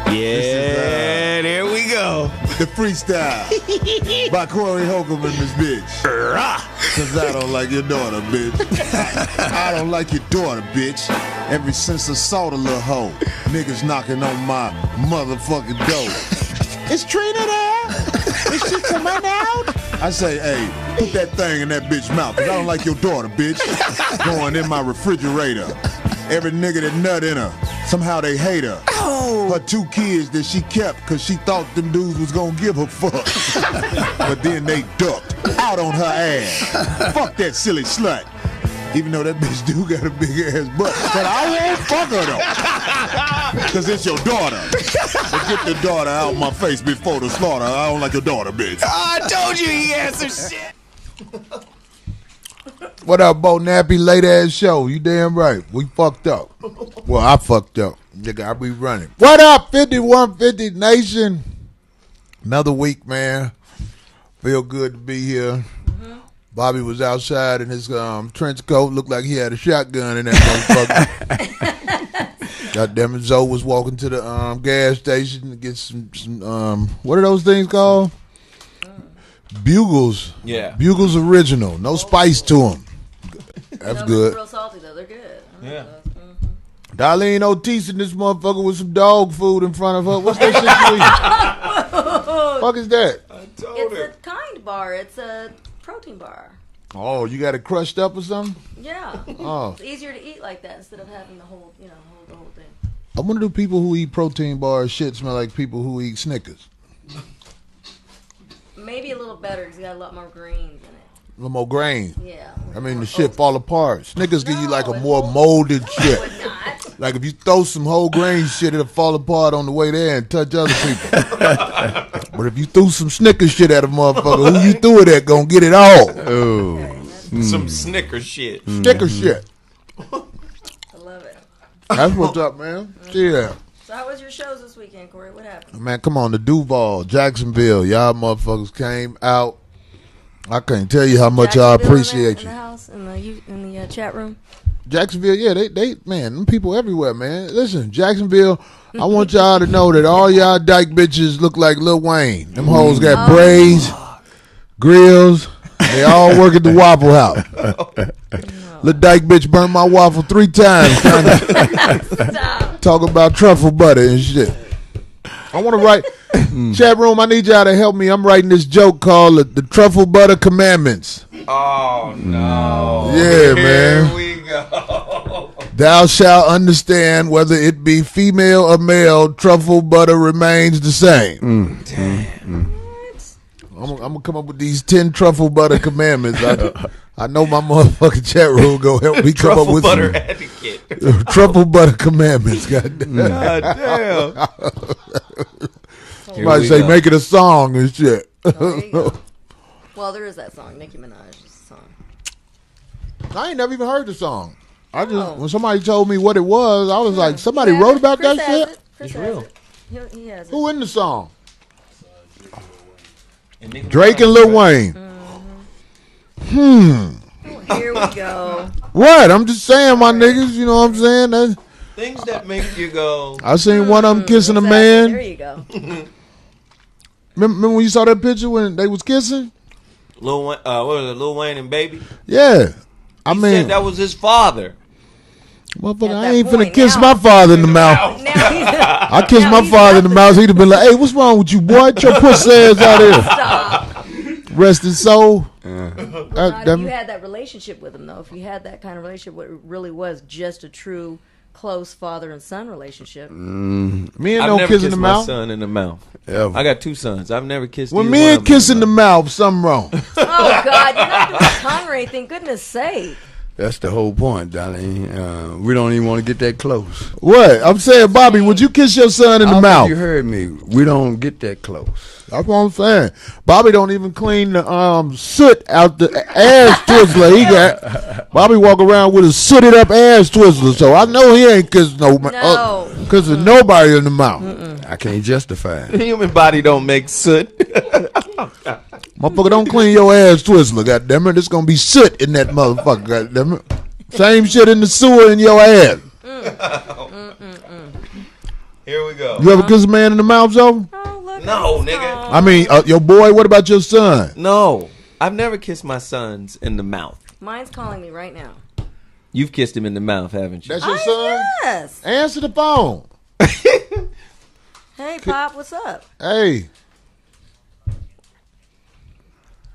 Yeah, there we go. The freestyle by Corey Holcomb and this bitch. Cause I don't like your daughter, bitch. I don't like your daughter, bitch. Ever since I saw the little hoe, niggas knocking on my motherfucking door. Is Trina there? Is she coming out? I say, hey, put that thing in that bitch mouth, cause I don't like your daughter, bitch. Going in my refrigerator. Every nigga that nut in her, somehow they hate her. Oh. Her 2 kids that she kept cause she thought them dudes was gonna give her fuck. But then they ducked out on her ass. Fuck that silly slut. Even though that bitch do got a big ass butt. But I won't fuck her though. Cause it's your daughter. So get the daughter out my face before the slaughter. I don't like your daughter, bitch. I told you he had some shit. What up, Bo Nappy? Late ass show. You damn right. We fucked up. Well, I fucked up. Nigga, I be running. What up, 5150 Nation? Another week, man. Feel good to be here. Bobby was outside in his trench coat. Looked like he had a shotgun in that motherfucker. Goddamn it, Zoe was walking to the gas station to get some what are those things called? Bugles. Yeah. Bugles original. No spice to them. That's good. Real salty though. They're good. Yeah. Darlene Otis in this motherfucker with some dog food in front of her. What's that shit you eating? Fuck is that? It's a kind bar. It's a protein bar. Oh, you got it crushed up or something? Yeah. Oh. It's easier to eat like that instead of having the whole, the whole thing. I wonder do people who eat protein bars shit smell like people who eat Snickers? Maybe a little better because it got a lot more grains in it. A little more grain. Yeah. I mean, the shit fall apart. Snickers give you like a it more won't. molded No, shit. it would not. Like if you throw some whole grain shit, it'll fall apart on the way there and touch other people. But if you threw some Snickers shit at a motherfucker, who you threw it at gonna get it all. Oh. Some Snicker shit. Snicker shit. I love it. That's what's up, man. See that. So how was your shows this weekend, Corey? What happened? Man, come on, the Duval, Jacksonville. Y'all motherfuckers came out. I can't tell you how much I appreciate in you. the house, in the chat room. Jacksonville, yeah, they man, them people everywhere, man. Listen, Jacksonville, I want y'all to know that all y'all dyke bitches look like Lil Wayne. Them hoes got braids, grills. They all work at the Waffle House. Lil dyke bitch burnt my waffle 3 times trying to talk about truffle butter and shit. I want to write, chat room, I need y'all to help me. I'm writing this joke called the Truffle Butter Commandments. Oh, no. Yeah, man. Here we go. Thou shalt understand whether it be female or male, truffle butter remains the same. I'm going to come up with these 10 truffle butter commandments. I know my motherfucking chat room going to help me come up with butter some etiquette. truffle butter commandments. Goddamn. God damn. Somebody say make it a song and shit. Oh, there you go. Well, there is that song, Nicki Minaj's song. I ain't never even heard the song. I just when somebody told me what it was, I was like, somebody Yeah, wrote about Chris that has shit? it. Chris It's has real. it. He has it. Who in the song? And Nicki Drake Minaj, and Lil right? Wayne. Oh, here we go. What? I'm just saying, my niggas, you know what I'm saying? That's, Things that make you go. I seen one of them kissing a Exactly. man. There you go. Remember when you saw that picture when they was kissing? Lil Wayne, what was it, Lil Wayne and Baby? Yeah. I He mean, said that was his father. motherfucker, At I that ain't finna point, kiss now- my father in the mouth. Now he's I kissed now my he's father in the nothing. mouth. He'd have been like, hey, what's wrong with you, boy? Get your pussy ass out here. Stop. Rest his soul. Not if Damn you it. had that relationship with him, though. If you had that kind of relationship, what it really was just a true, close father and son relationship. Me and I've no never kiss in kissed the my mouth. son in the mouth. Ever. I got 2 sons. I've never kissed When either me one and of them kiss in the mouth, something wrong. Oh God, you're not doing tongue or anything. Goodness sake. That's the whole point, Darlene. We don't even want to get that close. What? I'm saying, Bobby, would you kiss your son in the I don't think mouth? You heard me. We don't get that close. That's what I'm saying. Bobby don't even clean the soot out the ass twizzler. He got Bobby walk around with a sooted up ass twizzler, so I know he ain't kissing No. kissing nobody in the mouth. I can't justify it. The human body don't make soot. Motherfucker, don't clean your ass twizzler. Goddamn it, it's gonna be soot in that motherfucker. Goddamn it, same shit in the sewer in your ass. Here we go. You ever kiss a man in the mouth, Zoe? Oh, look. No, at this. nigga. Oh. I mean, your boy. What about your son? No, I've never kissed my sons in the mouth. Mine's calling me right now. You've kissed him in the mouth, haven't you? That's your son. Yes. Answer the phone. Hey, Pop, what's up? Hey,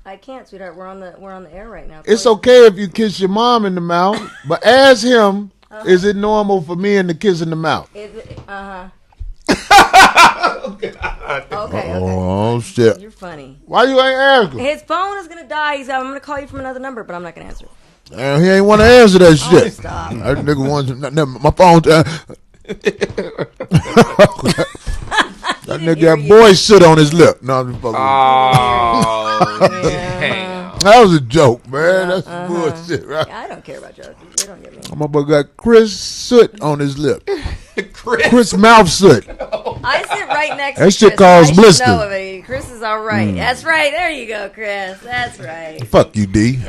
I can't, sweetheart. We're on the air right now. it's Go ahead. okay if you kiss your mom in the mouth, but ask him, is it normal for men to kiss in the mouth? Is it? Okay. Okay. Oh shit! You're funny. Why you ain't asking? His phone is gonna die. He's out. I'm gonna call you from another number, but I'm not gonna answer. Damn, he ain't want to answer that shit. Stop. That nigga wants my phone. That nigga got boy shit on his lip. No, I'm just fucking. Oh, damn. That was a joke, man. That's bullshit, right? I don't care about jokes. They don't get me. My boy got Chris soot on his lip. Chris. Chris mouth soot. I sit right next That to shit Chris. causes I should blister. know it. Chris is all right. That's right. There you go, Chris. That's right. Fuck you, D.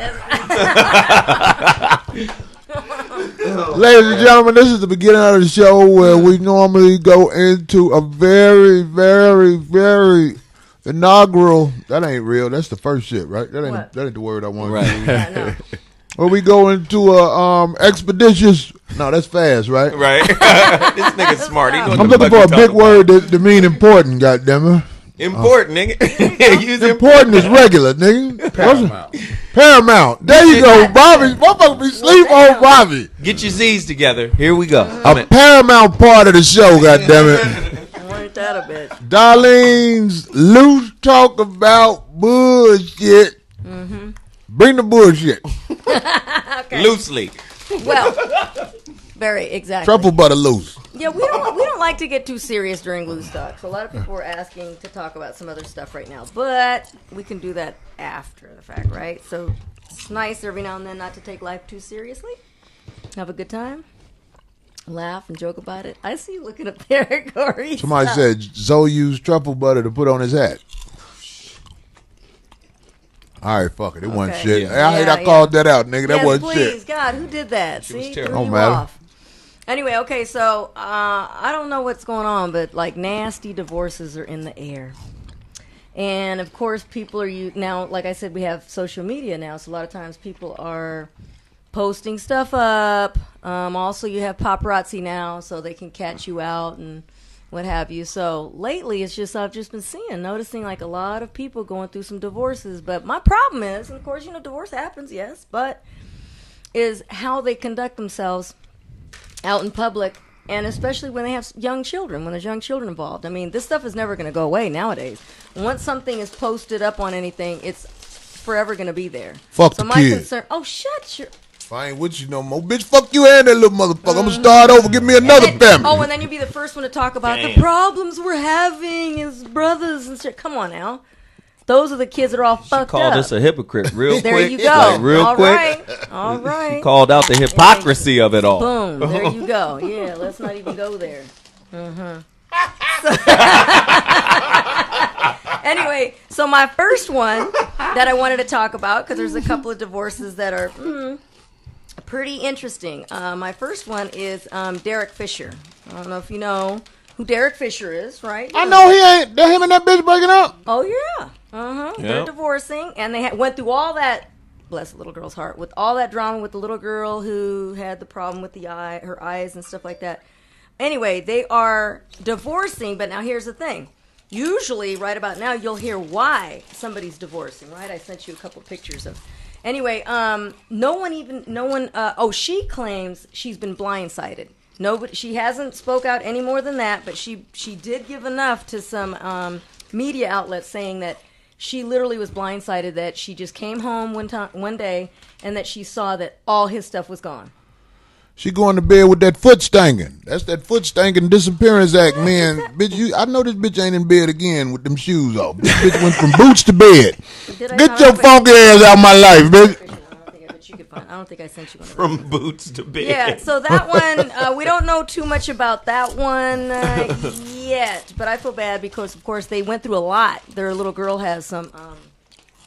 Ladies and gentlemen, this is the beginning of the show where we normally go into a very, very, very inaugural. That ain't real. That's the first shit, right? That ain't What? the word I want. Right. Yeah, no. Where we go into a expeditious. No, that's fast, right? Right. This nigga's smart. He know what I'm the looking fuck for a he big talking word to mean important. Goddamn it. Important, nigga. Use Important is regular, nigga. Paramount. There you go, Bobby. Motherfucker be sleep on Bobby. Get your Z's together. Here we go. A paramount part of the show, goddammit. Ain't that a bitch? Darlene's loose talk about bullshit. Bring the bullshit. Loosely. Well, very exactly. Truffle butter loose. Yeah, we don't like to get too serious during Loose Talk. So a lot of people are asking to talk about some other stuff right now, but we can do that after the fact, right? So it's nice every now and then not to take life too seriously. Have a good time, laugh and joke about it. I see you looking up there, Corey. Somebody Stop. said Zoe used truffle butter to put on his hat. All right, fuck it. It wasn't Okay. shit. Yeah. I Yeah, called that out, nigga. That Yes, wasn't please, shit. God, who did that? was See, terrible. threw Don't you matter. off. Anyway, okay, so I don't know what's going on, but like nasty divorces are in the air. And of course, people are now. Like I said, we have social media now, so a lot of times people are posting stuff up. Also, you have paparazzi now, so they can catch you out and what have you. So lately, it's just I've just been noticing like a lot of people going through some divorces. But my problem is, and of course, divorce happens, yes, but is how they conduct themselves out in public, and especially when they have young children, when there's young children involved. I mean, this stuff is never going to go away nowadays. Once something is posted up on anything, it's forever going to be there. Fuck so the my kid. concern. Oh, shut your. If I ain't with you no more, bitch, fuck you and that little motherfucker. I'm gonna start over. Give me another family. Oh, and then you'd be the first one to talk about the Damn. problems we're having as brothers and shit. Come on now. Those are the kids that are all fucked Called up. us a hypocrite real There quick. you go. Like, real All quick. right. All right. Called out the hypocrisy of it all. Boom. There you go. Yeah, let's not even go there. Anyway, so my first one that I wanted to talk about, because there's a couple of divorces that are pretty interesting. My first one is Derek Fisher. I don't know if you know who Derek Fisher is, right? I know he ain't. Him and that bitch breaking up. Oh, yeah. They're Yep. divorcing, and they went through all that, bless the little girl's heart, with all that drama with the little girl who had the problem with her eyes and stuff like that. Anyway, they are divorcing, but now here's the thing. Usually, right about now, you'll hear why somebody's divorcing, right? I sent you a couple pictures of. Anyway, she claims she's been blindsided. Nobody, she hasn't spoke out any more than that, but she did give enough to some media outlets saying that she literally was blindsided, that she just came home one day and that she saw that all his stuff was gone. She going to bed with that foot stanking. That's that foot stanking disappearance act, man. Bitch, I know this bitch ain't in bed again with them shoes off. This bitch went from boots to bed. Get your funky ass out of my life, bitch. I don't think I sent you one of those. From boots to bed. Yeah, so that one, we don't know too much about that one yet, but I feel bad because, of course, they went through a lot. Their little girl has some,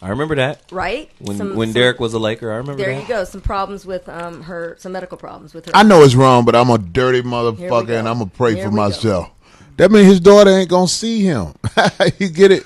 I remember that. right? When Derek was a Laker, I remember There that. you go. Some problems with some medical problems with her. I know it's wrong, but I'm a dirty Here we motherfucker, go. and I'm going to pray Here for we go. myself. That means his daughter ain't gonna see him. You get it?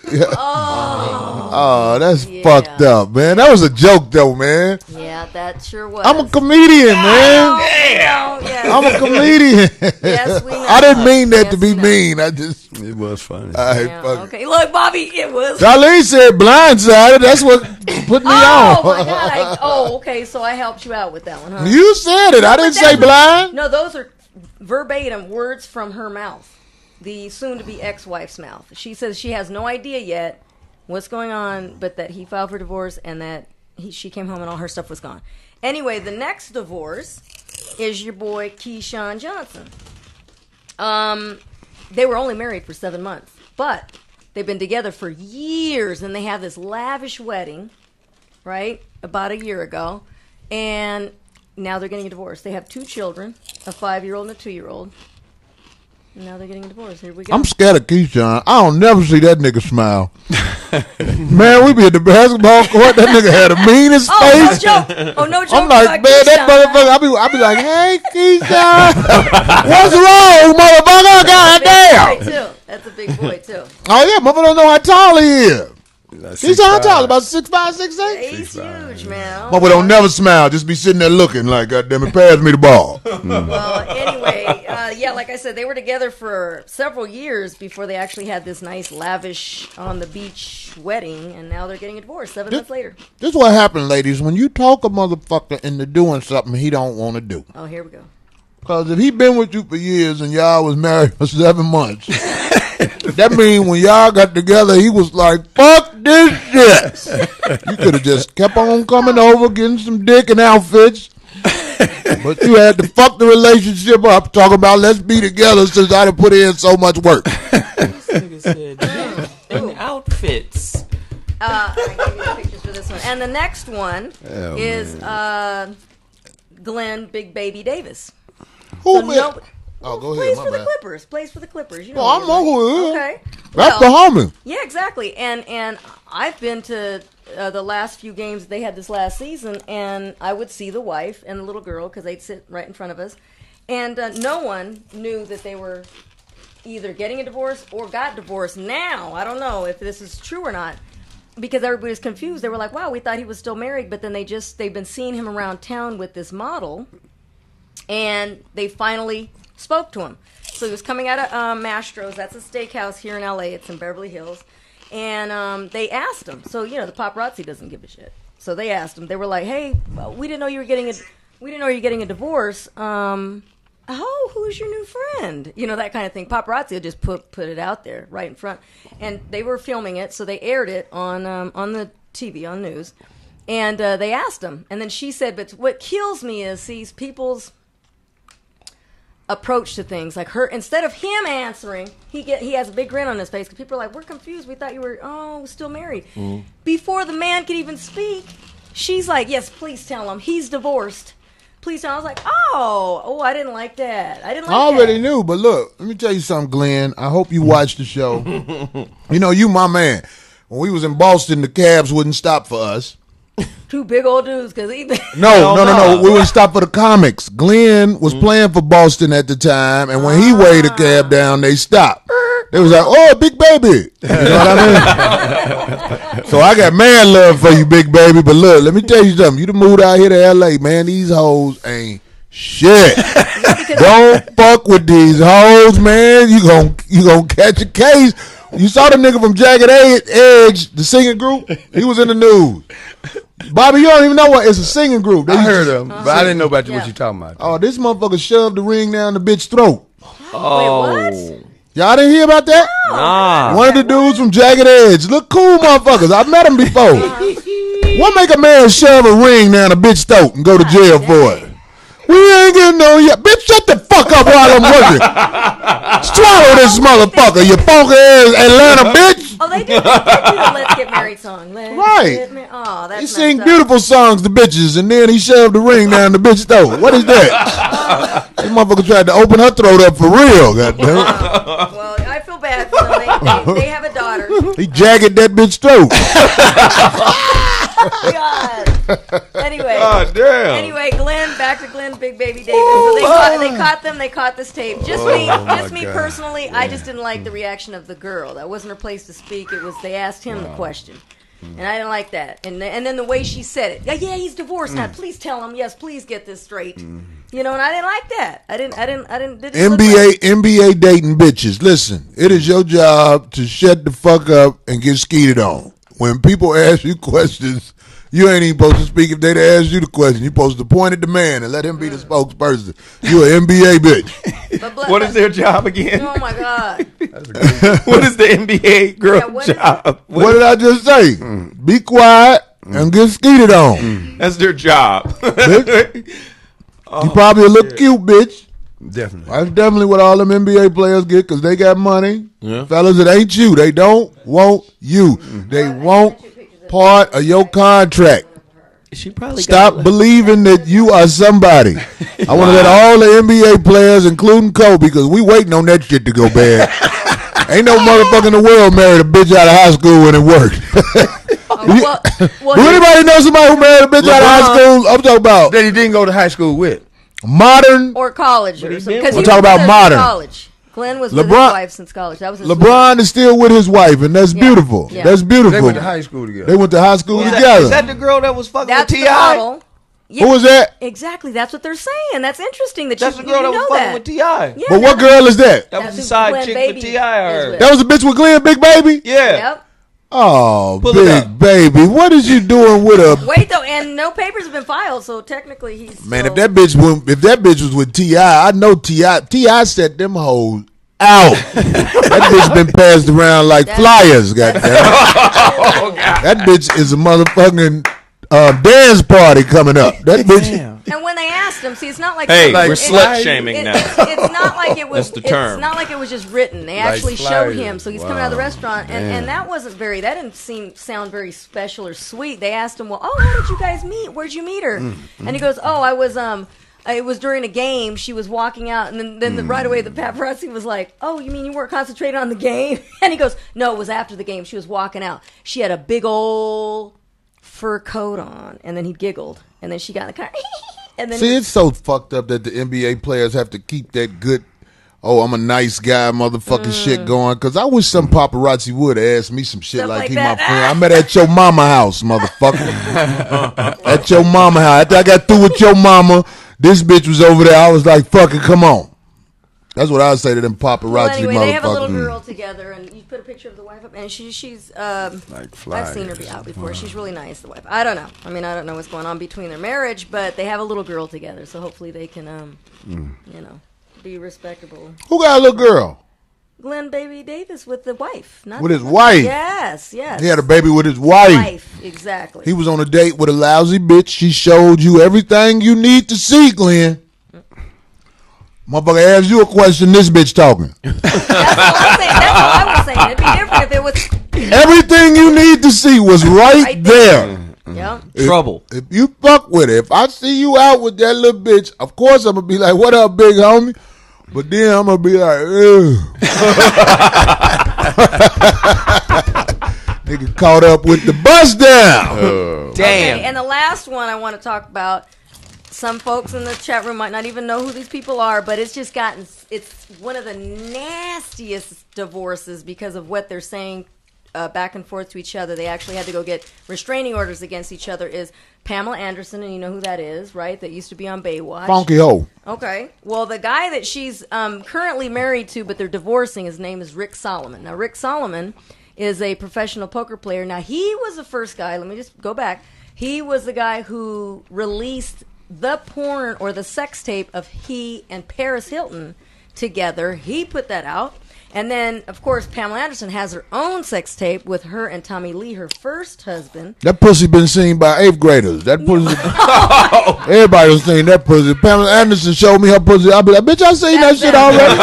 Oh, that's fucked up, man. That was a joke, though, man. Yeah, that sure was. I'm a comedian, man. Yes. I'm a comedian. Yes, we know. I didn't mean that to be mean. It was funny. Okay, look, Bobby, it was. Darlene said blindsided. That's what put me on. Oh my God! Okay, so I helped you out with that one, huh? You said it. I didn't say blind. No, those are verbatim words from her mouth, the soon-to-be ex-wife's mouth. She says she has no idea yet what's going on, but that he filed for divorce and that she came home and all her stuff was gone. Anyway, the next divorce is your boy Keyshawn Johnson. They were only married for 7 months, but they've been together for years, and they have this lavish wedding, right, about a year ago, and now they're getting a divorce. They have 2 children, a 5-year-old and a 2-year-old. And now they're getting a divorce. Here we go. I'm scared of Keyshawn. I don't never see that nigga smile. Man, we be at the basketball court. That nigga had the meanest face. No joke. Oh, no joke. I'm like, man, that motherfucker. I be like, hey, Keyshawn, what's wrong, motherfucker? Goddamn. That's a big boy too. Oh yeah, motherfucker don't know how tall he is. He's how tall? About 6'5", 6'8"? He's huge, man. Motherfucker don't never smile. Just be sitting there looking like, goddamn it, pass me the ball. Well, anyway, yeah, like I said, they were together for several years before they actually had this nice, lavish, on-the-beach wedding, and now they're getting a divorce 7 months later. This is what happened, ladies. When you talk a motherfucker into doing something he don't want to do. Oh, here we go. Because if he been with you for years and y'all was married for 7 months, that means when y'all got together, he was like, fuck this shit. You could have just kept on coming over, getting some dick and outfits. But you had to fuck the relationship up, talking about let's be together since I done put in so much work. This nigga said dick and outfits. I gave you the pictures for this one. And the next one is Glenn Big Baby Davis. Who go ahead. Plays for the Clippers. You know I'm on who. Okay. That's the homie. Yeah, exactly. And I've been to the last few games they had this last season, and I would see the wife and the little girl because they'd sit right in front of us, and no one knew that they were either getting a divorce or got divorced. Now I don't know if this is true or not, because everybody's confused. They were like, "Wow, we thought he was still married," but then they've been seeing him around town with this model, and they finally spoke to him. So he was coming out of Mastro's. That's a steakhouse here in L.A. It's in Beverly Hills. And they asked him. So, you know, the paparazzi doesn't give a shit. So they asked him. They were like, hey, we didn't know you were getting a divorce. Who's your new friend? You know, that kind of thing. Paparazzi will just put it out there right in front. And they were filming it, so they aired it on the TV, on news. And they asked him. And then she said, but what kills me is these people's approach to things, like her, instead of him answering, he has a big grin on his face because people are like, we're confused, we thought you were still married. Before the man could even speak, she's like, yes, please tell him he's divorced, please tell him. I was like, I didn't like that. I already knew. But look, let me tell you something, Glenn. I hope you watched the show. You know, you my man. When we was in Boston, the cabs wouldn't stop for us. 2 big old dudes, because he... No. We wouldn't stop for the comics. Glenn was playing for Boston at the time, and when he weighed a cab down, they stopped. They was like, oh, Big Baby. You know what I mean? So I got man love for you, Big Baby. But look, let me tell you something. You done moved out here to L.A., man. These hoes ain't shit. Don't fuck with these hoes, man. You gon' catch a case. You saw the nigga from Jagged Edge, the singing group? He was in the news. Bobby, you don't even know what. It's a singing group. I heard of him, but I didn't know about what you talking about. Oh, this motherfucker shoved the ring down the bitch's throat. Oh. Wait, what? Y'all didn't hear about that? Nah. One of the dudes from Jagged Edge. Look cool motherfuckers. I met him before. What make a man shove a ring down a bitch's throat and go to jail for it? We ain't getting no yet. Bitch, shut the fuck up while I'm working. Swallow this motherfucker, you funky ass Atlanta bitch. Oh, they did the Let's Get Married song. Right. That's he sing beautiful songs to bitches, and then he shoved the ring down the bitch's throat. What is that? This motherfucker tried to open her throat up for real, goddamn. Well, I feel bad for them. They have a daughter. He jagged that bitch's throat. God. Anyway. God damn. Anyway, back to Glenn, Big Baby Davis. So they caught them. They caught this tape. Just me personally. I just didn't like the reaction of the girl. That wasn't her place to speak. It was they asked him the question, and I didn't like that. And then the way she said it. Yeah, he's divorced now. Please tell him. Yes, please get this straight. You know, and I didn't like that. I didn't. NBA dating bitches. Listen, it is your job to shut the fuck up and get skeeted on. When people ask you questions, you ain't even supposed to speak if they ask you the question. You're supposed to point at the man and let him be the spokesperson. You an NBA bitch. What is their job again? Oh my God. What is the NBA girl job? What did I just say? Be quiet and get skeeted on. That's their job. You probably look cute, bitch. Definitely. That's definitely what all them NBA players get because they got money. Yeah. Fellas, it ain't you. They don't want you. They want part of your contract. She probably Stop believing that you are somebody. I want to let all the NBA players, including Kobe, because we waiting on that shit to go bad. Ain't no motherfucker in the world married a bitch out of high school when it worked. Do anybody know somebody who married a bitch out of high school? I'm talking about that he didn't go to high school with. Modern or college or something. I'm talking about modern. College. Glenn was with his wife since college. That was his LeBron is still with his wife, and that's beautiful. Yeah. That's beautiful. They went to high school together. Together. Is that the girl that was fucking with T.I.? Yeah, who was that? Exactly. That's what they're saying. That's interesting. That's the girl that was fucking with T.I. Yeah, but what girl is that? That was the side chick for T.I. That was a bitch with Glenn, Big Baby? Yeah. Yep. Oh, Big Baby, what is you doing with a? Wait though, and no papers have been filed, so technically he's. Man, if that bitch was with T.I., I know T.I. set them hoes out. That bitch been passed around like flyers. Goddamn. That bitch is a motherfucking dance party coming up. That bitch. And when they asked him, see, it's not like we're slut shaming now. It's not like it was. That's the term. It's not like it was just written. They actually showed him, so he's coming out of the restaurant, and that wasn't very. That didn't sound very special or sweet. They asked him, "Well, how did you guys meet? Where'd you meet her?" And he goes, "Oh, I was It was during a game. She was walking out, and then right away the paparazzi was like, "Oh, you mean you weren't concentrating on the game?" And he goes, "No, it was after the game. She was walking out. She had a big old fur coat on," and then he giggled, and then she got in the car. And then see, it's so fucked up that the NBA players have to keep that good, oh, I'm a nice guy, motherfucking shit going. Because I wish some paparazzi would ask me some shit Stuff like he that. my friend. I met at your mama house, motherfucker. At your mama house. After I got through with your mama, this bitch was over there. I was like, fuck it, come on. That's what I would say to them paparazzi well, anyway, motherfuckers. they have a little girl together, and you put a picture of the wife up, and she's I've seen her be out before. She's really nice, the wife. I don't know. I mean, I don't know what's going on between their marriage, but they have a little girl together, so hopefully they can, be respectable. Who got a little girl? Glenn Baby Davis with the wife. Not with his wife? Yes. He had a baby with his wife. Exactly. He was on a date with a lousy bitch. She showed you everything you need to see, Glenn. Motherfucker asked you a question, this bitch talking. That's all I was saying. It'd be different if it was... Everything you need to see was right there. Yeah. Trouble. If you fuck with it, if I see you out with that little bitch, of course I'm going to be like, what up, big homie? But then I'm going to be like, ew. Nigga caught up with the bus down. Damn. Okay, and the last one I want to talk about, some folks in the chat room might not even know who these people are, but it's one of the nastiest divorces because of what they're saying back and forth to each other. They actually had to go get restraining orders against each other. Is Pamela Anderson, and you know who that is, right? That used to be on Baywatch. Funky hoe. Okay. Well, the guy that she's currently married to, but they're divorcing, his name is Rick Solomon. Now, Rick Solomon is a professional poker player. Now, he was the first guy. Let me just go back. He was the guy who released the porn or the sex tape of he and Paris Hilton together. He put that out. And then, of course, Pamela Anderson has her own sex tape with her and Tommy Lee, her first husband. That pussy been seen by 8th graders. That pussy, everybody's seen that pussy. Pamela Anderson showed me her pussy. I'll be like, bitch, I seen that shit already.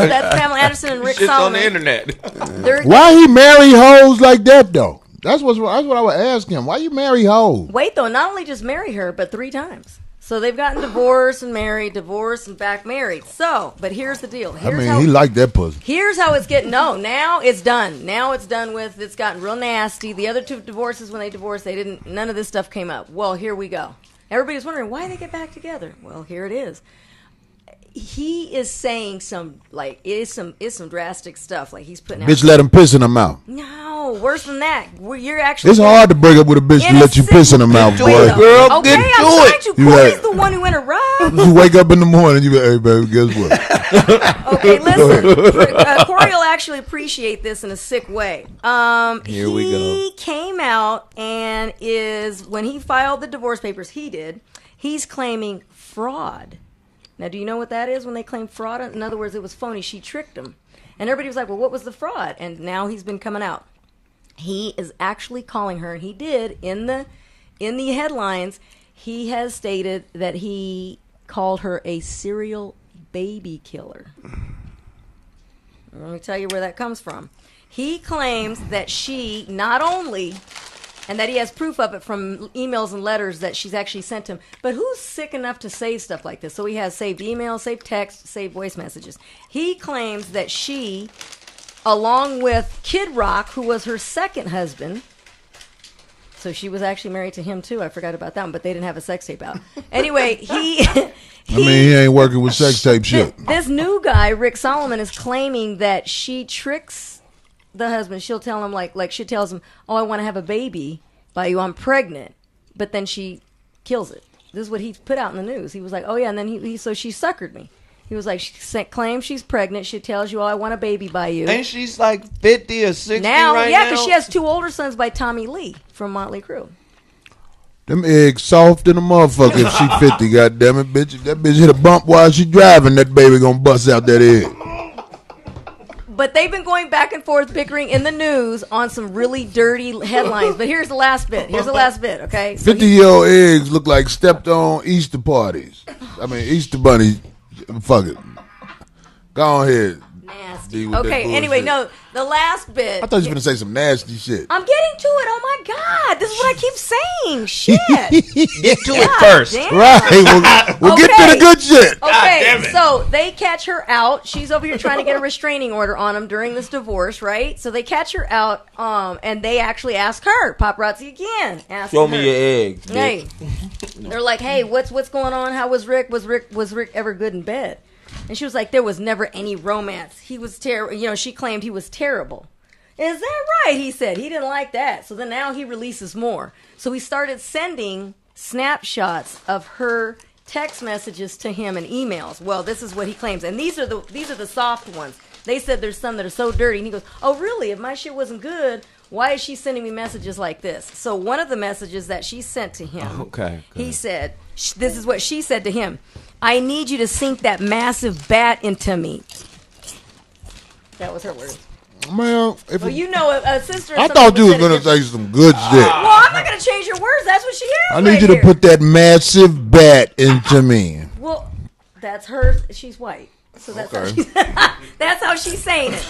That's Pamela Anderson and Rick Shit's Solomon. on the internet. Why he marry hoes like that, though? That's what I would ask him. Why you marry hoes? Wait, though, not only just marry her, but 3 times. So they've gotten divorced and married, divorced and back married. So, but here's the deal. He liked that pussy. Here's how it's getting. No, now it's done. Now it's done with. It's gotten real nasty. The other two divorces, when they divorced, they didn't. None of this stuff came up. Well, here we go. Everybody's wondering why they get back together. Well, here it is. He is saying some some drastic stuff. Like he's putting out. Bitch, let him piss in her mouth. No, worse than that. You're actually. It's hard to break up with a bitch to let you piss in her mouth, boy. Girl, okay, get I'm to trying it. to. Corey's the one who interrupts. You wake up in the morning, you be, hey, baby, guess what? Okay, listen. Corey will actually appreciate this in a sick way. Here we go. He came out and when he filed the divorce papers, he's claiming fraud. Now, do you know what that is when they claim fraud? In other words, it was phony. She tricked him. And everybody was like, well, what was the fraud? And now he's been coming out. He is actually calling her, and he did in the headlines, he has stated that he called her a serial baby killer. Let me tell you where that comes from. He claims that she not only, and that he has proof of it from emails and letters that she's actually sent him, but who's sick enough to save stuff like this? So he has saved emails, saved text, saved voice messages. He claims that she, along with Kid Rock, who was her second husband, so she was actually married to him too. I forgot about that one, but they didn't have a sex tape out. Anyway, he ain't working with sex tape shit. This new guy, Rick Solomon, is claiming that she tricks the husband. She'll tell him like she tells him, "Oh, I want to have a baby by you. I'm pregnant," but then she kills it. This is what he put out in the news. He was like, "Oh yeah," and then so she suckered me. He was like, she claims she's pregnant. She tells you, "Oh, I want a baby by you." And she's like 50 or 60 now, right yeah, now. because she has two older sons by Tommy Lee from Motley Crue. Them eggs soft in the motherfucker if she 50, goddammit, bitch. If that bitch hit a bump while she driving, that baby gonna bust out that egg. But they've been going back and forth, bickering in the news on some really dirty headlines. But here's the last bit. Okay? So 50-year-old eggs look like stepped on Easter parties. I mean, Easter bunny. Fuck it. Go ahead. Nasty. Okay, anyway, no, the last bit. I thought you were going to say some nasty shit. I'm getting to it. Oh my God. This is what I keep saying. Shit. Get to it first. Damn. Right. We'll get to the good shit. Okay, so they catch her out. She's over here trying to get a restraining order on him during this divorce, right? So they catch her out, and they actually ask her, paparazzi again. Show me your eggs. Hey. They're like, hey, what's going on? How was Rick? Was Rick ever good in bed? And she was like, there was never any romance. He was terrible. You know, she claimed he was terrible. Is that right? He said he didn't like that. So then now he releases more. So he started sending snapshots of her text messages to him and emails. Well, this is what he claims. And these are the soft ones. They said there's some that are so dirty. And he goes, oh, really? If my shit wasn't good, why is she sending me messages like this? So one of the messages that she sent to him, he said, this is what she said to him. I need you to sink that massive bat into me. That was her words. Man, you know, a sister. I thought you was going to say some good shit. Well, I'm not going to change your words. That's what she is. I need you to put that massive bat into me. Well, that's her. She's white. So that's how she's that's how she's saying it.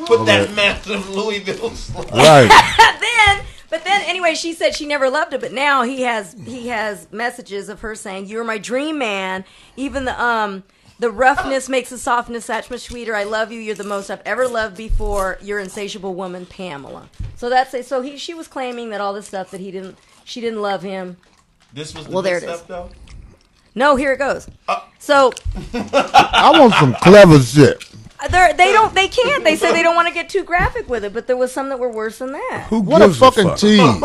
Put that massive Louisville slug. Right. But then anyway, she said she never loved it, but now he has messages of her saying, "You're my dream man. Even the roughness makes the softness that much sweeter. I love you. You're the most I've ever loved before. You're insatiable woman, Pamela." So she was claiming that all this stuff that she didn't love him. This was the well, there good it is. stuff, though? No, here it goes. So I want some clever shit. They can't. They said they don't want to get too graphic with it, but there was some that were worse than that. What a fucking tease.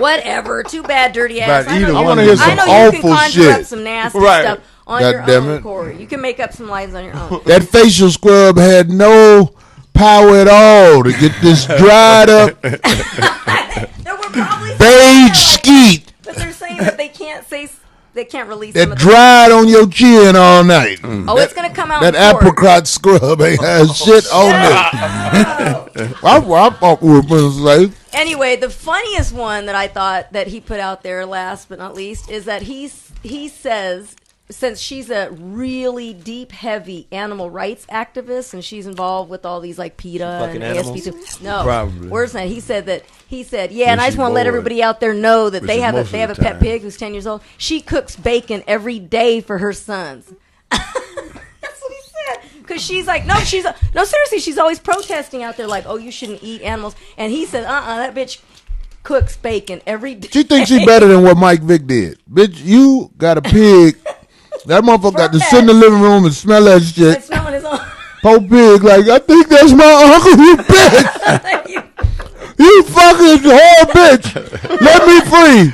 Whatever. Too bad, dirty ass. I want to hear some awful you can conjure shit. up some nasty stuff on God your damn own, it. Corey. You can make up some lies on your own. That facial scrub had no power at all to get this dried up There were probably beige skeet but they're saying that they can't release that some of dried on your chin all night. Oh, it's going to come out That in court. apricot scrub ain't had shit on it. I thought we were going to say. Anyway, the funniest one that I thought that he put out there, last but not least, is that he says since she's a really deep, heavy animal rights activist, and she's involved with all these like PETA and ASPCA. No, Probably. worse than that. He said, yeah, and I just want to let everybody out there know that they have a pet pig who's 10 years old. She cooks bacon every day for her sons. That's what he said. Because she's like, no, seriously, she's always protesting out there like, oh, you shouldn't eat animals. And he said, that bitch cooks bacon every day. She thinks she's better than what Mike Vick did. Bitch, you got a pig. That motherfucker got to sit in the living room and smell that shit. And smelling his own. Poor pig, like, I think that's my uncle, you bitch. You fucking whore bitch. Let me free.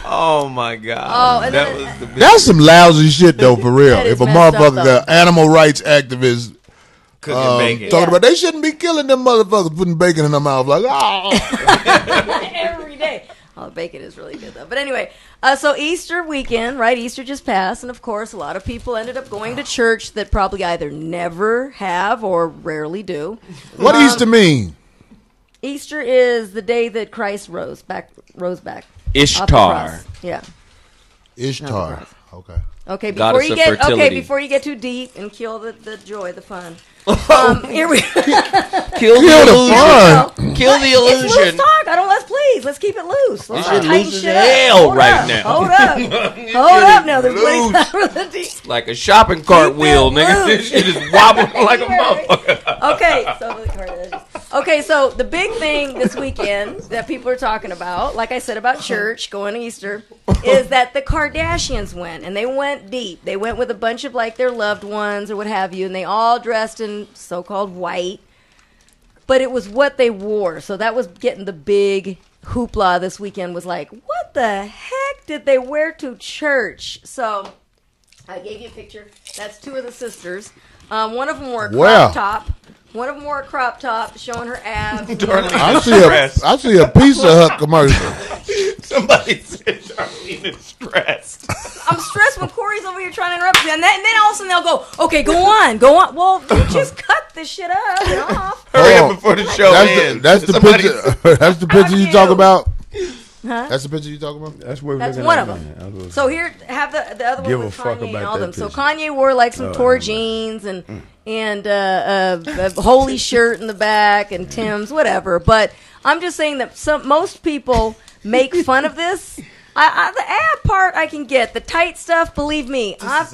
Oh my God. Oh, and That's some lousy shit though, for real. That is If a messed up, motherfucker though. got animal rights activists Cooking bacon. talking about they shouldn't be killing them motherfuckers putting bacon in their mouth like, every day. Oh, bacon is really good though. But anyway, so Easter weekend, right? Easter just passed, and of course, a lot of people ended up going to church that probably either never have or rarely do. What Easter mean? Easter is the day that Christ rose back. off the Ishtar. cross. Yeah. Ishtar. Okay. Okay. Goddess of fertility. Before you get too deep and kill the joy, the fun. Here we Kill Kill the illusion. Kill the It's loose illusion. talk. Let's keep it loose. Let's This shit tighten loose as shit up. hell Hold right up. now. Hold up now. There's plenty of time for the deep. Like a shopping cart Keep it wheel, nigga. loose. This shit is wobbling like a motherfucker. Okay, so the big thing this weekend that people are talking about, like I said about church, going to Easter, is that the Kardashians went, and they went deep. They went with a bunch of like their loved ones or what have you, and they all dressed in so-called white. But it was what they wore, so that was getting the big hoopla this weekend. Was like, what the heck did they wear to church? So I gave you a picture. That's two of the sisters. One of them wore a crop top. One of them wore a crop top showing her abs. I see a Pizza Hut commercial. Somebody said Charlene is stressed. I'm stressed when Corey's over here trying to interrupt me. And then all of a sudden they'll go, okay, go on. Well, you just cut this shit up and off. Hurry up before the show ends. That's the Somebody picture. That's the picture you talk about. Huh? That's the picture you talking about. That's what we're That's looking one at, of man. them. So here, have the other Give one a with fuck Kanye and about all that them. So picture. Kanye wore like some tore jeans and a holy shirt in the back and Tim's, whatever. But I'm just saying that most people make fun of this. The ab part I can get. The tight stuff, believe me, I've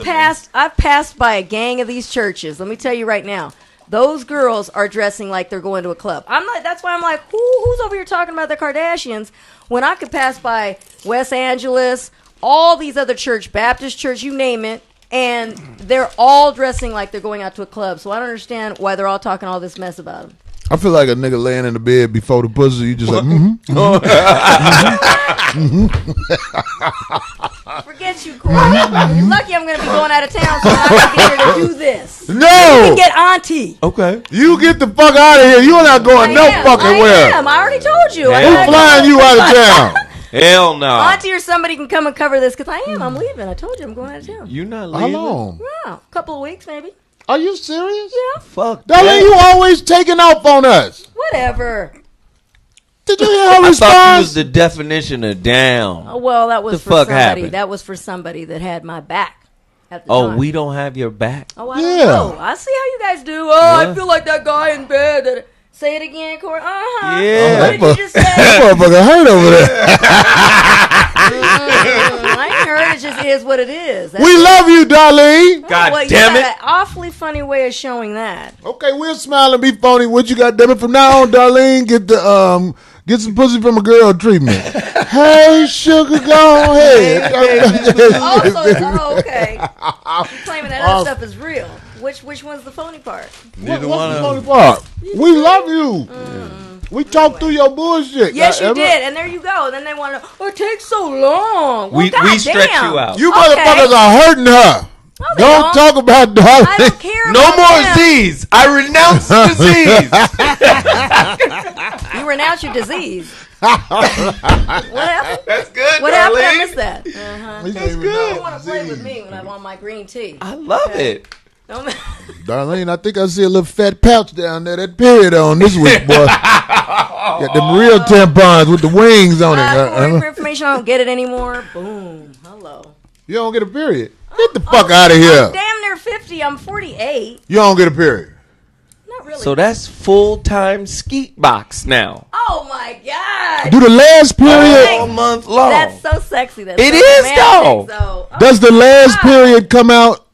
passed by a gang of these churches. Let me tell you right now. Those girls are dressing like they're going to a club. That's why I'm like, who's over here talking about the Kardashians when I could pass by West Angeles, all these other church, Baptist church, you name it, and they're all dressing like they're going out to a club. So I don't understand why they're all talking all this mess about them. I feel like a nigga laying in the bed before the pussy. You just like, Forget you, Corey. You're lucky I'm going to be going out of town so I can get here to do this. No! You can get Auntie. Okay. You get the fuck out of here. You're not going fucking where. I already told you. Yeah. Who's flying you out of town? Hell no. Auntie or somebody can come and cover this because I'm leaving. I told you I'm going out of town. You not How leaving? long? Yeah, a couple of weeks maybe. Are you serious? Yeah. Fuck Darling, that. you always taking off on us. Whatever. Did you hear her I thought you response? was the definition of down. Oh, well, that was The for fuck somebody. happened? That was for somebody that had my back at the Oh, time. we don't have your back. Oh, I Yeah. don't know. I see how you guys do. Oh, I Yeah. feel like that guy in bed. Say it again, Corey. Uh-huh. Yeah. What did you just say? That motherfucker hurt over there. I ain't heard. It just is what it is. We love you, Darlene. God well, damn you it. got an awfully funny way of showing that. Okay, we'll smile and be phony. What you got, damn it? From now on, Darlene, get some pussy from a girl treatment. Hey, sugar, go ahead. Okay. You're claiming that other stuff is real. Which one's the phony part? Neither What's one the of funny them. part? We love you. We talked through your bullshit. Yes, you Goddammit. did, and there you go. And then they want to. Oh, it takes so long. Well, We goddamn. stretch you out. You Okay. motherfuckers are hurting her. No, they Don't talk about Darlene. I don't care. No about more them. Z's. I renounce disease. You renounce your disease. What happened? That's good, What happened? I Darlene. mist that. That's You don't want to play with me when I'm on my green tea. I love it. Don't- Darlene, I think I see a little fat pouch down there. That period on this week, boy. Got them real tampons with the wings on it. Corey, for information, I don't get it anymore. Boom. Hello. You don't get a period. Get the fuck out of here. I'm damn near 50. I'm 48. You don't get a period. Not really. So that's full-time skeet box now. Oh my god. Do the last period? All month long. That's so sexy. That's It so is, romantic, though. So. Does the last period come out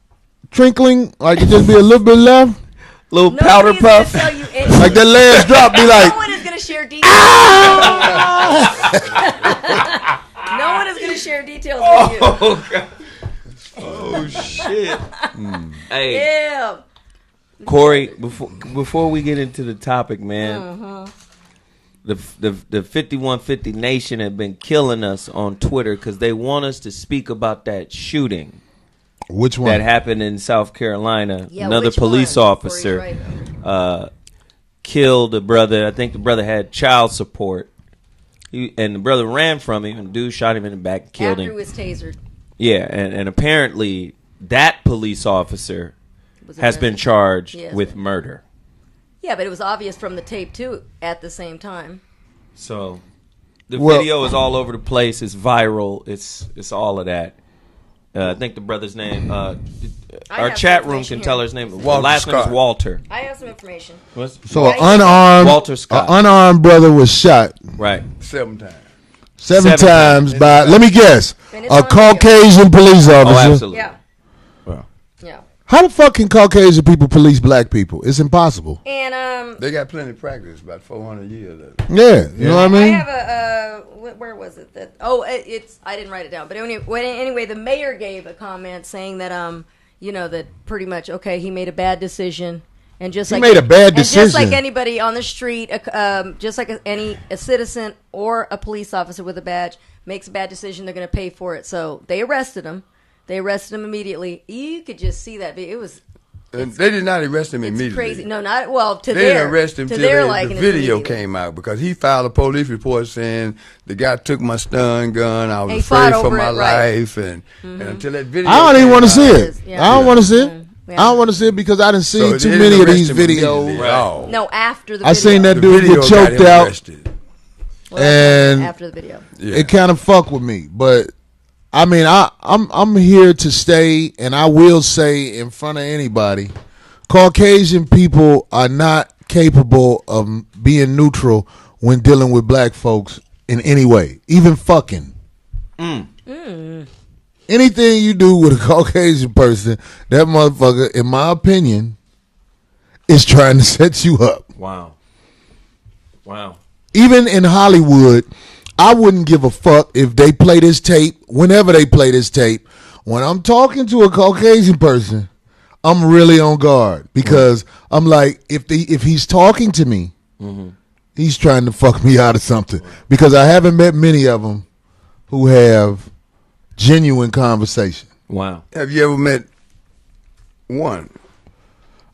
trinkling? Like it just be a little bit left? Little powder Nobody's gonna puff. tell you anything. Like that last drop be like, No one is going to share details. No one is going to share details with you. Oh, God. Oh, shit. Hey, Yeah. Corey, before we get into the topic, man, the 5150 Nation have been killing us on Twitter because they want us to speak about that shooting which one? that happened in South Carolina. Yeah, Another which police one? officer Corey's right. killed a brother. I think the brother had child support. And the brother ran from him, and the dude shot him in the back and killed After him. he was tasered. Yeah, and apparently that police officer Was has been arrested. charged Yes. with murder. Yeah, but it was obvious from the tape, too, at the same time. So the Well- video is all over the place. It's viral. It's all of that. I think the brother's name. Our have chat some room information can tell here. his name. Walter Last name is Scott. Walter. I have some information. So an Right. unarmed Walter Scott. an unarmed brother was shot Right. 7 times. seven Seven times times. by, let me guess, And it's a on video. Caucasian police Oh, officer. absolutely. Yeah. Wow. Yeah. How the fuck can Caucasian people police black people? It's impossible. And They got plenty of practice, about 400 years. Yeah, you know what I I mean? have where was it? That it's I didn't write it down. But anyway, the mayor gave a comment saying that that pretty much he made a bad decision, and just He like made a bad and just decision. like anybody on the street, just like a citizen or a police officer with a badge makes a bad decision, they're going to pay for it. So they arrested him. They arrested him immediately. You could just see that it was. And they did not arrest him It's immediately. crazy. No, not well. To They their didn't arrest him to till their the liking, it's video immediately. came out because he filed a police report saying the guy took my stun gun. I was And he fought afraid for over my it, right. life, and until that video, I don't even came want to out, see it. Yeah. I don't want to see it. Yeah. I don't want to see it because I didn't see so too they many didn't of arrest these him videos. immediately at all. No, after the I video. seen that The dude video get got choked him out. arrested. Well, that's and- after the video. Yeah. It kind of fucked with me, but I mean, I'm here to stay, and I will say in front of anybody, Caucasian people are not capable of being neutral when dealing with black folks in any way, even fucking. Anything you do with a Caucasian person, that motherfucker, in my opinion, is trying to set you up. Wow. Even in Hollywood, I wouldn't give a fuck if they play this tape, whenever they play this tape. When I'm talking to a Caucasian person, I'm really on guard because I'm like, if he's talking to me, he's trying to fuck me out of something. Because I haven't met many of them who have genuine conversation. Wow. Have you ever met one?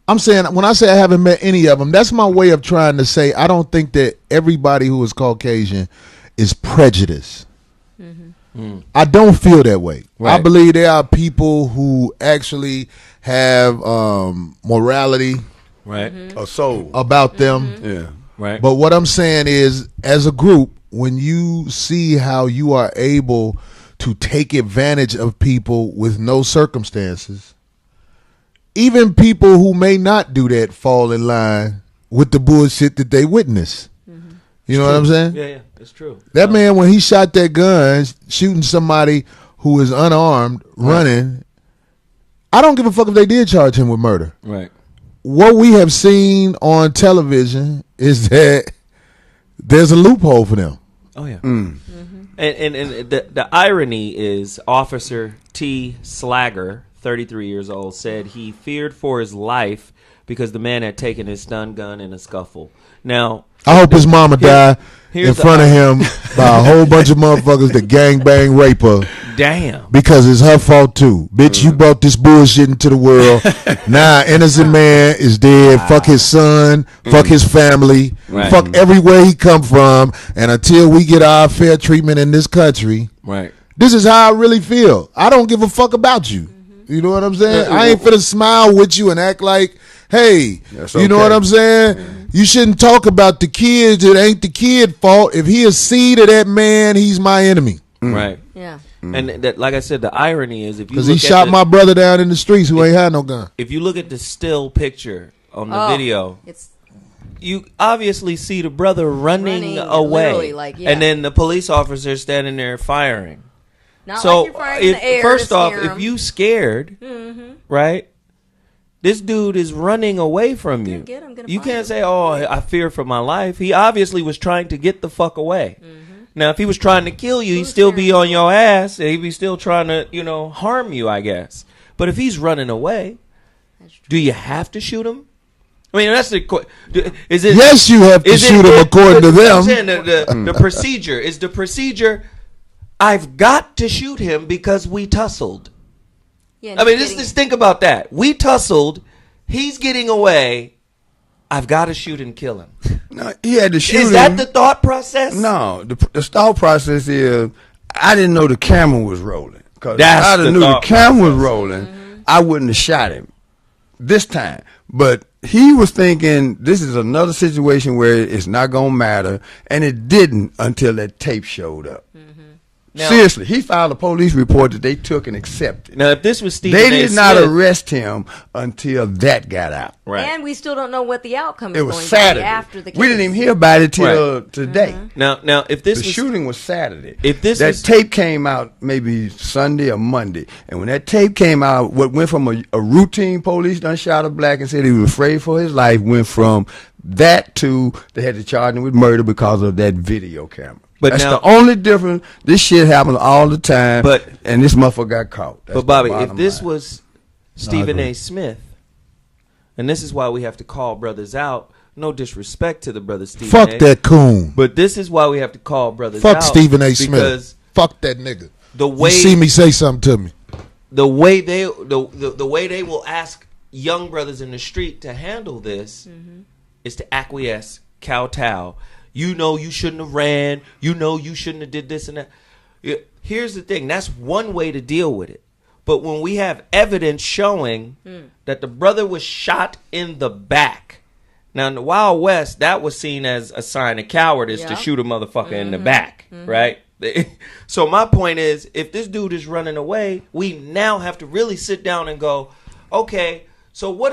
I'm saying, when I say I haven't met any of them, that's my way of trying to say I don't think that everybody who is Caucasian is prejudiced. I don't feel that way. Right. I believe there are people who actually have morality Right. A soul. about them. Yeah. Right. But what I'm saying is, as a group, when you see how you are able to take advantage of people with no circumstances, even people who may not do that fall in line with the bullshit that they witness. You know what I'm saying? Yeah, it's true. That man, when he shot that gun, shooting somebody who is unarmed, running, I don't give a fuck if they did charge him with murder. Right. What we have seen on television is that there's a loophole for them. Oh yeah. And the irony is, Officer T. Slagger, 33 years old, said he feared for his life because the man had taken his stun gun in a scuffle. Now, I hope his mama die in here's the front of him by a whole bunch of motherfuckers that gangbang rape her damn. because it's her fault too. Bitch, you brought this bullshit into the world. Now, innocent man is dead. Fuck his son. Fuck his family. Right. Fuck everywhere he come from. And until we get our fair treatment in this country, Right. this is how I really feel. I don't give a fuck about you. You know what I'm saying? I ain't finna smile with you and act like, hey, That's you know okay. what I'm saying? You shouldn't talk about the kids. It ain't the kid fault. If he a seed of that man, he's my enemy. Right. Yeah. And that, like I said, the irony is if you Because look he shot at my brother down in the streets who ain't had no gun. if you look at the still picture on the video, It's you obviously see the brother running away, literally, like, yeah. and then the police officer standing there firing. not So like you're firing in the air. first to off, scare if 'em. you scared, right? This dude is running away from you. get him, gonna You find can't him. say, "Oh, I fear for my life." He obviously was trying to get the fuck away. Now, if he was trying to kill you, he'd still be on your ass, and he'd be still trying to, harm you, I guess. But if he's running away, do you have to shoot him? I mean, that's the is it? Yes, you have to shoot him according to I'm them. saying the procedure is the procedure. I've got to shoot him because we tussled. Yeah, I mean, just think about that. We tussled. He's getting away. I've got to shoot and kill him. No, he had to shoot Is him. that the thought process? No, the thought process is I didn't know the camera was rolling. Because if That's I the knew the thought camera was rolling, I wouldn't have shot him this time. But he was thinking this is another situation where it's not going to matter, and it didn't until that tape showed up. Now- Seriously, he filed a police report that they took and accepted. Now, if this was Stephen They A. did not Smith- arrest him until that got out. Right. And we still don't know what the outcome is It was going to Saturday. be after the case. We didn't even hear about it till today. Now, if this The was shooting was Saturday. If this that was- tape came out maybe Sunday or Monday, and when that tape came out, what went from a routine police done shot a black and said he was afraid for his life went from that to they had to charge him with murder because of that video camera. But That's now- the only difference. This shit happens all the time. But- and this motherfucker got caught. That's But Bobby, the if bottom this line. was Stephen agree. A. Smith, and this is why we have to call brothers out. No disrespect to the brother Stephen Fuck A. that coon. But this is why we have to call brothers Fuck out. Stephen A. Smith. Because Fuck that nigga. the You way see me say something to me. the way they the way they will ask young brothers in the street to handle this is to acquiesce, kowtow. You know you shouldn't have ran. You know you shouldn't have did this and that. Here's the thing. That's one way to deal with it. But when we have evidence showing that the brother was shot in the back. Now, in the Wild West, that was seen as a sign of cowardice to Yeah. shoot a motherfucker in the back, right? So my point is, if this dude is running away, we now have to really sit down and go, okay, so what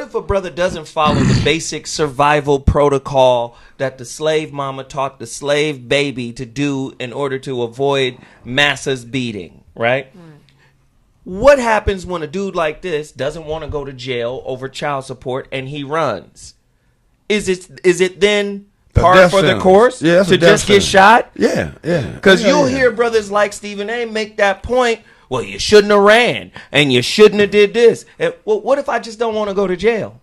if a brother doesn't follow the basic survival protocol that the slave mama taught the slave baby to do in order to avoid masses beating, right? What happens when a dude like this doesn't want to go to jail over child support and he runs? Is it then A par death for the sentence. course Yeah, it's a to death just get sentence. shot? Yeah. Because Yeah, you'll yeah. hear brothers like Stephen A. make that point. Well, you shouldn't have ran, and you shouldn't have did this. And, well, what if I just don't want to go to jail?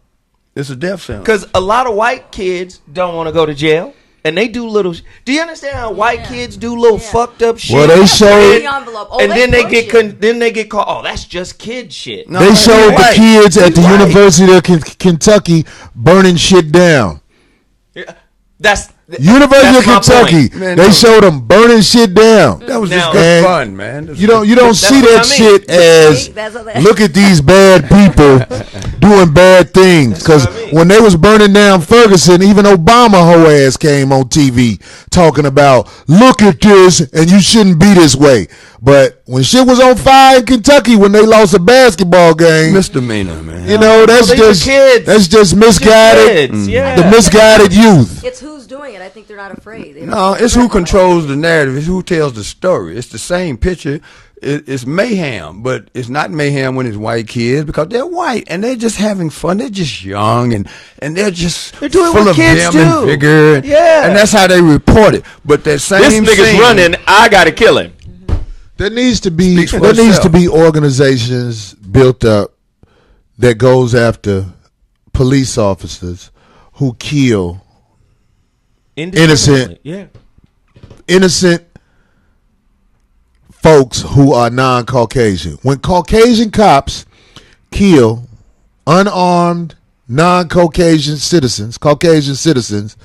It's a death sentence. Because a lot of white kids don't want to go to jail, and they do little. Do you understand how white kids do little fucked up shit? Well, they showed- The envelope. Oh, and then they push get it. then they get called. Oh, that's just kid shit. No, They he's showed the white. kids at He's the white. University of Kentucky burning shit down. Yeah, That's University that's of my Kentucky, point. Man, they no. showed them burning shit down. That was Now- just good And fun, man. You don't That's see what that I mean. shit as That's what they- look at these bad people doing bad things. Because what I mean. when they was burning down Ferguson, even Obama whole ass came on TV talking about look at this and you shouldn't be this way. But when shit was on fire in Kentucky when they lost a basketball game, misdemeanor, man. you know that's these are just kids. that's just misguided. Kids, yeah. The misguided youth. It's who's doing it. I think they're not afraid. They don't- No, it's who controls the narrative. It's who tells the story. It's the same picture. It's mayhem, but it's not mayhem when it's white kids because they're white and they're just having fun. They're just young and they're just They're doing full what of kids vim do. and vigor. Yeah. And that's how they report it. But that same This nigga's scene- running. I gotta kill him. There needs to be Speaks for there needs itself. to be organizations built up that goes after police officers who kill Indiscriminately. Yeah. innocent folks who are non-Caucasian. When Caucasian cops kill unarmed non-Caucasian citizens, Caucasian citizens,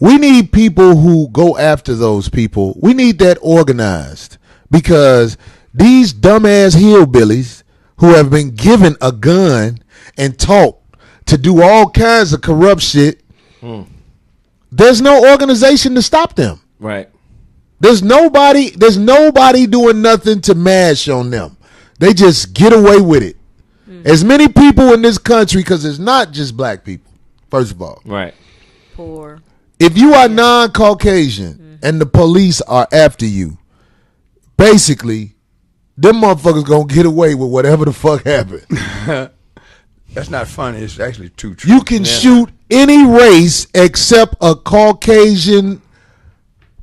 we need people who go after those people. We need that organized because these dumbass hillbillies who have been given a gun and taught to do all kinds of corrupt shit, there's no organization to stop them. Right. There's nobody doing nothing to mash on them. They just get away with it. As many people in this country, because it's not just black people, first of all. Right. Poor. If you are non-Caucasian and the police are after you, basically, them motherfuckers gonna get away with whatever the fuck happened. That's not funny. It's actually too true. You can shoot any race except a Caucasian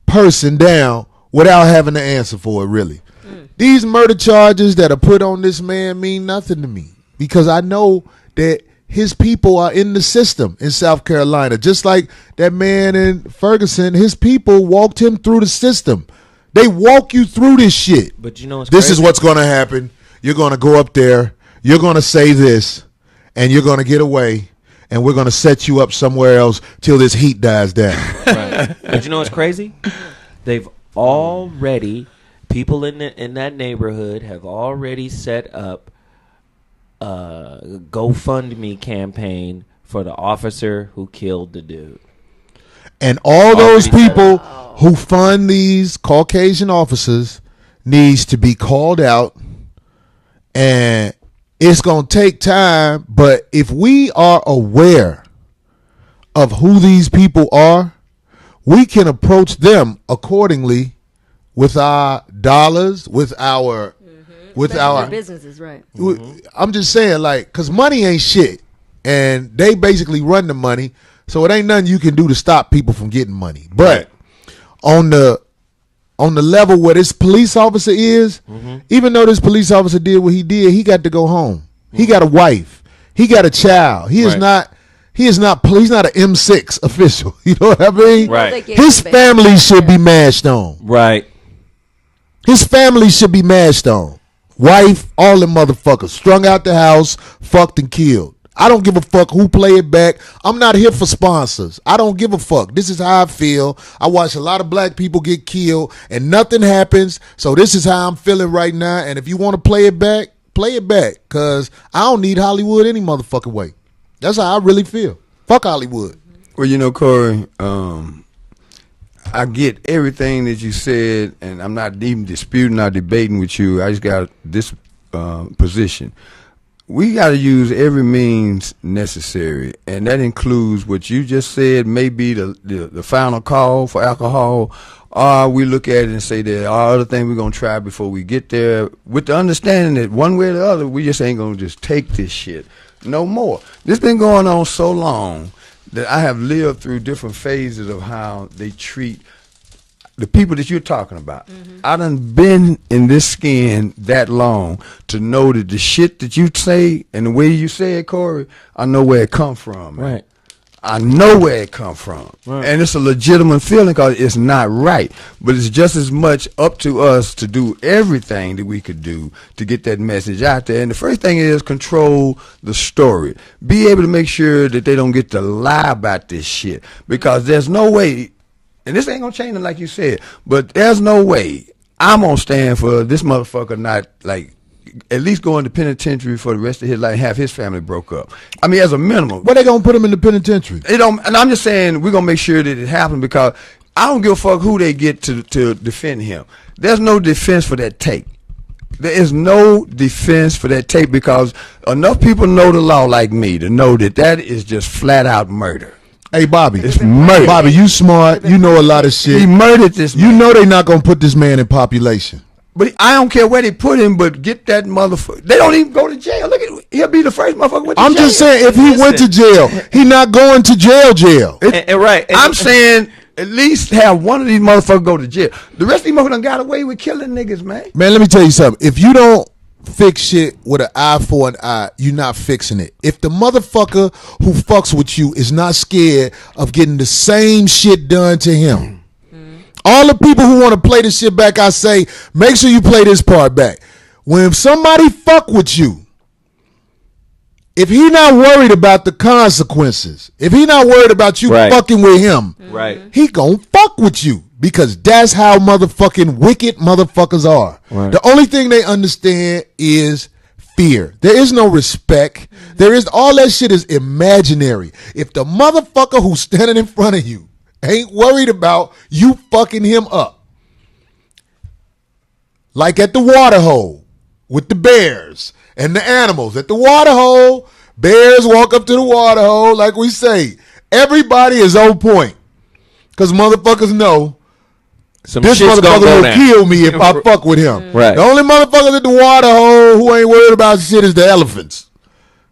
person down without having to answer for it, really. These murder charges that are put on this man mean nothing to me because I know that his people are in the system in South Carolina. Just like that man in Ferguson, his people walked him through the system. They walk you through this shit. But you know what's this crazy? is what's going to happen. You're going to go up there. You're going to say this, and you're going to get away, and we're going to set you up somewhere else till this heat dies down. Right. But you know what's crazy? They've already, people in that neighborhood have already set up a GoFundMe campaign for the officer who killed the dude. And all those people who fund these Caucasian officers needs to be called out, and it's going to take time. But if we are aware of who these people are, we can approach them accordingly with our dollars, with our businesses, right? I'm just saying, like, because money ain't shit, and they basically run the money, so it ain't nothing you can do to stop people from getting money. But on the level where this police officer is, even though this police officer did what he did, he got to go home. He got a wife. He got a child. He's not an M6 official. You know what I mean? Right. His family should be mashed on. Right. His family should be mashed on. Wife, all them motherfuckers strung out the house, fucked and killed. I don't give a fuck who play it back. I'm not here for sponsors. I don't give a fuck. This is how I feel. I watch a lot of black people get killed and nothing happens. So this is how I'm feeling right now. And if you want to play it back, play it back. Because I don't need Hollywood any motherfucking way. That's how I really feel. Fuck Hollywood. Well, you know, Corey, I get everything that you said, and I'm not even disputing or debating with you. I just got this position. We got to use every means necessary, and that includes what you just said, maybe the final call for alcohol, or we look at it and say there are other things we're going to try before we get there, with the understanding that one way or the other, we just ain't going to just take this shit no more. This been going on so long that I have lived through different phases of how they treat the people that you're talking about. I done been in this skin that long to know that the shit that you say and the way you say it, Corey, I know where it come from. Man. Right. I know where it come from. Right. And it's a legitimate feeling because it's not right. But it's just as much up to us to do everything that we could do to get that message out there. And the first thing is control the story. Be able to make sure that they don't get to lie about this shit. Because there's no way, and this ain't going to change it like you said, but there's no way I'm going to stand for this motherfucker not, like, at least go in the penitentiary for the rest of his life and have his family broke up. I mean, as a minimum. Where they going to put him in the penitentiary? They don't, and I'm just saying we're going to make sure that it happens because I don't give a fuck who they get to defend him. There's no defense for that tape. There is no defense for that tape because enough people know the law like me to know that that is just flat out murder. Hey, Bobby. It's murder. Bobby, you smart. You know a lot of shit. He murdered this man. You know they not going to put this man in population. But I don't care where they put him, but get that motherfucker. They don't even go to jail. Look at, he'll be the first motherfucker with I'm jail. just saying, if he went to jail, he not going to jail. Right. I'm saying at least have one of these motherfuckers go to jail. The rest of these motherfuckers done got away with killing niggas, man. Man, let me tell you something. If you don't fix shit with an eye for an eye, you're not fixing it. If the motherfucker who fucks with you is not scared of getting the same shit done to him, all the people who want to play this shit back, I say, make sure you play this part back. When somebody fuck with you, if he not worried about the consequences, if he not worried about you fucking with him, he gonna fuck with you because that's how motherfucking wicked motherfuckers are. Right. The only thing they understand is fear. There is no respect. There is, all that shit is imaginary. If the motherfucker who's standing in front of you ain't worried about you fucking him up, like at the water hole with the bears and the animals. At the water hole, bears walk up to the water hole, like we say. Everybody is on point. Because motherfuckers know this motherfucker will kill me if I fuck with him. Right. The only motherfuckers at the water hole who ain't worried about shit is the elephants.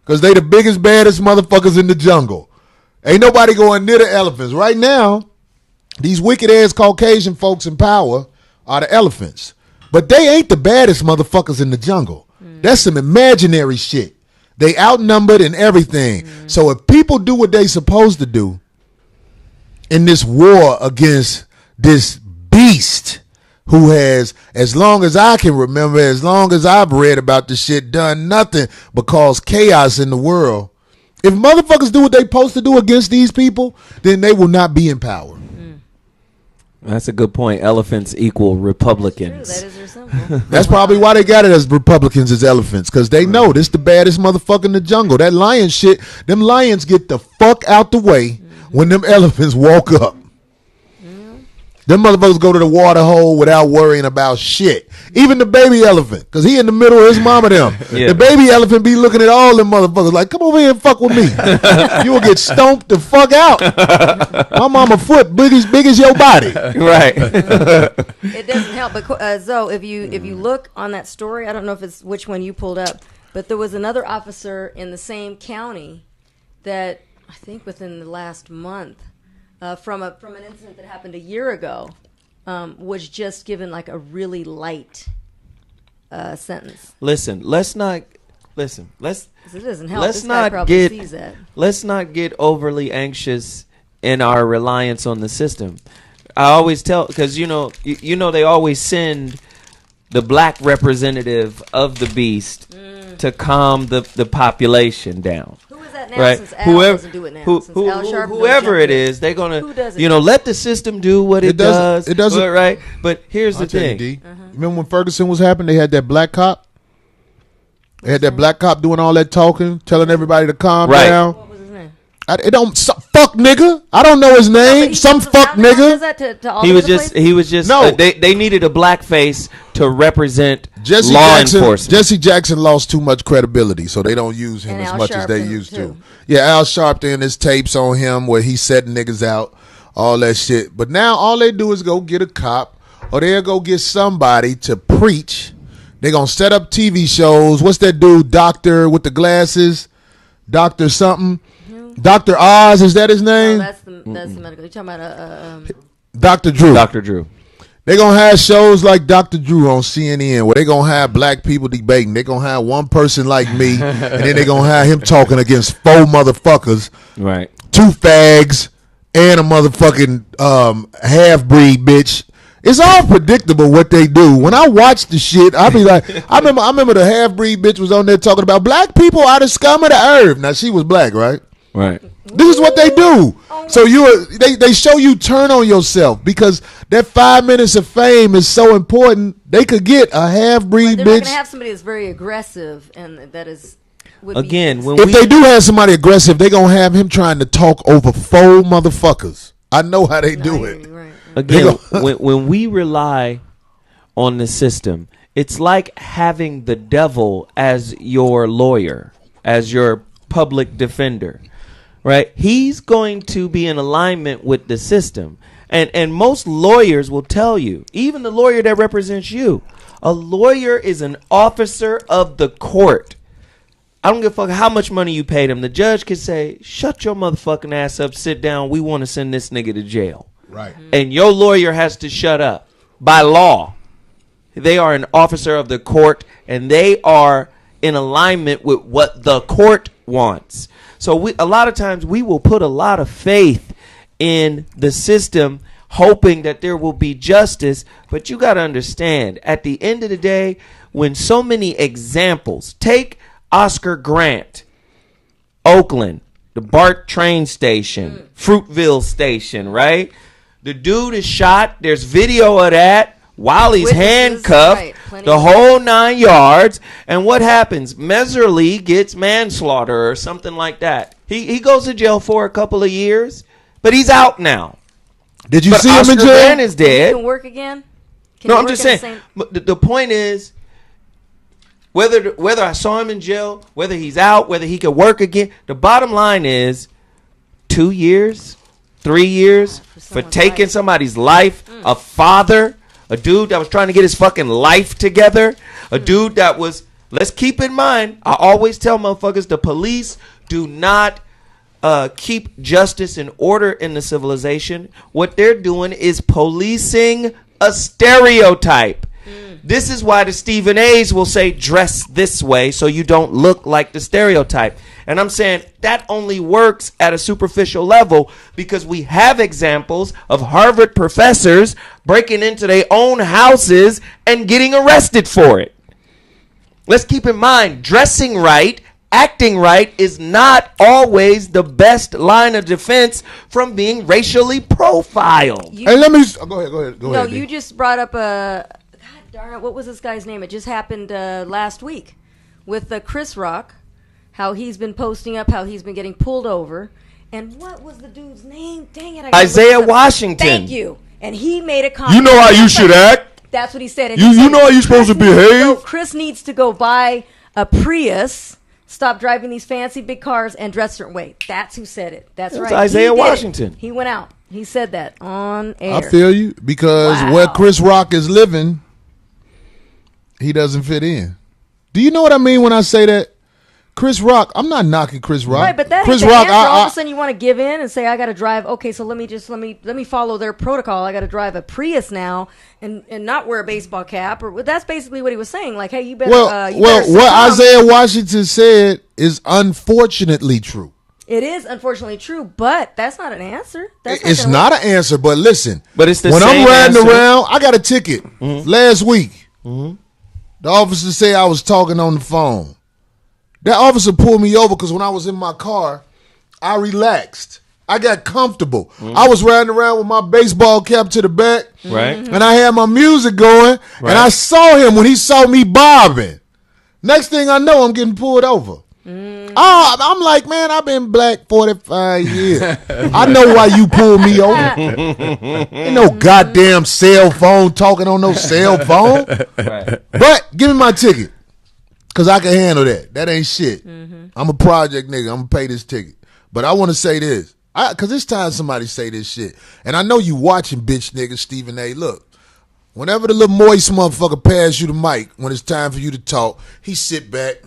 Because they the biggest, baddest motherfuckers in the jungle. Ain't nobody going near the elephants. Right now, these wicked-ass Caucasian folks in power are the elephants. But they ain't the baddest motherfuckers in the jungle. That's some imaginary shit. They outnumbered and everything. So if people do what they supposed to do in this war against this beast who has, as long as I can remember, as long as I've read about the shit, done nothing but cause chaos in the world. If motherfuckers do what they supposed to do against these people, then they will not be in power. That's a good point. Elephants equal Republicans. That is their symbol. That's probably why they got it as Republicans as elephants, because they know this the baddest motherfucker in the jungle. That lion shit, them lions get the fuck out the way when them elephants walk up. Them motherfuckers go to the water hole without worrying about shit. Even the baby elephant, because he in the middle of his mama them. Yeah. The baby elephant be looking at all them motherfuckers like, come over here and fuck with me. You will get stomped the fuck out. My mama foot big as your body. Right. It doesn't help. But Zoe, if you look on that story, I don't know if it's which one you pulled up, but there was another officer in the same county that I think within the last month, from an incident that happened a year ago, was just given like a really light sentence. Listen. Let's It doesn't help. Let's This guy not probably get sees that. let's not get overly anxious in our reliance on the system. I always tell, because you know they always send the black representative of the beast to calm the population down. Who is that now? Right. Since Al doesn't do it now. Since Al Sharpton whoever doesn't it do is, they're gonna Who does it? let the system do what it does. It doesn't. Right. But here's the I'll tell you, thing. D. Remember when Ferguson was happening? They had that black cop. They had that black cop doing all that talking, telling everybody to calm Right. down. What was his name? Fuck nigga. I don't know his name. Some fuck Does nigga. that to all He the was other just. places? He was just. No. They needed a black face to represent Jesse law Jackson. enforcement. Jesse Jackson lost too much credibility, so they don't use him And as Al much as they Sharpton, used to. too. Yeah, Al Sharpton, his tapes on him where he's setting niggas out, all that shit. But now all they do is go get a cop, or they'll go get somebody to preach. They're gonna set up TV shows. What's that dude, doctor with the glasses? Doctor something. Dr. Oz, is that his No, name? that's the medical. You're talking about Dr. Drew. Dr. Drew. They gonna have shows like Dr. Drew on CNN where they gonna have black people debating. They gonna have one person like me, and then they gonna have him talking against 4 motherfuckers, Right. 2 fags, and a motherfucking half-breed bitch. It's all predictable what they do. When I watch the shit, I be like, I remember the half-breed bitch was on there talking about black people are the scum of the earth. Now she was black, right? Right. This is what they do. So they show you turn on yourself because that 5 minutes of fame is so important. They could get a half-breed they're not bitch. going to have somebody that's very aggressive and that is Again, when If they do have somebody aggressive, they gonna have him trying to talk over 4 motherfuckers. I know how they do it. Right. Again, when we rely on the system, it's like having the devil as your lawyer, as your public defender, right? He's going to be in alignment with the system. And most lawyers will tell you, even the lawyer that represents you, a lawyer is an officer of the court. I don't give a fuck how much money you paid him. The judge could say, shut your motherfucking ass up, sit down. We want to send this nigga to jail. Right. And your lawyer has to shut up by law. They are an officer of the court, and they are in alignment with what the court wants. So a lot of times we will put a lot of faith in the system, hoping that there will be justice. But you got to understand, at the end of the day, when so many examples, take Oscar Grant, Oakland, the BART train station, Fruitville station, right? The dude is shot. There's video of that while he's Witnesses, handcuffed, right, plenty the of whole 9 yards. And what happens? Meserly gets manslaughter or something like that. He goes to jail for a couple of years, but he's out now. Did you But see Oscar him in jail? Grant is He dead. can work again. Can No, you I'm work just in the saying. same- The point is, whether I saw him in jail, whether he's out, whether he could work again, the bottom line is 2 years, 3 years for someone's taking life. somebody's life, a father, a dude that was trying to get his fucking life together, a dude that was, let's keep in mind, I always tell motherfuckers, the police do not keep justice and order in the civilization. What they're doing is policing a stereotype. This is why the Stephen A's will say dress this way so you don't look like the stereotype. And I'm saying that only works at a superficial level because we have examples of Harvard professors breaking into their own houses and getting arrested for it. Let's keep in mind, dressing right, acting right is not always the best line of defense from being racially profiled. Hey, let me. Go ahead. Go No, ahead. you just brought up a. God darn it! What was this guy's name? It just happened last week with Chris Rock. How he's been posting up how he's been getting pulled over, and what was the dude's name? Dang it! I gotta Isaiah look it up. Washington. Thank you. And he made a comment. You know how you should act. That's what he said. And You he said, know how you supposed to Chris needs behave? go- Chris needs to go buy a Prius. Stop driving these fancy big cars and dress a certain way. That's who said it. That's It was right. Isaiah He did it. Washington. He went out. He said that on air. I feel you because Wow. where Chris Rock is living, he doesn't fit in. Do you know what I mean when I say that? Chris Rock, I'm not knocking Chris Rock. Right, but that Chris ain't the Rock, answer. All of a sudden, you want to give in and say, "I got to drive." Okay, so let me follow their protocol. I got to drive a Prius now and not wear a baseball cap. Or that's basically what he was saying. Like, hey, you better. well, you better what succumb. Isaiah Washington said is unfortunately true. It is unfortunately true, but that's not an answer. That's It's gonna not work. an answer, but listen. But it's the when same I'm riding answer. around, I got a ticket last week. The officer said I was talking on the phone. That officer pulled me over because when I was in my car, I relaxed. I got comfortable. I was riding around with my baseball cap to the back, Right. and I had my music going, and I saw him when he saw me bobbing. Next thing I know, I'm getting pulled over. Oh, I'm like, man, I've been black 45 years. I know why you pulled me over. Ain't no goddamn cell phone talking on no cell phone. Right. But give me my ticket. Because I can handle that. That ain't shit. I'm a project nigga. I'm going to pay this ticket. But I want to say this. Because it's time somebody say this shit. And I know you watching, bitch nigga, Stephen A. Look, whenever the little moist motherfucker pass you the mic, when it's time for you to talk, he sit back,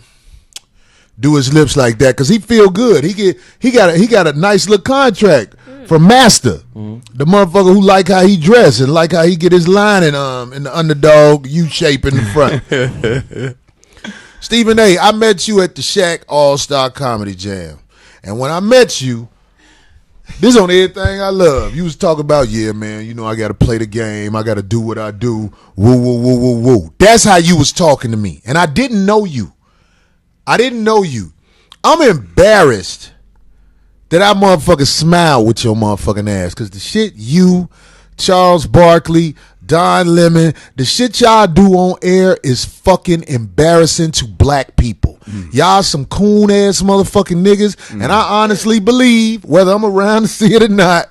do his lips like that because he feel good. He got a nice little contract from Master, the motherfucker who like how he dress and like how he get his line in the underdog U shape in the front. Stephen A., I met you at the Shaq All-Star Comedy Jam. And when I met you, this on everything I love. You was talking about, yeah, man, you know, I got to play the game. I got to do what I do. Woo, woo, woo, woo, woo. That's how you was talking to me. And I didn't know you. I'm embarrassed that I motherfucking smile with your motherfucking ass. Because the shit you, Charles Barkley, Don Lemon, the shit y'all do on air is fucking embarrassing to black people. Y'all some coon ass motherfucking niggas. And I honestly believe, whether I'm around to see it or not,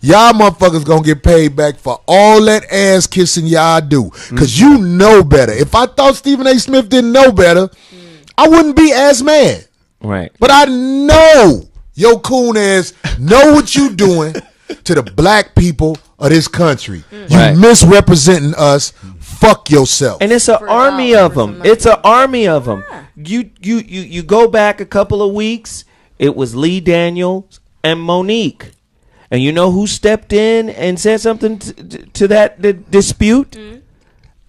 y'all motherfuckers gonna get paid back for all that ass kissing y'all do. Because you know better. If I thought Stephen A. Smith didn't know better, I wouldn't be as mad. Right. But I know your coon ass know what you doing to the black people of this country. You Right. misrepresenting us. Fuck yourself. And it's an For a army dollar, of for some them. money. It's an army of them. You go back a couple of weeks. It was Lee Daniels and Monique, and you know who stepped in and said something to that dispute?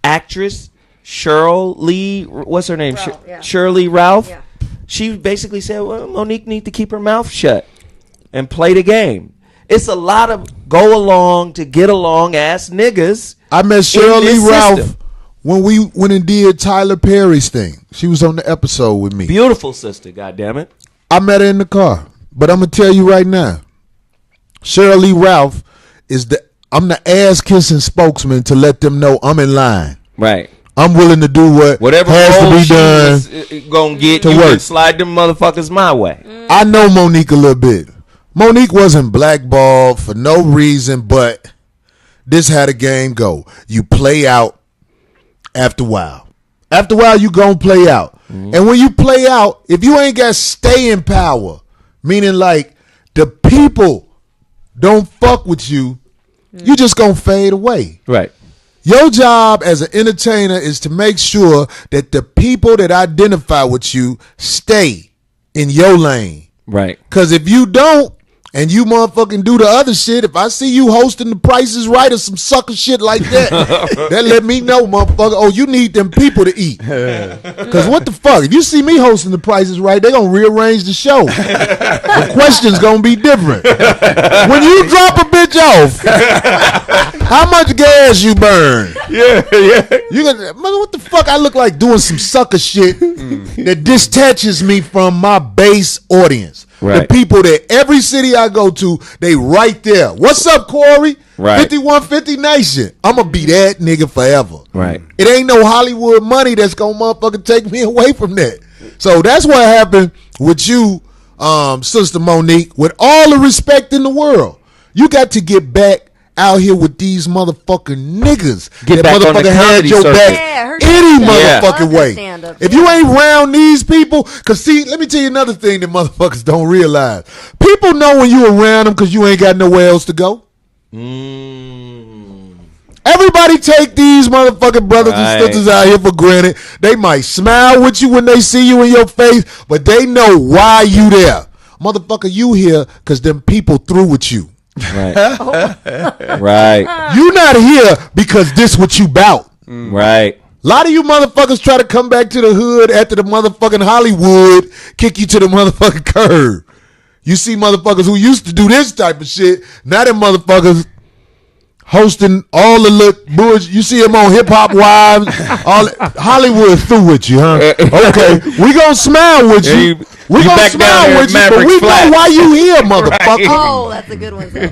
Actress Shirley, what's her name? Ralph, yeah. Shirley Ralph. Yeah. She basically said, "Well, Monique needs to keep her mouth shut and play the game." It's a lot of go along to get along ass niggas. I met Shirley this Ralph system. when we went and did Tyler Perry's thing. She was on the episode with me. Beautiful sister, goddammit. I met her in the car. But I'm gonna tell you right now, Shirley Ralph I'm the ass kissing spokesman to let them know I'm in line. Right. I'm willing to do Whatever has to role be she done. was gonna get, to you work. can slide them motherfuckers my way. I know Monique a little bit. Monique wasn't blackballed for no reason, but this how the game go. You play out after a while. After a while, you gonna play out. And when you play out, if you ain't got staying power, meaning like the people don't fuck with you, you just gonna fade away. Right. Your job as an entertainer is to make sure that the people that identify with you stay in your lane. Right. Because if you don't, and you motherfucking do the other shit, if I see you hosting The Price is Right or some sucker shit like that, that let me know, motherfucker, oh, you need them people to eat. Because what the fuck? If you see me hosting The Price is Right, they going to rearrange the show. The question's going to be different. When you drop a bitch off, how much gas you burn? Yeah. You gonna, mother, what the fuck? I look like doing some sucker shit that detaches me from my base audience. Right. The people that every city I go to, they right there. What's up, Corey? Right. 5150 Nation. I'm going to be that nigga forever. Right. It ain't no Hollywood money that's going to motherfucking take me away from that. So that's what happened with you, Sister Monique, with all the respect in the world. You got to get back out here with these motherfucking niggas. Get that back on the motherfucker had comedy your circuit. back Yeah, her any stand-up. motherfucking Love her way. stand-up. If you ain't around these people, because see, let me tell you another thing that motherfuckers don't realize. People know when you around them because you ain't got nowhere else to go. Everybody take these motherfucking brothers and sisters out here for granted. They might smile with you when they see you in your face, but they know why you there. Motherfucker, you here because them people through with you. Right. Right. You not here because this what you bout. Right. A lot of you motherfuckers try to come back to the hood after the motherfucking Hollywood kick you to the motherfucking curb. You see motherfuckers who used to do this type of shit, now them motherfuckers hosting all the little bullshit. You see them on Hip Hop Wives. All Hollywood through with you, huh? Okay, we gonna smile with you. We gonna smile with you, but we know why you here, motherfucker. Oh, that's a good one. Zach.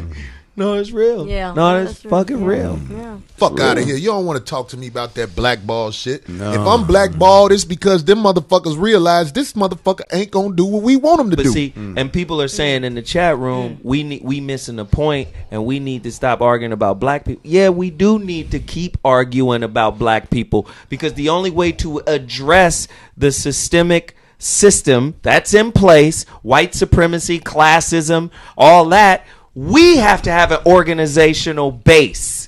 No, it's real. Yeah. No, it's true. fucking Yeah. real. Yeah. Fuck out of here. You don't want to talk to me about that blackball shit. No. If I'm blackballed, it's because them motherfuckers realize this motherfucker ain't gonna do what we want him to But do. see, and people are saying in the chat room, we missing the point, and we need to stop arguing about black people. Yeah, we do need to keep arguing about black people, because the only way to address the systemic system that's in place, white supremacy, classism, all that, we have to have an organizational base.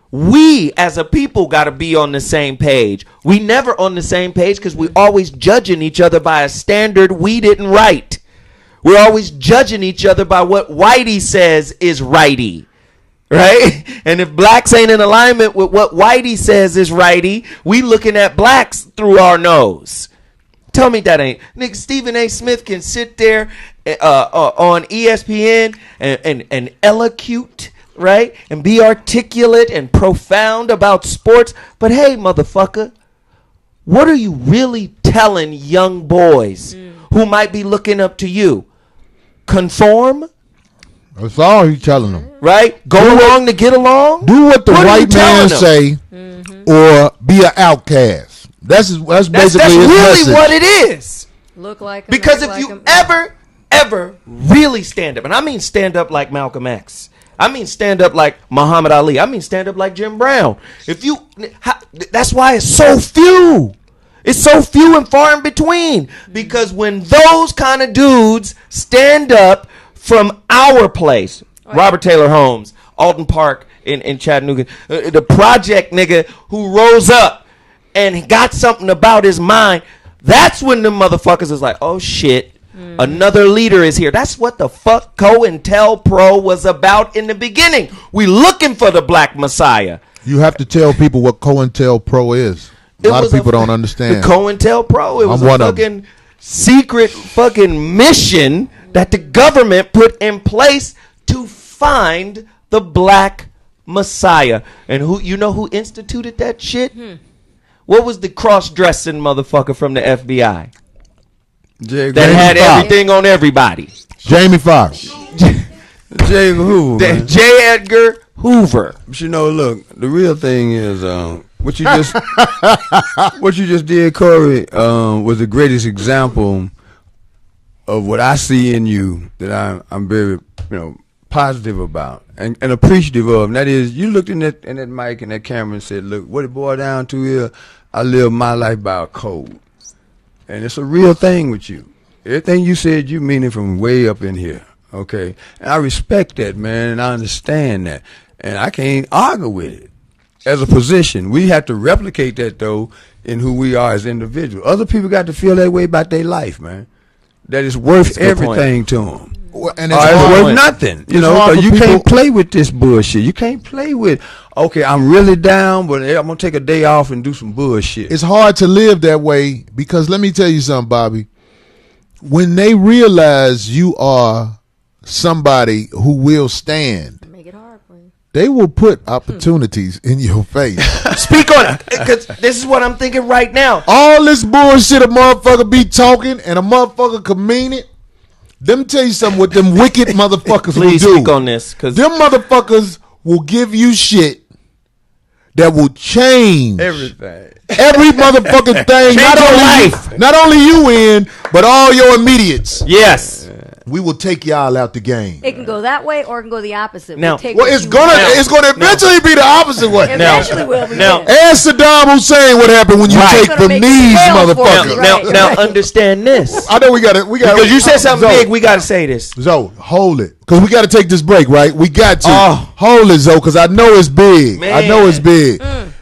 We as a people got to be on the same page. We never on the same page because we always judging each other by a standard we didn't write. We're always judging each other by what Whitey says is righty. Right? And if blacks ain't in alignment with what Whitey says is righty, we looking at blacks through our nose. Tell me that ain't. Nigga, Stephen A. Smith can sit there on ESPN and elocute, right? And be articulate and profound about sports. But hey, motherfucker, what are you really telling young boys who might be looking up to you? Conform? That's all he's telling them. Right? Go along to get along? Do what the What are you white man telling say, or be an outcast. That's basically That's his really message. what it is. Look like 'em, Because act if like you 'em. ever really stand up, and I mean stand up like Malcolm X, I mean stand up like Muhammad Ali, I mean stand up like Jim Brown. That's why it's so few. It's so few and far in between. Because when those kind of dudes stand up from our place, Robert Taylor Holmes, Alton Park in Chattanooga, the project nigga who rose up and got something about his mind, that's when the motherfuckers is like, oh shit, another leader is here. That's what the fuck COINTELPRO was about in the beginning. We looking for the black messiah. You have to tell people what COINTELPRO is. A lot of people don't understand. The COINTELPRO, it was I'm a one of 'em. fucking secret fucking mission that the government put in place to find the black messiah. And who instituted that shit? What was the cross-dressing motherfucker from the FBI that had everything on everybody? Jamie Foxx. J. Hoover. man. J. Edgar Hoover. But you know, look, the real thing is what you just what you just did, Corey, was the greatest example of what I see in you that I'm very, positive about and appreciative of. And that is, you looked in that mic and that camera and said, look, what it boiled down to is I live my life by a code. And it's a real thing with you. Everything you said, you mean it from way up in here. Okay? And I respect that, man, and I understand that. And I can't argue with it. As a position, we have to replicate that, though, in who we are as individuals. Other people got to feel that way about their life, man. That it's worth everything to them. Well, and it's worth nothing. You know, you can't play with this bullshit. You can't play with, okay, I'm really down, but I'm going to take a day off and do some bullshit. It's hard to live that way because let me tell you something, Bobby. When they realize you are somebody who will stand, Make it hard for you. they will put opportunities in your face. Speak on it, because this is what I'm thinking right now. All this bullshit a motherfucker be talking and a motherfucker can mean it. Let me tell you something what them wicked motherfuckers will do. Please speak on this, because them motherfuckers will give you shit that will change Everything. every motherfucking thing. Change Not only you in, but all your immediates. yes. We will take y'all out the game. It can go that way or it can go the opposite. Now- We'll take Well, what it's you gonna want. eventually be the opposite way. Eventually will be. now- yes. Ask Saddam Hussein what happened when you Right. take Gonna from make these it hell for you, motherfuckers. right. Now, understand this. I know we got it. Because you said something Zoe, big, we got to say this. Zoe, hold it, because we got to take this break, right? We got to Oh. hold it, Zoe, because I know it's big. Man. I know it's big.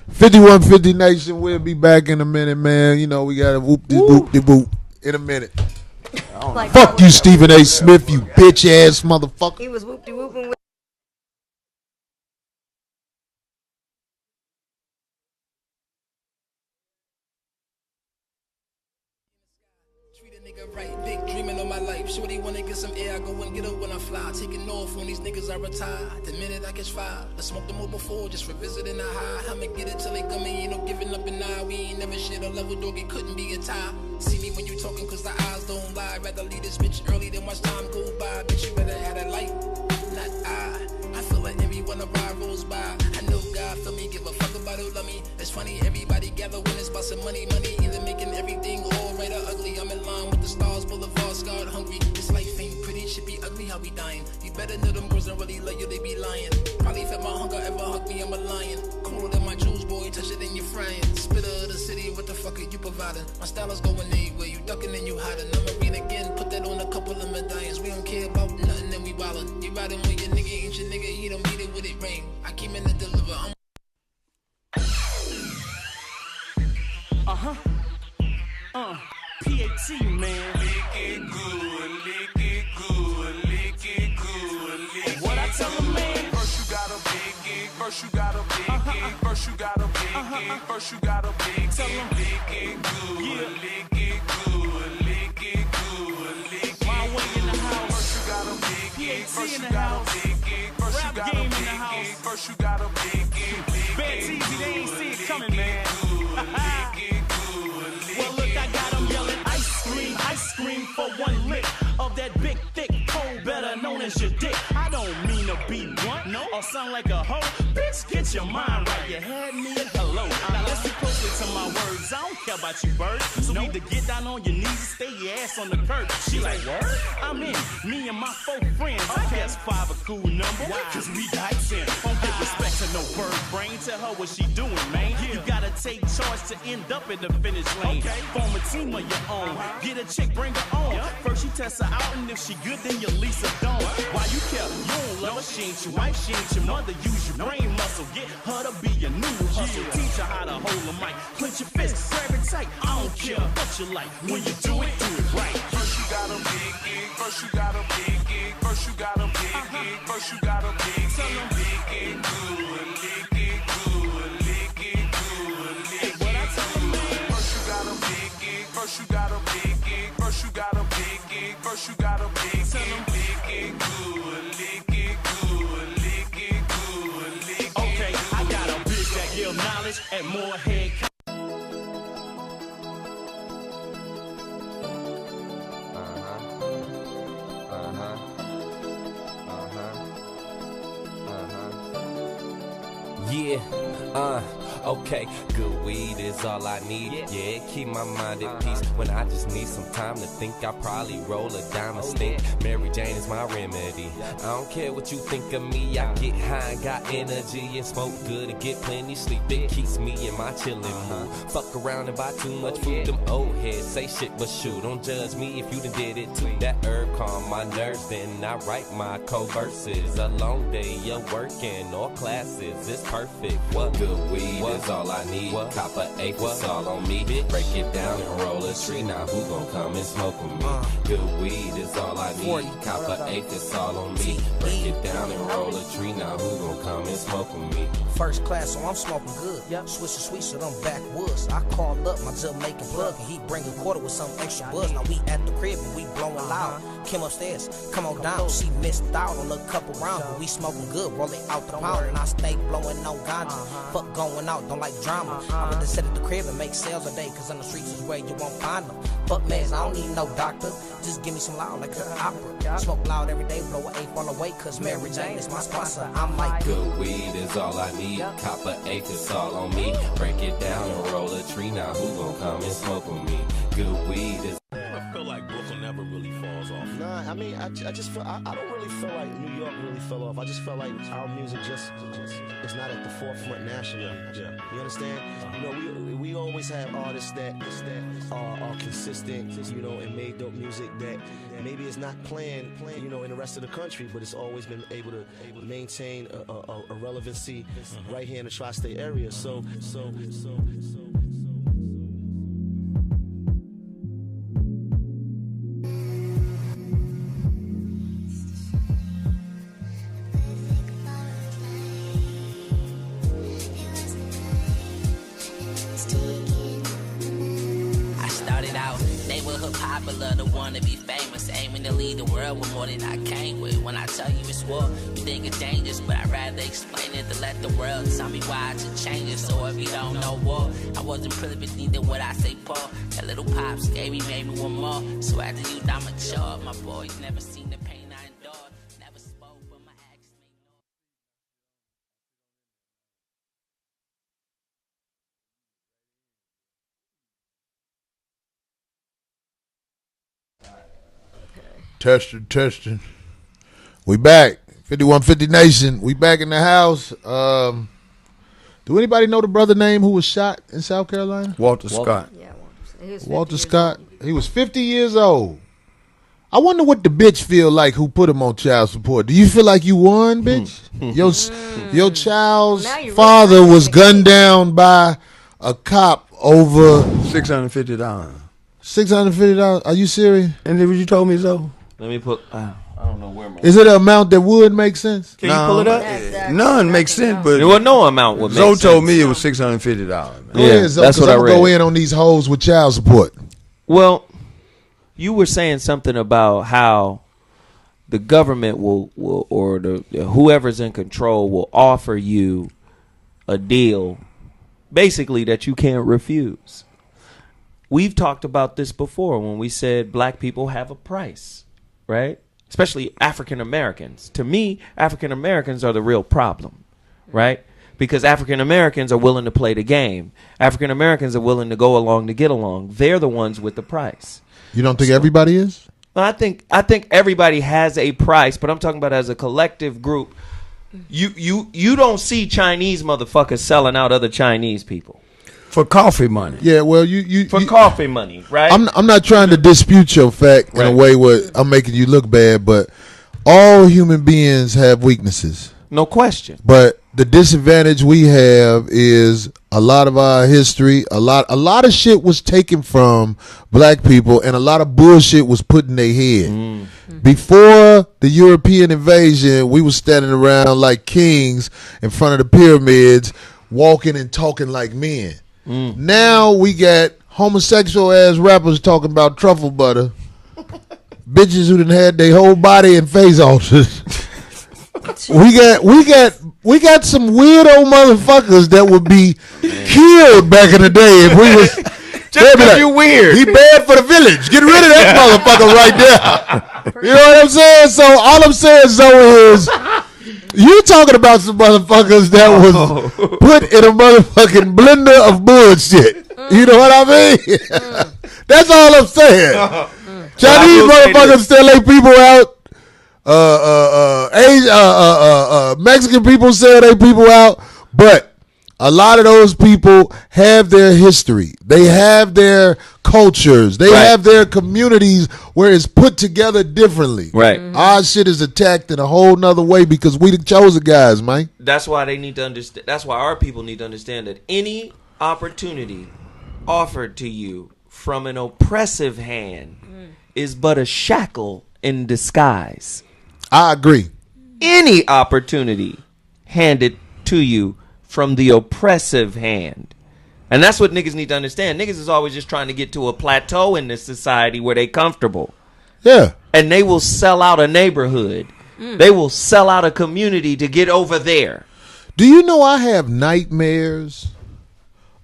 5150 Nation. We'll be back in a minute, man. You know we got to whoop de whoop de whoop in a minute. Like Fuck you, Stephen A. Smith, you bitch ass motherfucker. He was whoop de whooping with. Treat a nigga right, big dreaming on my life. Shorty wanna get some air, I go and get up when I fly. Taking off on these niggas, I retire. The minute I catch fire, I smoked them all before, just revisiting the high. I'ma get it till they come in, ain't no giving up an eye. We ain't never shared a level, dog, it couldn't be a tie. See me when you talking, cause the eyes don't lie. Rather leave this bitch early than watch time go by. Bitch, you better have that light, not I feel like every when a ride rolls by. I know God feel me, give a fuck about who love me. It's funny, everybody gather when it's about some money, either making everything all right or ugly. I'm in line with the stars, boulevard scarred, hungry. This life ain't pretty, should be ugly, how we dying. You better know them girls don't really love you, they be lying. Probably fed my hunger, ever hug me, I'm a lion. Cooler than my jewels, boy, touch it and you frying. Spitter of the city, what the fuck are you providing? My style is going anywhere, you ducking and you hiding. I'ma read again, put that on a couple of medallions. We don't care about nothing and we wildin'. You riding with your nigga, ain't your nigga, he don't beat it with it rain. I came in to deliver, I'm PAT, man. Lick it good, lick it good, lick it good, lick it. What I tell them, man? First you gotta lick it, first you gotta lick it, first you gotta lick it, first you gotta lick it, lick it good, lick it good, lick it good, lick it. My way in the house. First you gotta lick it, first you gotta lick it, first you gotta lick it, first you gotta lick it. Bad easy, they ain't see it coming, man. Well, look, I got them yelling ice cream for one lick of that big, thick pole, better known as your dick. I don't mean to be blunt, no, or sound like a hoe. Bitch, get your mind right. You had me at hello. Now listen closely to my words. I don't care about you, bird. So either get down on your knees and stay your ass on the curb. She like, what? I'm in. Me and my 4 friends. I guess 5 a cool number. Why? Cause we dice in. Don't give respect to no bird brain. Tell her what she doing, man. You gotta take charge to end up in the finish lane. Form a team of your own. Get a chick, bring her on. First you test her out, and if she good, then you lease her don't. Why you care? You don't love her. She ain't your wife, she ain't your mother. Use your brain muscle. Get her to be your new hustle. Teach her how to hold a mic. Clench your fist, grab it tight. I don't care what you like. When you do it right. First you gotta big it. First you gotta big it. First you gotta big it. First you gotta big it. Lick it good. Lick it good. Lick it good. Lick what I tell them, man. First you gotta big it. First you gotta big it. First you gotta big it. First you gotta big it. Lick it good. Lick it good. Lick it good. Lick it. Okay, I got a bitch that give knowledge and more head. Yeah, Okay, good weed is all I need. Yeah, keep my mind at peace. When I just need some time to think, I'll probably roll a diamond stink. Mary Jane is my remedy. I don't care what you think of me. I get high and got energy and smoke good and get plenty sleep. It keeps me in my chillin' mood. Fuck around and buy too much food. Them old heads say shit, but shoot, don't judge me if you done did it too. That herb calm my nerves, then I write my co-verses. A long day of working or classes, it's perfect. What good weed is all I need. Cop a eighth, it's all on me. Break it down and roll a tree. Now who gon' come and smoke with me? Good weed is all I need. Cop a eighth, it's all on me. Break it down and roll a tree. Now who gon' come and smoke with me? First class, so I'm smoking good. Switch to sweet, so them backwoods. I called up my Jamaican plug, and he bring a quarter with some extra buzz. Now we at the crib and we blowing loud. Kim upstairs, come on down. She missed out on a couple rounds, but we smoking good, rolling out the pound, and I stay blowing no ganja. Fuck going out, don't like drama. I would just sit at the crib and make sales a day, cause on the streets is where you won't find them. Fuck meds, I don't need no doctor. Just give me some loud like an opera. Smoke loud every day, blow an eighth on the way, cause Mary Jane is my sponsor. I'm like, good weed is all I need. Cop a eighth, it's all on me. Break it down and roll a tree. Now who gon' come and smoke with me? Good weed is. I feel like Brooklyn never really falls off. Nah, I mean, I just feel, I don't really feel like New York really fell off. I just felt like our music just is not at the forefront nationally. Yeah. You understand? You know, we always have artists that are consistent, you know, and made dope music that maybe is not playing, you know, in the rest of the country, but it's always been able to maintain a relevancy right here in the tri-state area. So. Popular, the one to be famous, aiming to lead the world with more than I came with. When I tell you it's war, you think it's dangerous, but I'd rather explain it to let the world tell me why I should change it. So if you don't know war, I wasn't privileged, neither would I say Paul. That little pops gave me maybe one more. So as the youth, I'm mature. My boys never seen the pain I endured. Never spoke, but my actions Testing. We back. 5150 Nation. We back in the house. Do anybody know the brother name who was shot in South Carolina? Walter Scott. Yeah, Walter Scott. He was 50 years old. I wonder what the bitch feel like who put him on child support. Do you feel like you won, bitch? Your child's father was gunned down by a cop over $650. $650? Are you serious? And then you told me so. Let me put. I don't know where my. Is it an amount that would make sense? Can you pull it up? Exactly. None makes sense, but Well, no amount would make Zoe sense. told me it was $650. Yeah, that's what I read. I'm gonna go in on these hoes with child support. Well, you were saying something about how the government will or the whoever's in control will offer you a deal, basically that you can't refuse. We've talked about this before when we said black people have a price, right? Especially African Americans. To me, African Americans are the real problem, right? Because African Americans are willing to play the game. African Americans are willing to go along to get along. They're the ones with the price. You don't think everybody is? I think everybody has a price, but I'm talking about as a collective group. You don't see Chinese motherfuckers selling out other Chinese people. For coffee money. Yeah, well, you coffee money, right? I'm not trying to dispute your fact in a way where I'm making you look bad, but all human beings have weaknesses. No question. But the disadvantage we have is a lot of our history, a lot of shit was taken from black people, and a lot of bullshit was put in their head. Before the European invasion, we was standing around like kings in front of the pyramids, walking and talking like men. Now we got homosexual ass rappers talking about truffle butter. Bitches who done had their whole body and face alters. We got some weirdo motherfuckers that would be killed back in the day if we was just because you weird. He bad for the village. Get rid of that motherfucker right there. You know what I'm saying? So all I'm saying, Zoe, is You talking about some motherfuckers that was put in a motherfucking blender of bullshit. You know what I mean? That's all I'm saying. Chinese motherfuckers sell their people out. Mexican people sell their people out. But a lot of those people have their history. They have their cultures. They have their communities where it's put together differently. Right. Our shit is attacked in a whole nother way because we the chosen guys, man. That's why they need to understand. That's why our people need to understand that any opportunity offered to you from an oppressive hand is but a shackle in disguise. I agree. Any opportunity handed to you from the oppressive hand. And that's what niggas need to understand. Niggas is always just trying to get to a plateau in this society where they comfortable. Yeah. And they will sell out a neighborhood. They will sell out a community to get over there. Do you know I have nightmares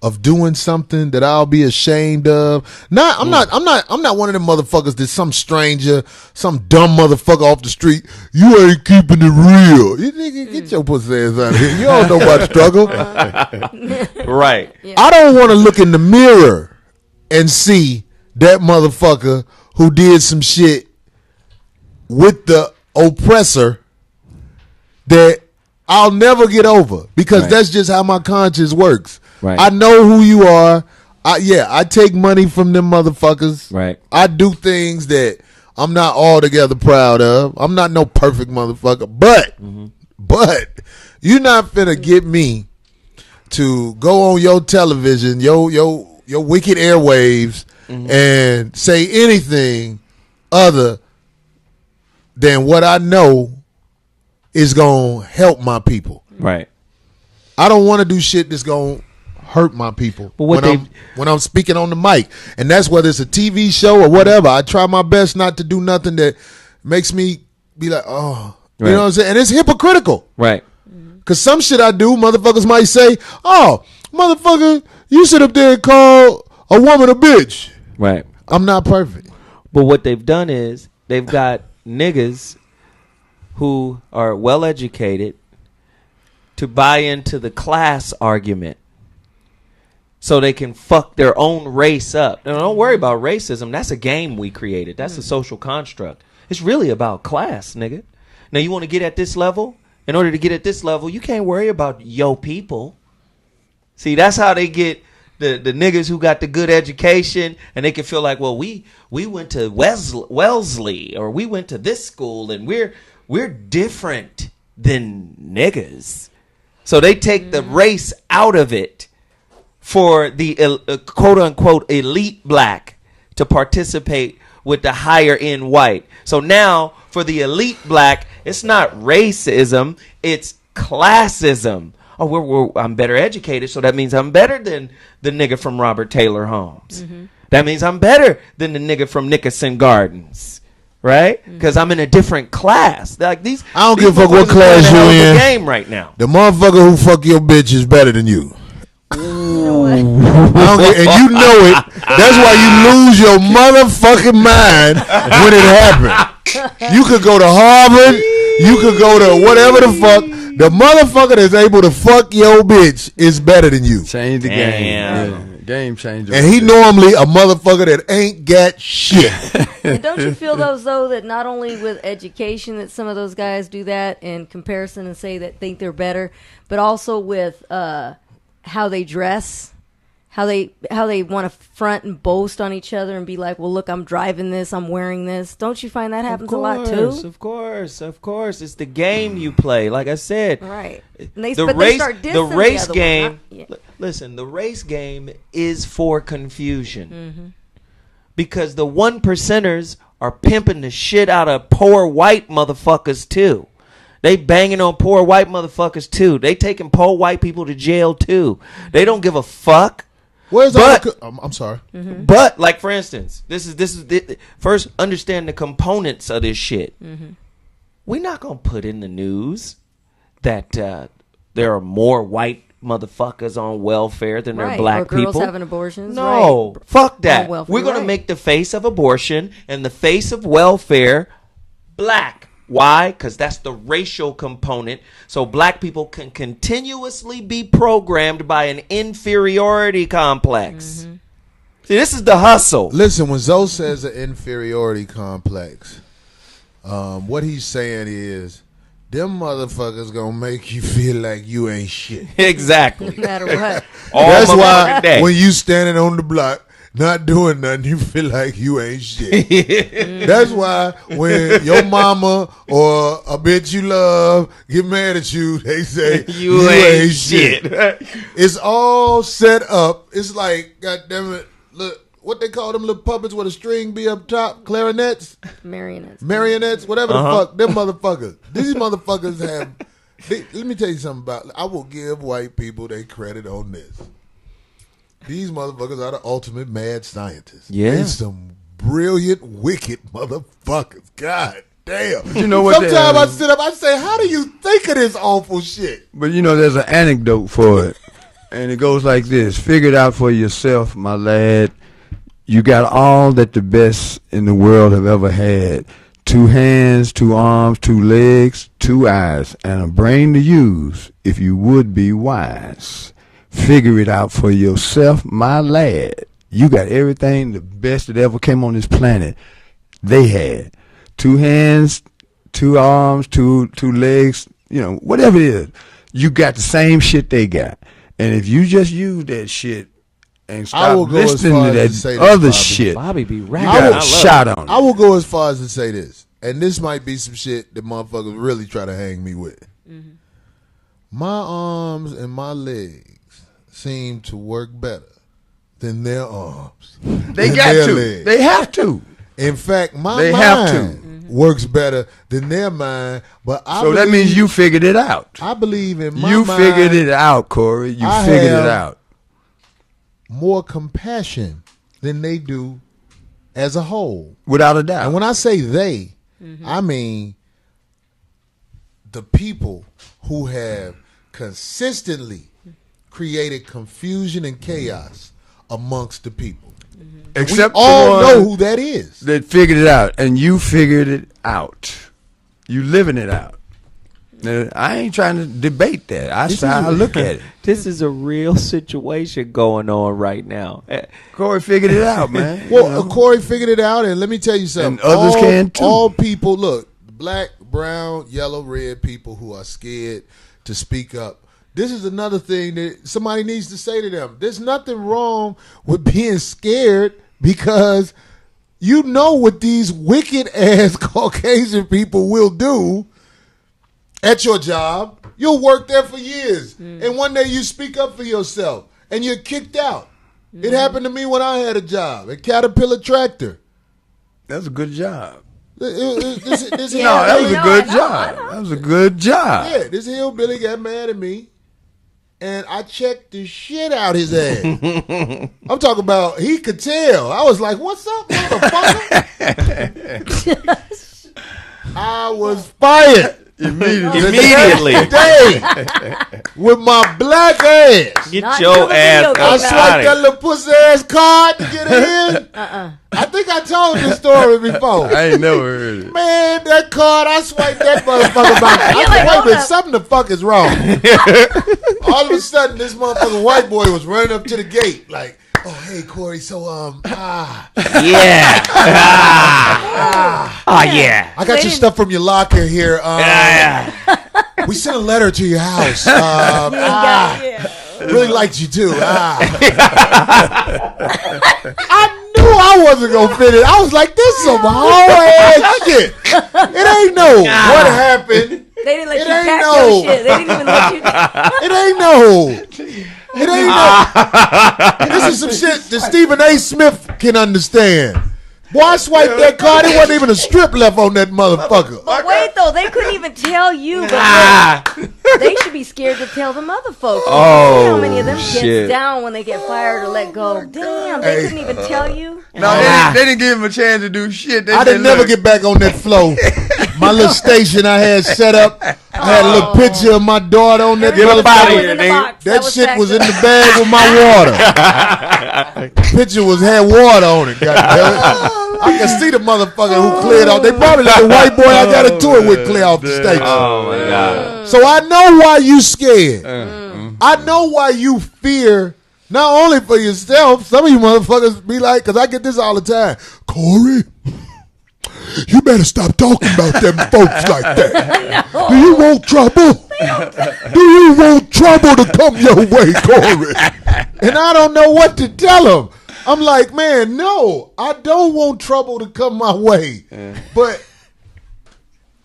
of doing something that I'll be ashamed of? I'm not one of them motherfuckers that's some stranger, some dumb motherfucker off the street. You ain't keeping it real. You nigga, get your pussy ass out of here. You don't know about struggle. Right. Yeah. I don't want to look in the mirror and see that motherfucker who did some shit with the oppressor that I'll never get over because that's just how my conscience works. Right. I know who you are. I take money from them motherfuckers. Right. I do things that I'm not altogether proud of. I'm not no perfect motherfucker. But you're not finna get me to go on your television, your wicked airwaves, and say anything other than what I know is gonna help my people. Right. I don't want to do shit that's gonna hurt my people But when I'm speaking on the mic, and that's whether it's a TV show or whatever. I try my best not to do nothing that makes me be like, oh, you know what I'm saying? And it's hypocritical, Right. because some shit I do, motherfuckers might say, oh, motherfucker, you sit up there and call a woman a bitch. Right. I'm not perfect. But what they've done is they've got niggas who are well educated to buy into the class argument so they can fuck their own race up. Now, don't worry about racism. That's a game we created. That's a social construct. It's really about class, nigga. Now, you want to get at this level? In order to get at this level, you can't worry about yo people. See, that's how they get the niggas who got the good education, and they can feel like, well, we went to Wellesley, or we went to this school, and we're different than niggas. So they take the race out of it for the quote-unquote elite black to participate with the higher-end white. So now, for the elite black, it's not racism, it's classism. Oh, I'm better educated, so that means I'm better than the nigga from Robert Taylor Homes. That means I'm better than the nigga from Nickerson Gardens. Right? Because I'm in a different class. Like these, I don't give a fuck what class you in. The game right now. The motherfucker who fuck your bitch is better than you. And you know it. That's why you lose your motherfucking mind when it happened. You could go to Harvard. You could go to whatever the fuck. The motherfucker that's able to fuck your bitch is better than you. Change the game. Yeah. Game changer. And he normally a motherfucker that ain't got shit. And don't you feel though that not only with education that some of those guys do that in comparison and say that think they're better, but also with how they dress, how they want to front and boast on each other and be like, well, look, I'm driving this, I'm wearing this. Don't you find that happens a lot too? Of course. It's the game you play. Like I said, right? And they the start dissing the race the game. one. Listen, the race game is for confusion because the 1%ers are pimping the shit out of poor white motherfuckers too. They banging on poor white motherfuckers too. They taking poor white people to jail too. They don't give a fuck. Where's I'm sorry. But like for instance, this is first understand the components of this shit. We're not gonna put in the news that there are more white motherfuckers on welfare than there are black or girls people having abortions. No, fuck that. Welfare, we're gonna make the face of abortion and the face of welfare black Why? Because that's the racial component. So black people can continuously be programmed by an inferiority complex. See, this is the hustle. Listen, when Zoe says an inferiority complex, what he's saying is, them motherfuckers gonna make you feel like you ain't shit. Exactly. No matter what. That's why when you standing on the block not doing nothing, you feel like you ain't shit. That's why when your mama or a bitch you love get mad at you, they say you ain't shit. It's all set up. It's like, goddamn it, look. What they call them little puppets with a string be up top? Clarinets? Marionettes? Whatever the fuck. Them motherfuckers. These motherfuckers have... let me tell you something about... I will give white people their credit on this. These motherfuckers are the ultimate mad scientists. Yeah. They're some brilliant, wicked motherfuckers. God damn. You know what? Sometimes I sit up, I say, how do you think of this awful shit? But you know, there's an anecdote for it. And it goes like this. Figure it out for yourself, my lad. You got all that the best in the world have ever had. 2 hands, 2 arms, 2 legs, 2 eyes, and a brain to use if you would be wise. Figure it out for yourself, my lad. You got everything the best that ever came on this planet. They had 2 hands, 2 arms, 2 legs, you know, whatever it is. You got the same shit they got. And if you just use that shit, and stop listening to that other shit. Bobby be You rapping. got a shot on it. I will go as far as to say this, and this might be some shit that motherfuckers really try to hang me with. My arms and my legs seem to work better than their arms. They got to. Legs. They have to. In fact, my They mind have to. works better than their mind. But So that means you figured it out. I believe in my You mind. figured it out, Corey. You figured it out. More compassion than they do as a whole. Without a doubt. And when I say they, I mean the people who have consistently created confusion and chaos amongst the people. Except we all for know who that is. That figured it out, and you figured it out. You living it out. Now, I ain't trying to debate that. That's how I look at it. This is a real situation going on right now. Corey figured it out, man. Well, Corey figured it out, and let me tell you something. And others can too. All people, look, black, brown, yellow, red people who are scared to speak up. This is another thing that somebody needs to say to them. There's nothing wrong with being scared because you know what these wicked-ass Caucasian people will do at your job. You'll work there for years. And one day you speak up for yourself and you're kicked out. It happened to me when I had a job at Caterpillar Tractor. That's a good job. That was a good job. That was a good job. Yeah, this hillbilly got mad at me, and I checked the shit out his ass. I'm talking about he could tell. I was like, "What's up, motherfucker?" I was fired Immediately. Today, with my black ass. Get Not your the ass video I out game. swiped of that it. little pussy ass card to get in. I think I told this story before. I ain't never heard it. Man, that card, I swiped that motherfucker back. I You're said, like, wait a hold minute, up. something the fuck is wrong. All of a sudden, this motherfucking white boy was running up to the gate like, oh, hey, Corey, so, Yeah. Oh, yeah. I got your stuff from your locker here. We sent a letter to your house. Really liked you, too. I knew I wasn't going to fit it. I was like, this is some hard-ass shit. It ain't no what happened. They didn't let It you ain't pack no- your shit. They didn't even let you. It ain't no. It ain't no. This is some shit that Stephen A. Smith can understand. Boy, I swiped that card. There wasn't even a strip left on that motherfucker. But wait, though, they couldn't even tell you. But they should be scared to tell them other folks. Oh, You know how many of them shit. gets down when they get fired or let go? Damn, they Hey. couldn't even tell you. No, they didn't give him a chance to do shit. They I said, didn't never look, get back on that flow. My little station I had set up. I had a little picture of my daughter on that. Get up out of here, nigga. That shit was in the bag with my water. Picture had water on it. I can see the motherfucker who cleared off. They probably let the white boy I got into it with clear off the station. Oh my God. So I know why you scared. I know why you fear. Not only for yourself, some of you motherfuckers be like, because I get this all the time. Corey, you better stop talking about them folks like that. Do you want trouble? Do you want trouble to come your way, Corey? And I don't know what to tell them. I'm like, man, no, I don't want trouble to come my way. But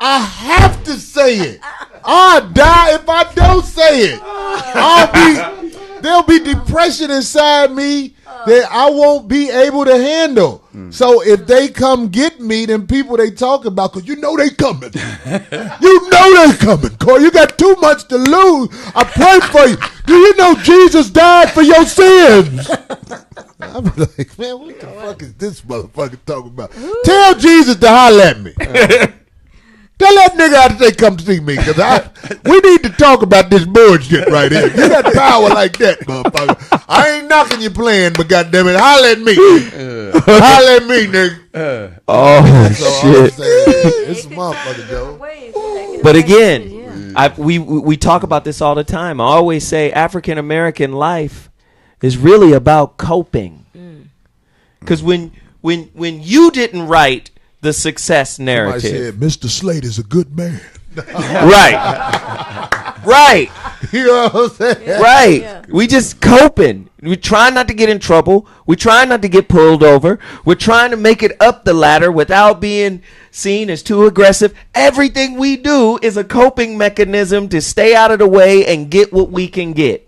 I have to say it. I'll die if I don't say it. There'll be depression inside me that I won't be able to handle. So if they come get me, then people they talk about, because you know they coming. You know they coming, Corey. You got too much to lose. I pray for you. Do you know Jesus died for your sins? I'm like, man, what the fuck is this motherfucker talking about? Tell Jesus to holler at me. Tell that nigga how to say come see me, because we need to talk about this bullshit right here. You got power like that, motherfucker. I ain't knocking your plan, but goddamn it, holler at me. Holler at me, nigga. Shit. It's a motherfucker, Joe. But again, we talk about this all the time. I always say African American life is really about coping. Because when you didn't write the success narrative. Somebody said, Mr. Slade is a good man. Right. You know what I'm saying? Right. Yeah. We just coping. We try not to get in trouble. We try not to get pulled over. We're trying to make it up the ladder without being seen as too aggressive. Everything we do is a coping mechanism to stay out of the way and get what we can get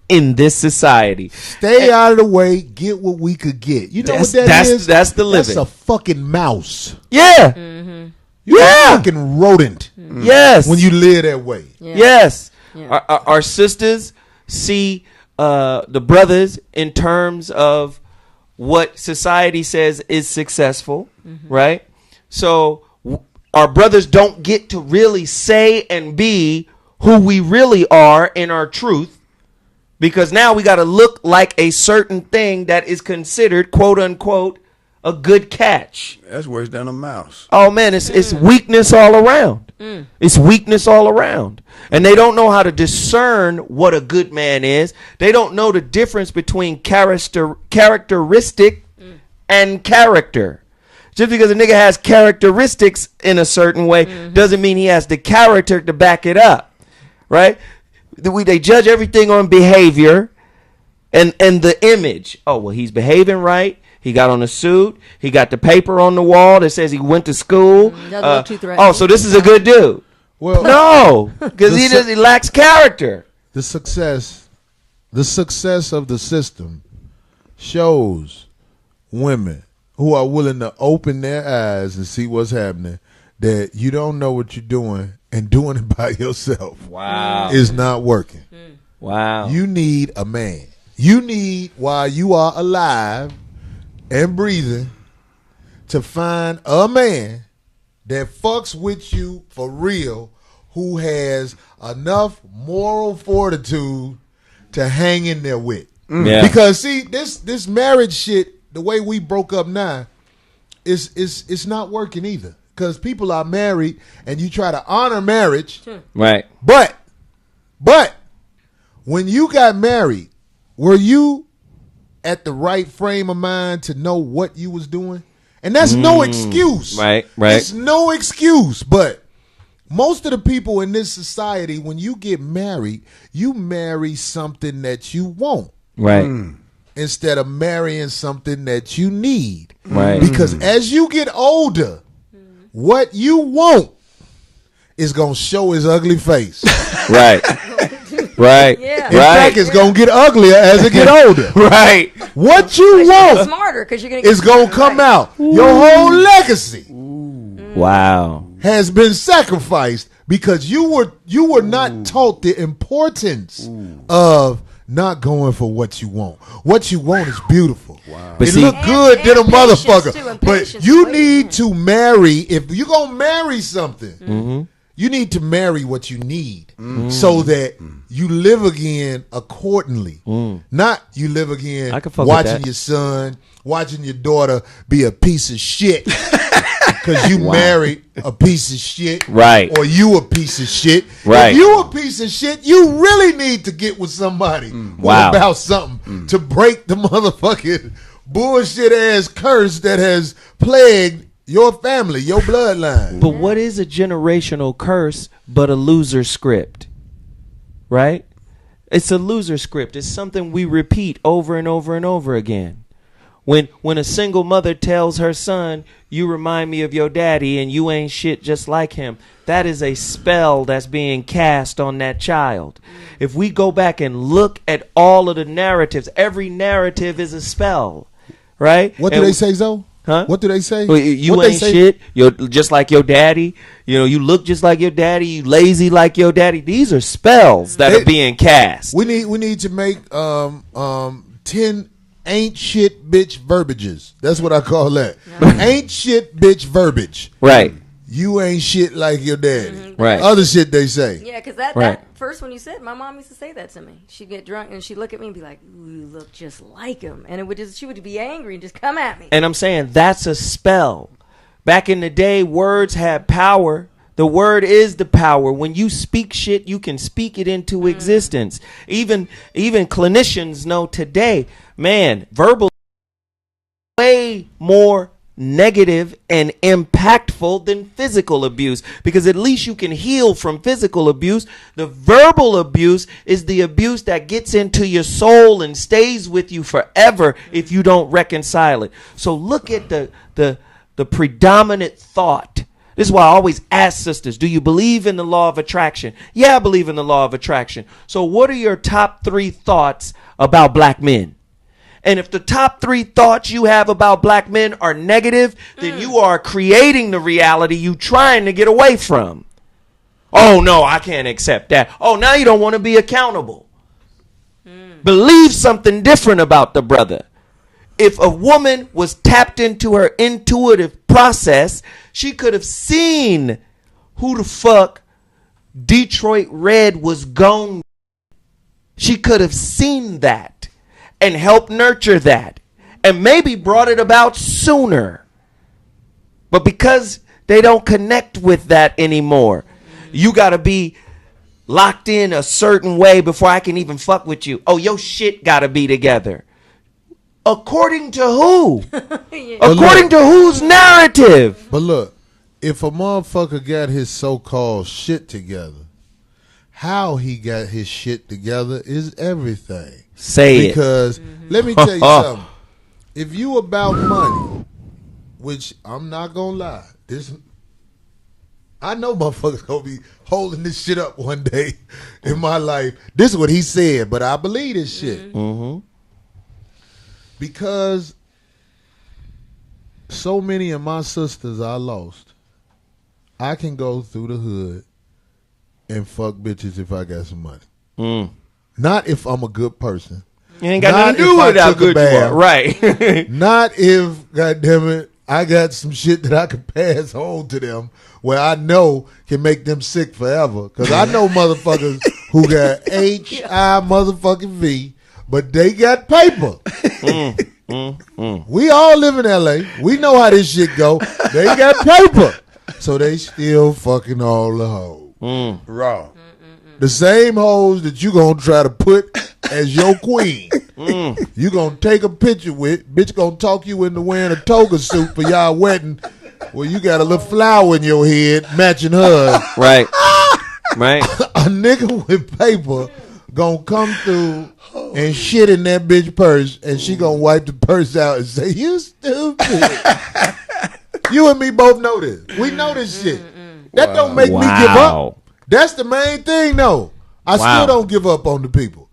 in this society. Stay out of the way, get what we could get. You know what that is? That's the living. That's a fucking mouse. Yeah. You're Yeah. a fucking rodent. Yes. When you live that way. Yeah. Yes. Yeah. Our sisters see the brothers in terms of what society says is successful, right? So our brothers don't get to really say and be who we really are in our truth, because now we got to look like a certain thing that is considered, quote unquote, a good catch. That's worse than a mouse. Oh man, it's weakness all around. It's weakness all around. And they don't know how to discern what a good man is. They don't know the difference between characteristic and character. Just because a nigga has characteristics in a certain way doesn't mean he has the character to back it up. Right? They judge everything on behavior and the image. Oh, well, he's behaving right. He got on a suit. He got the paper on the wall that says he went to school. So this is a good dude. Well, no, because he lacks character. The success of the system shows women who are willing to open their eyes and see what's happening, that you don't know what you're doing, and doing it by yourself is not working. Wow. You need a man. You need, while you are alive and breathing, to find a man that fucks with you for real, who has enough moral fortitude to hang in there with. Yeah. Because see, this marriage shit, the way we broke up now, it's not working either. Because people are married and you try to honor marriage. Right. But when you got married, were you at the right frame of mind to know what you was doing? And that's no excuse. Right. It's no excuse. But most of the people in this society, when you get married, you marry something that you want. Right. Instead of marrying something that you need. Right. Because as you get older, what you want is going to show his ugly face. Right. Right. Yeah. In fact, it's going to get uglier as it get older. Right. What you want smarter because you're going is going to come out. Your whole legacy Wow. has been sacrificed because you were not taught the importance of not going for what you want. What you want is beautiful. Wow. But It see, look good And- than a and patience, too, motherfucker. and But patience you to wait, need yeah. to marry, if you're going to marry something, you need to marry what you need so that you live again accordingly. Not you live again I can fuck with watching that. your son, watching your daughter be a piece of shit because you married a piece of shit. Right. Or you a piece of shit. Right. If you a piece of shit, you really need to get with somebody Wow. about something to break the motherfucking bullshit ass curse that has plagued your family, your bloodline. but what is a generational curse but a loser script? Right? It's a loser script. It's something we repeat over and over and over again. When a single mother tells her son, you remind me of your daddy and you ain't shit just like him, that is a spell that's being cast on that child. If we go back and look at all of the narratives, every narrative is a spell, right? What do And they say, Zoe? Huh? What do they say? Well, you What they ain't say? shit. You're just like your daddy. You know, you look just like your daddy. You lazy like your daddy. These are spells that are being cast. We need to make 10 ain't shit bitch verbiages. That's what I call that. Ain't shit bitch verbiage. Right. You ain't shit like your daddy. Right. Other shit they say. Yeah, because that Right. first one you said, my mom used to say that to me. She'd get drunk and she'd look at me and be like, "Ooh, you look just like him," and she would be angry and just come at me. And I'm saying that's a spell. Back in the day, words had power. The word is the power. When you speak shit, you can speak it into existence. Even clinicians know today, man, verbal way more negative and impactful than physical abuse, because at least you can heal from physical abuse. The verbal abuse is the abuse that gets into your soul and stays with you forever if you don't reconcile it. So look at the predominant thought. This is why I always ask sisters, do you believe in the law of attraction? Yeah, I believe in the law of attraction. So what are your top 3 thoughts about black men? And if the top 3 thoughts you have about black men are negative, then you are creating the reality you trying to get away from. Oh, no, I can't accept that. Oh, now you don't want to be accountable. Believe something different about the brother. If a woman was tapped into her intuitive process, she could have seen who the fuck Detroit Red was gone. She could have seen that and helped nurture that and maybe brought it about sooner. But because they don't connect with that anymore, you got to be locked in a certain way before I can even fuck with you. Oh, your shit got to be together. According to who? According to whose narrative? But look, if a motherfucker got his so-called shit together, how he got his shit together is everything. Say because let me tell you something. If you about money, which I'm not gonna lie, I know motherfuckers gonna be holding this shit up one day in my life. This is what he said, but I believe this shit. Because so many of my sisters I lost, I can go through the hood and fuck bitches if I got some money. Not if I'm a good person. You ain't got nothing to do with how good you are. Right. Not if, goddammit, I got some shit that I can pass on to them where I know can make them sick forever. Because I know motherfuckers who got H-I motherfucking V, but they got paper. We all live in L.A. We know how this shit go. They got paper. So they still fucking all the hoes. Raw. The same hoes that you gonna try to put as your queen. You gonna take a picture with. Bitch gonna talk you into wearing a toga suit for y'all wedding where you got a little flower in your head matching hers. Right. Right. A nigga with paper gonna come through and shit in that bitch purse, and she gonna wipe the purse out and say, "You stupid." You and me both know this. We know this shit. That don't make me give up. That's the main thing, though. I still don't give up on the people.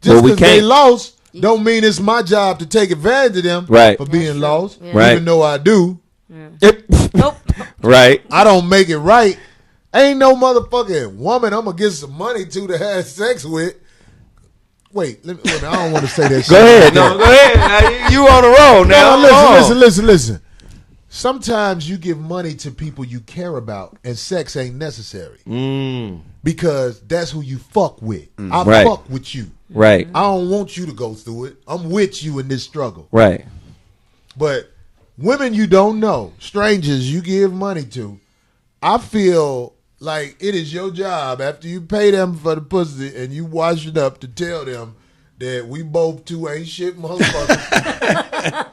Just because they lost don't mean it's my job to take advantage of them for being lost, even though I do. Nope. Right. I don't make it right. Ain't no motherfucking woman I'm going to get some money to have sex with wait, I don't want to say that shit. Go ahead. No, go ahead. You on the road now. No, listen. Sometimes you give money to people you care about, and sex ain't necessary because that's who you fuck with. I fuck with you. Right. I don't want you to go through it. I'm with you in this struggle. Right. But women you don't know, strangers you give money to, I feel like it is your job after you pay them for the pussy and you wash it up to tell them that we both two ain't shit motherfuckers.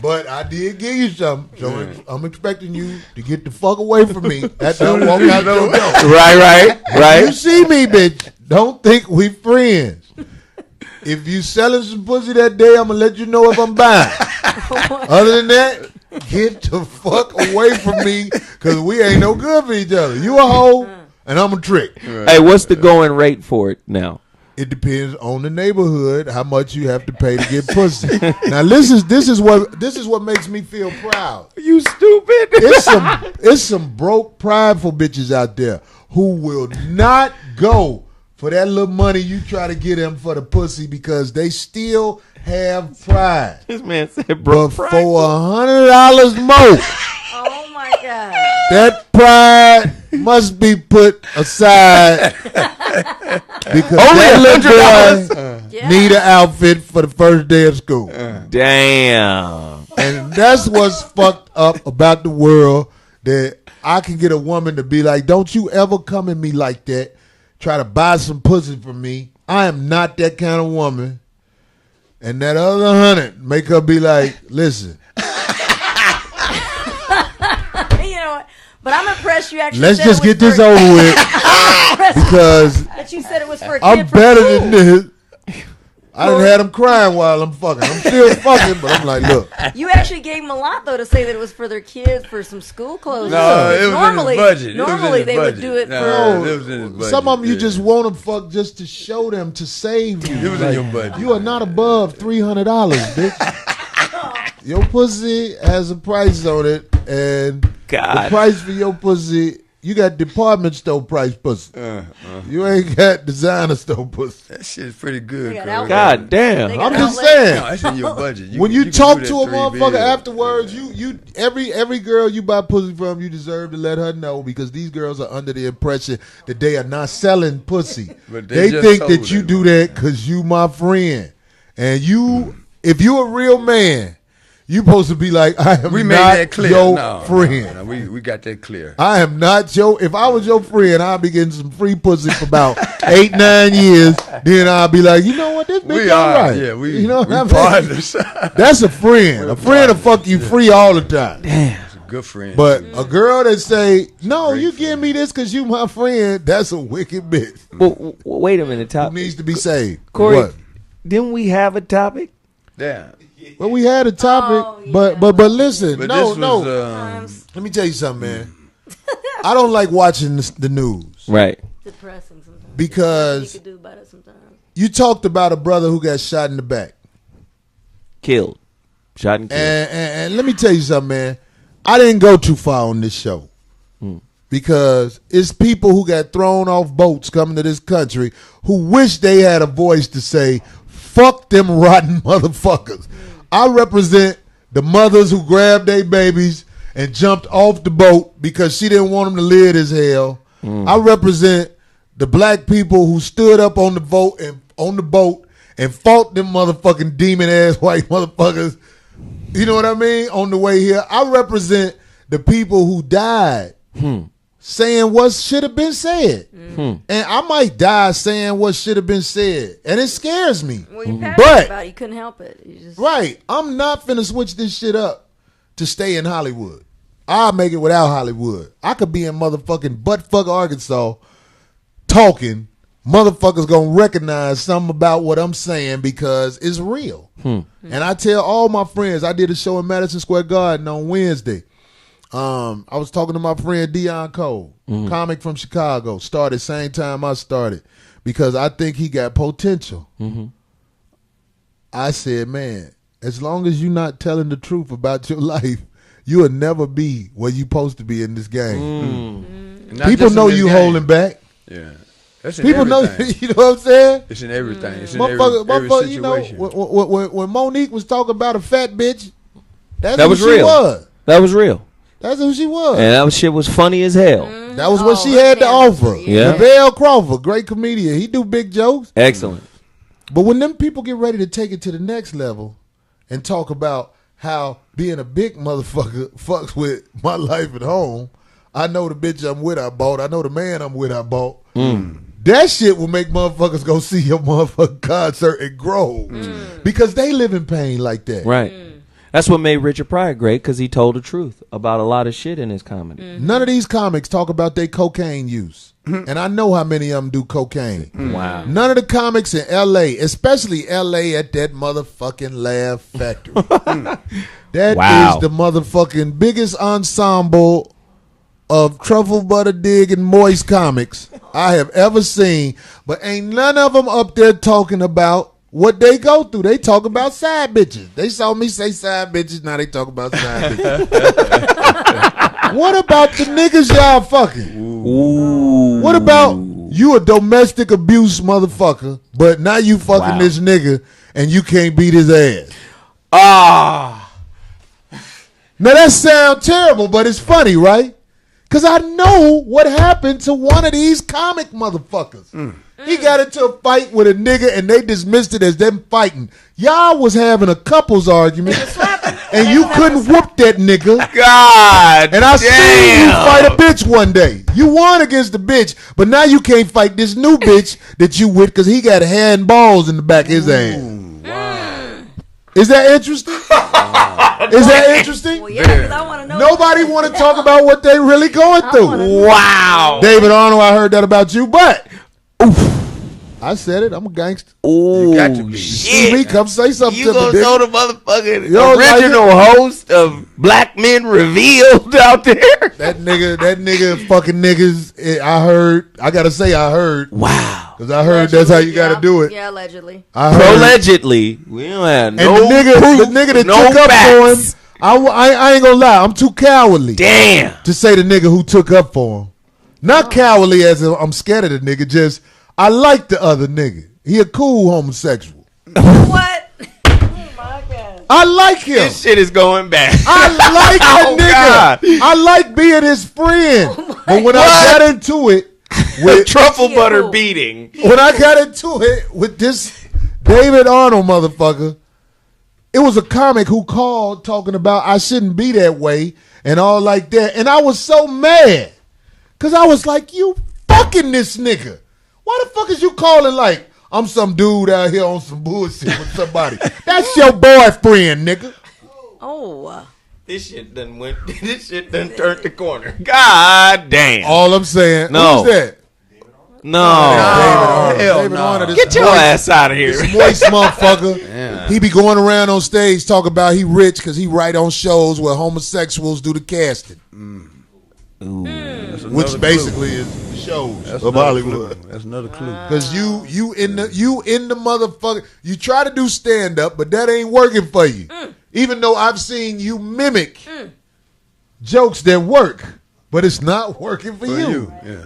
But I did give you something, so I'm expecting you to get the fuck away from me after I walk out the door. Right. You see me, bitch. Don't think we friends. If you selling some pussy that day, I'm going to let you know if I'm buying. Other than that, get the fuck away from me because we ain't no good for each other. You a hoe and I'm a trick. Hey, what's the going rate for it now? It depends on the neighborhood, how much you have to pay to get pussy. Now, this is what makes me feel proud. You stupid. It's some broke, prideful bitches out there who will not go for that little money you try to get them for the pussy because they still have pride. This man said broke but pride. For $100 more, Oh my God. that pride must be put aside because that little boy need an outfit for the first day of school. Damn. And that's what's fucked up about the world, that I can get a woman to be like, don't you ever come at me like that. Try to buy some pussy from me. I am not that kind of woman. And that other 100 make her be like, listen. You know what? But I'm impressed you actually Let's said just it was get this for- over with. Because That you said it was for a kid I'm from better school. than this. I done had them crying while I'm fucking. I'm still fucking, but I'm like, look. You actually gave them a lot, though, to say that it was for their kids for some school clothes. No, it was normally, in his budget. Normally, they would do it No, for. it was in his budget. Some of them you just want to fuck just to show them, to save you. It was in your budget. You are not above $300, bitch. Your pussy has a price on it, and God. the price for your pussy, you got department store price pussy. You ain't got designer store pussy. That shit's pretty good. They got Cuz. outlet. God damn. They got I'm just outlet. saying. No, that's in your budget. When you can talk do to that a 3 motherfucker bills. afterwards, you every girl you buy pussy from, you deserve to let her know, because these girls are under the impression that they are not selling pussy. But they just think told that you them. do that because you my friend, and if you a real man, you supposed to be like, I am We made not that clear. your No, friend. no, we got that clear. I am not your. If I was your friend, I'd be getting some free pussy for about 8-9 years. Then I'd be like, you know what, this bitch We all are, right. yeah, you know what we I mean? partners. That's a friend. A friend will fuck you free all the time. It's a good friend. But a girl that say, no, Great you give me this because you my friend, that's a wicked bitch Well, wait a minute, who top. needs to be saved. Corey, What? didn't we have a topic? yeah. Well, we had a topic, Oh, yeah. but listen, But no, this no. Sometimes Let me tell you something, man. I don't like watching the news Right. depressing sometimes. You because could do about it sometimes. you talked about a brother who got shot in the back. Killed. Shot and killed. And let me tell you something, man. I didn't go too far on this show because it's people who got thrown off boats coming to this country who wish they had a voice to say, fuck them rotten motherfuckers. I represent the mothers who grabbed their babies and jumped off the boat because she didn't want them to live as hell. I represent the black people who stood up on the boat and fought them motherfucking demon ass white motherfuckers. You know what I mean? On the way here, I represent the people who died saying what should have been said. And I might die saying what should have been said. And it scares me. Well, you're passionate But, about it. You couldn't help it. You just, right, I'm not finna switch this shit up to stay in Hollywood. I'll make it without Hollywood. I could be in motherfucking buttfuck Arkansas talking. Motherfuckers gonna recognize something about what I'm saying because it's real. And I tell all my friends, I did a show in Madison Square Garden on Wednesday. I was talking to my friend Dion Cole, comic from Chicago, started same time I started because I think he got potential. I said, man, as long as you're not telling the truth about your life, you will never be where you supposed to be in this game. Not People just in know this you game. holding back. Yeah. That's in People know, everything. you know what I'm saying? It's in everything. It's in Motherfucker, you know, situation. when Monique was talking about a fat bitch, that was who she real. was. That was real. That's who she was. And that shit was funny as hell. That was what she her had to chemistry, offer. yeah. Lavelle Crawford, great comedian. He do big jokes. Excellent. But when them people get ready to take it to the next level and talk about how being a big motherfucker fucks with my life at home, I know the bitch I'm with I bought. I know the man I'm with I bought. That shit will make motherfuckers go see your motherfucking concert and grow. Because they live in pain like that. Right. That's what made Richard Pryor great, because he told the truth about a lot of shit in his comedy. None of these comics talk about their cocaine use. And I know how many of them do cocaine. Wow. None of the comics in L.A., especially L.A. at that motherfucking Laugh Factory. That Wow. is the motherfucking biggest ensemble of truffle butter dig and moist comics I have ever seen. But ain't none of them up there talking about what they go through. They talk about side bitches. They saw me say side bitches. Now they talk about side bitches. What about the niggas y'all fucking? Ooh. What about you a domestic abuse motherfucker, but now you fucking this nigga and you can't beat his ass? Ah. Now that sounds terrible, but it's funny, right? Because I know what happened to one of these comic motherfuckers. He got into a fight with a nigga and they dismissed it as them fighting. Y'all was having a couples argument and you couldn't whoop that nigga. God. And I damn. seen you fight a bitch one day. You won against the bitch, but now you can't fight this new bitch that you with because he got hair and balls in the back of his ass. Wow. Is that interesting? Is that interesting? Well, yeah, because I want to know. Nobody want to talk about what they really going through. Wow. David Arnold, I heard that about you, but I said it. I'm a gangster. Oh, You got to be. See me, come say something You to me, gonna dick. know the motherfucking Yo, original host of Black Men Revealed out there? That nigga fucking niggas. I heard. I gotta say I heard. Wow. Because I heard that's how you gotta do it. Yeah, allegedly. I heard. Allegedly. We don't have And no the proof, nigga that no took up for facts. him, I ain't gonna lie, I'm too cowardly Damn. to say the nigga who took up for him. Not cowardly as in I'm scared of the nigga, just I like the other nigga. He a cool homosexual. What? Oh my God. I like him. This shit is going back. I like the Oh, nigga. God. I like being his friend. But when I got into it with Truffle Yeah, butter cool. beating. when I got into it with this David Arnold motherfucker, it was a comic who called talking about I shouldn't be that way and all like that. And I was so mad. Because I was like, you fucking this nigga. Why the fuck is you calling like I'm some dude out here on some bullshit with somebody? That's your boyfriend, nigga. Oh. This shit done went. This shit done turned the corner. God damn. All I'm saying, No. who's that? No. David Arnold is Get your ass out of here. this moist motherfucker. He be going around on stage talking about he rich because he write on shows where homosexuals do the casting. Which basically is shows of Hollywood. That's another clue. Because you in the motherfucker. You try to do stand up, but that ain't working for you. Even though I've seen you mimic jokes that work, but it's not working for you. Yeah.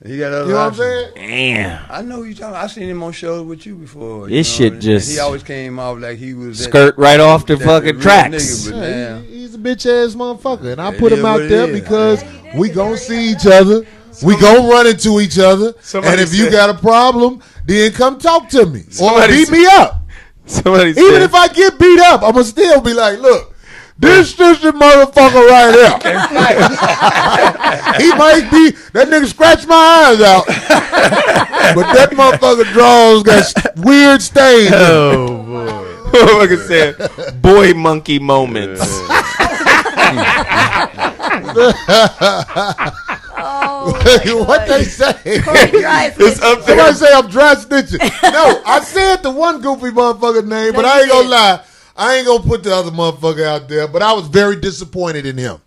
He got other You know what I'm options. saying? Damn. I know who you talking. I seen him on shows with you before. This you know, shit and just- he always came off like he was Skirt right off the that fucking real tracks. nigga, but Yeah, now- he's a bitch ass motherfucker, and I It put is him what out it there is. because we gonna see each other. We gonna run into each other, Somebody and if you said- got a problem, then come talk to me or Somebody beat said- me up. Somebody Even said, if I get beat up, I'ma still be like, look. This is the motherfucker right here. He might be that nigga scratched my eyes out, but that motherfucker draws got weird stains. oh boy. Motherfucker said, boy monkey moments. What they say? Dry It's up there. Somebody say I'm dry snitching. No, I said the one goofy motherfucker name, but I ain't gonna lie. I ain't gonna put the other motherfucker out there. But I was very disappointed in him.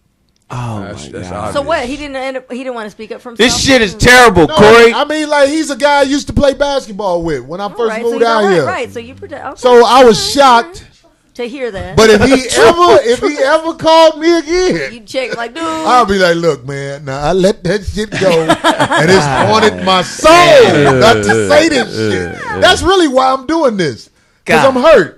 Oh That's my God. obvious. So what? He didn't want to speak up for himself. This shit is terrible, No, Corey. I mean, like he's a guy I used to play babasketball with when I first Right, moved so out all right, here. right. So you protect. Okay. So I was shocked to hear that. But if he ever called me again, you check like, dude. I'll be like, look, man, now I let that shit go, and it's haunted my soul not to say this shit. That's really why I'm doing this, because I'm hurt.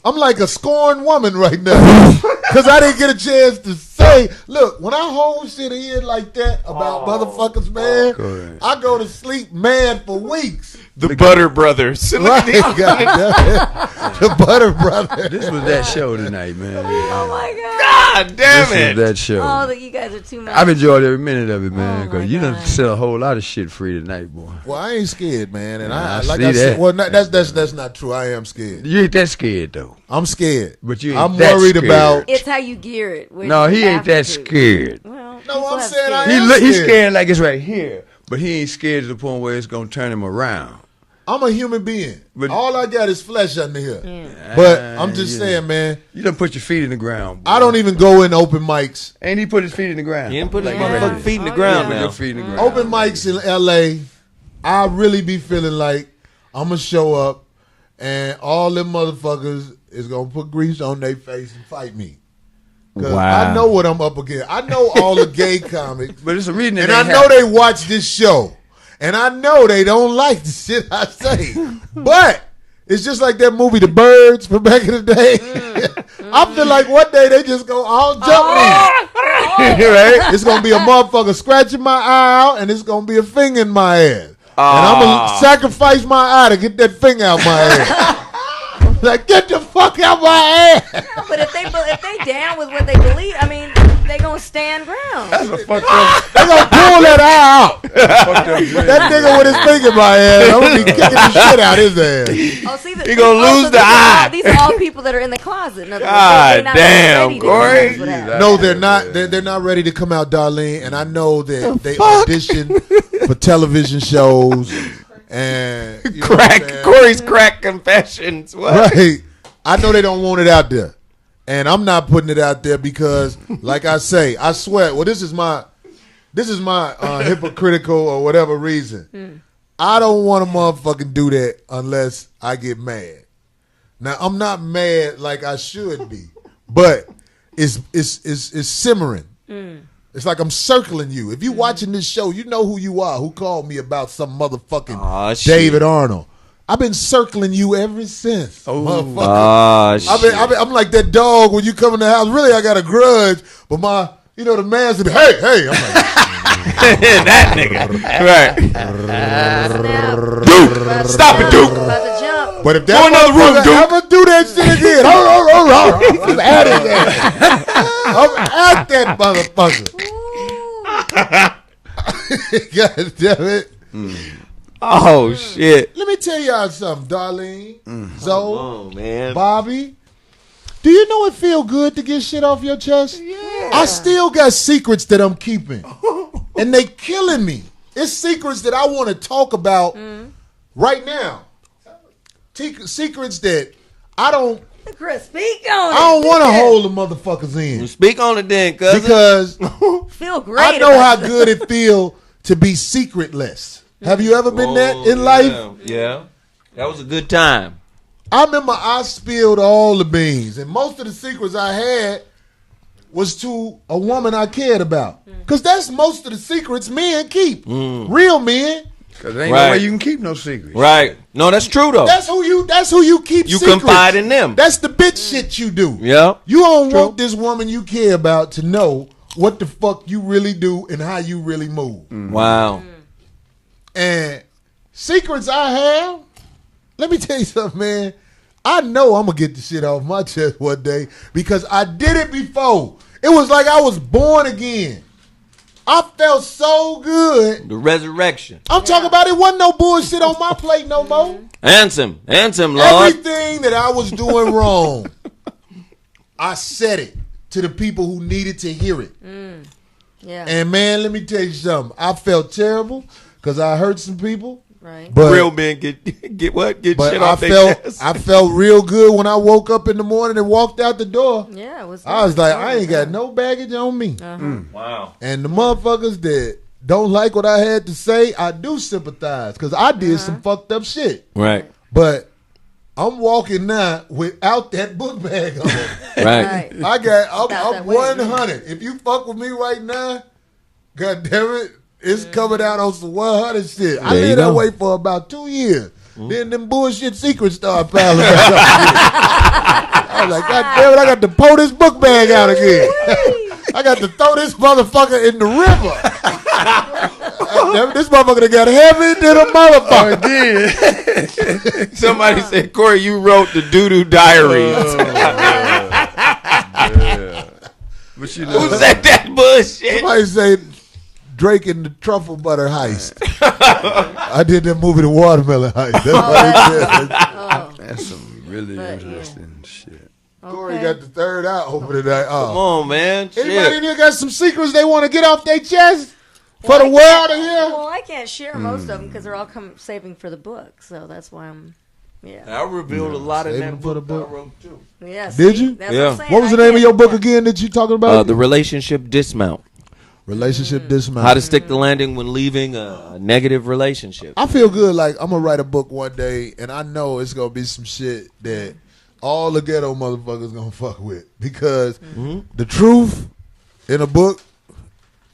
I'm like a scorned woman right now because I didn't get a chance to say, look, when I hold shit in like that about motherfuckers, man, I go to sleep mad for weeks. The Butter Brothers. Right, the Butter Brothers. This was that show tonight, man. Oh, my God. God damn This it. was that show. Oh, you guys are too much. I've enjoyed every minute of it, man, because you done God. set a whole lot of shit free tonight, boy. Well, I ain't scared, man, and Yeah, I I like see I said, that. well, that's not true. I am scared. You ain't that scared, though. I'm scared, But you ain't I'm that worried scared. about. It's how you gear it. when No, you he ain't have that to. scared. Well, No, people I'm have saying I scared. am He's scared. scared like it's right here, but he ain't scared to the point where it's going to turn him around. I'm a human being. But- all I got is flesh under here. But I'm just saying, man, You done put your feet in the ground, boy. I don't even go in open mics. Ain't he put his feet in the ground? He didn't put his Yeah. motherfucking feet in the Oh, ground yeah. Put now. your feet in the ground. Open mics in LA, I really be feeling like I'm going to show up and all them motherfuckers is going to put grease on their face and fight me. Because Wow. I know what I'm up against. I know all the gay comics. But it's a reason that And I know they watch this show. And I know they don't like the shit I say. But it's just like that movie, The Birds, from back in the day. I feel like one day they just go all jump me. Right? It's going to be a motherfucker scratching my eye out, and it's going to be a finger in my ass. And I'm going to sacrifice my eye to get that finger out my ass. Like, get the fuck out my ass. No, but if they down with what they believe, I mean, they gonna stand ground. That's a fucked up. They gonna pull that eye out. That nigga with his finger in my ass, I'm gonna be kicking the shit out his ass. Oh, see, He gonna lose the eye. These are all people that are in the closet. In other words, God they're not damn, ready to Corey. do what happens. No, they're not. They're not ready to come out, Darlene. And I know that they audition for television shows and you know what I'm Crack. saying? Corey's crack confessions. What? Right. I know they don't want it out there. And I'm not putting it out there because, like I say, I swear, well, this is my hypocritical or whatever reason. I don't want to motherfucking do that unless I get mad. Now, I'm not mad like I should be, but it's simmering. It's like I'm circling you. If you watching this show, you know who you are, who called me about some motherfucking Aw, shit. David Arnold. I've been circling you ever since, motherfucker. Oh, shit. I'm like that dog when you come in the house. Really, I got a grudge, but the man's be, hey. I'm like, that nigga. Right. Duke. Stop it, Duke. About to jump. but if Go in that another room, motherfucker Duke. ever do that shit again, I'm at it. I'm at that motherfucker. God damn it. Oh, shit. Let me tell y'all something, Darlene, Zoe, Oh, man. Bobby. Do you know it feel good to get shit off your chest? Yeah. I still got secrets that I'm keeping. And they killing me. It's secrets that I want to talk about right now. Secrets that I don't Chris, speak on it. I don't want to hold the motherfuckers in. Speak on it then, cousin. Because Feel great. I know how about good it feel to be secretless. Have you ever been that in life? Yeah. That was a good time. I remember I spilled all the beans, and most of the secrets I had was to a woman I cared about. Because that's most of the secrets men keep. Real men. Because there ain't Right. no way you can keep no secrets. Right. No, that's true, though. That's who you keep You secrets. confide in them. That's the bitch shit you do. Yeah. You don't want this woman you care about to know what the fuck you really do and how you really move. Wow. And secrets I have, let me tell you something, man. I know I'm going to get the shit off my chest one day because I did it before. It was like I was born again. I felt so good. The resurrection. I'm talking about it wasn't no bullshit on my plate no more. Answer him, Lord. Everything that I was doing wrong, I said it to the people who needed to hear it. Yeah. And man, let me tell you something. I felt terrible because I hurt some people. Right. But, Real men get what? Get but shit I off their chest. felt real good when I woke up in the morning and walked out the door. Yeah, it was. I was like, I ain't got no baggage on me. Wow. And the motherfuckers that don't like what I had to say, I do sympathize because I did some fucked up shit. Right. But I'm walking now without that book bag on. Right. I'm 100. If you fuck with me right now, God damn it, it's coming out on some 100 shit. I lived that way for about 2 years. Then them bullshit secrets started piling up. I was like, God damn it, I got to pull this book bag out again. I got to throw this motherfucker in the river. This motherfucker got heavy than a motherfucker. Somebody said, Corey, you wrote the doo-doo diaries. But you know, who said that bullshit? Somebody say Drake and the truffle butter heist. I did that movie, The Watermelon Heist. That's what he said. That's some really interesting shit. Corey got the third out over tonight. Come on, man. Anybody in here got some secrets they want to get off their chest for the world to hear? Well, I can't share most of them because they're all saving for the book. So that's why I'm, I revealed a lot in that book I wrote, too. Yes. Did you? That's what I'm saying. What was the name of your book again that you talking about? The Relationship Dismount. Relationship Dismount. How to stick the landing when leaving a negative relationship. I feel good like I'm going to write a book one day, and I know it's going to be some shit that all the ghetto motherfuckers going to fuck with. Because the truth in a book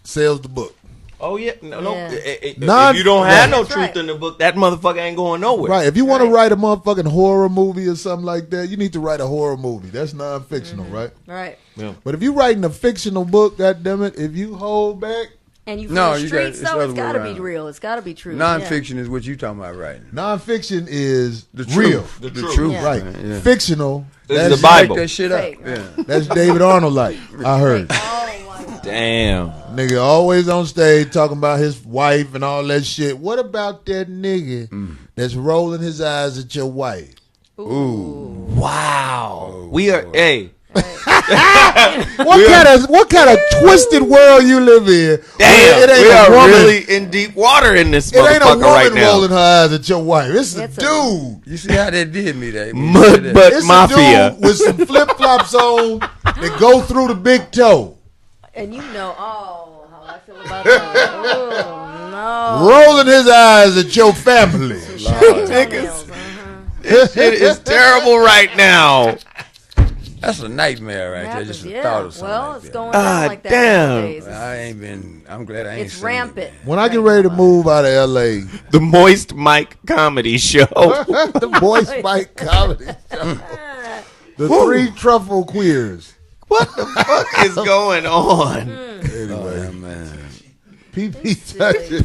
sells the book. Oh, yeah. No. If you don't have no truth in the book, that motherfucker ain't going nowhere. Right. If you want to write a motherfucking horror movie or something like that, you need to write a horror movie. That's non-fictional, right? Right. Yeah. But if you're writing a fictional book, goddammit, if you hold back. And you feel streets, though, it's got to be real. It's got to be true. Non-fiction is what you talking about, right? Non-fiction is the real. Truth. The truth. Yeah. Right. Yeah. Fictional. That's the Bible. Make that shit up. Fake, right. Yeah. That's David Arnold like, I heard. Damn. Nigga always on stage talking about his wife and all that shit. What about that nigga that's rolling his eyes at your wife? Ooh. Wow. We are, hey. What kind of twisted world you live in? Damn, we are really in deep water in this motherfucker right now. It ain't a woman rolling her eyes at your wife. It's a dude. You see how they did me that Mud butt it's mafia a dude with some flip flops on that go through the big toe. And you know, how I feel about that. Oh, no. Rolling his eyes at your family. This shit is terrible right now. That's a nightmare right there. Just the thought of something. Well, like it's that. going on like that nowadays. I'm glad I ain't It's seen rampant. When I get ready to move out of L.A. The Moist Mike Comedy Show. The Moist Mike Comedy Show. The three truffle queers. What the fuck is going on? Anyway, man. PP touching.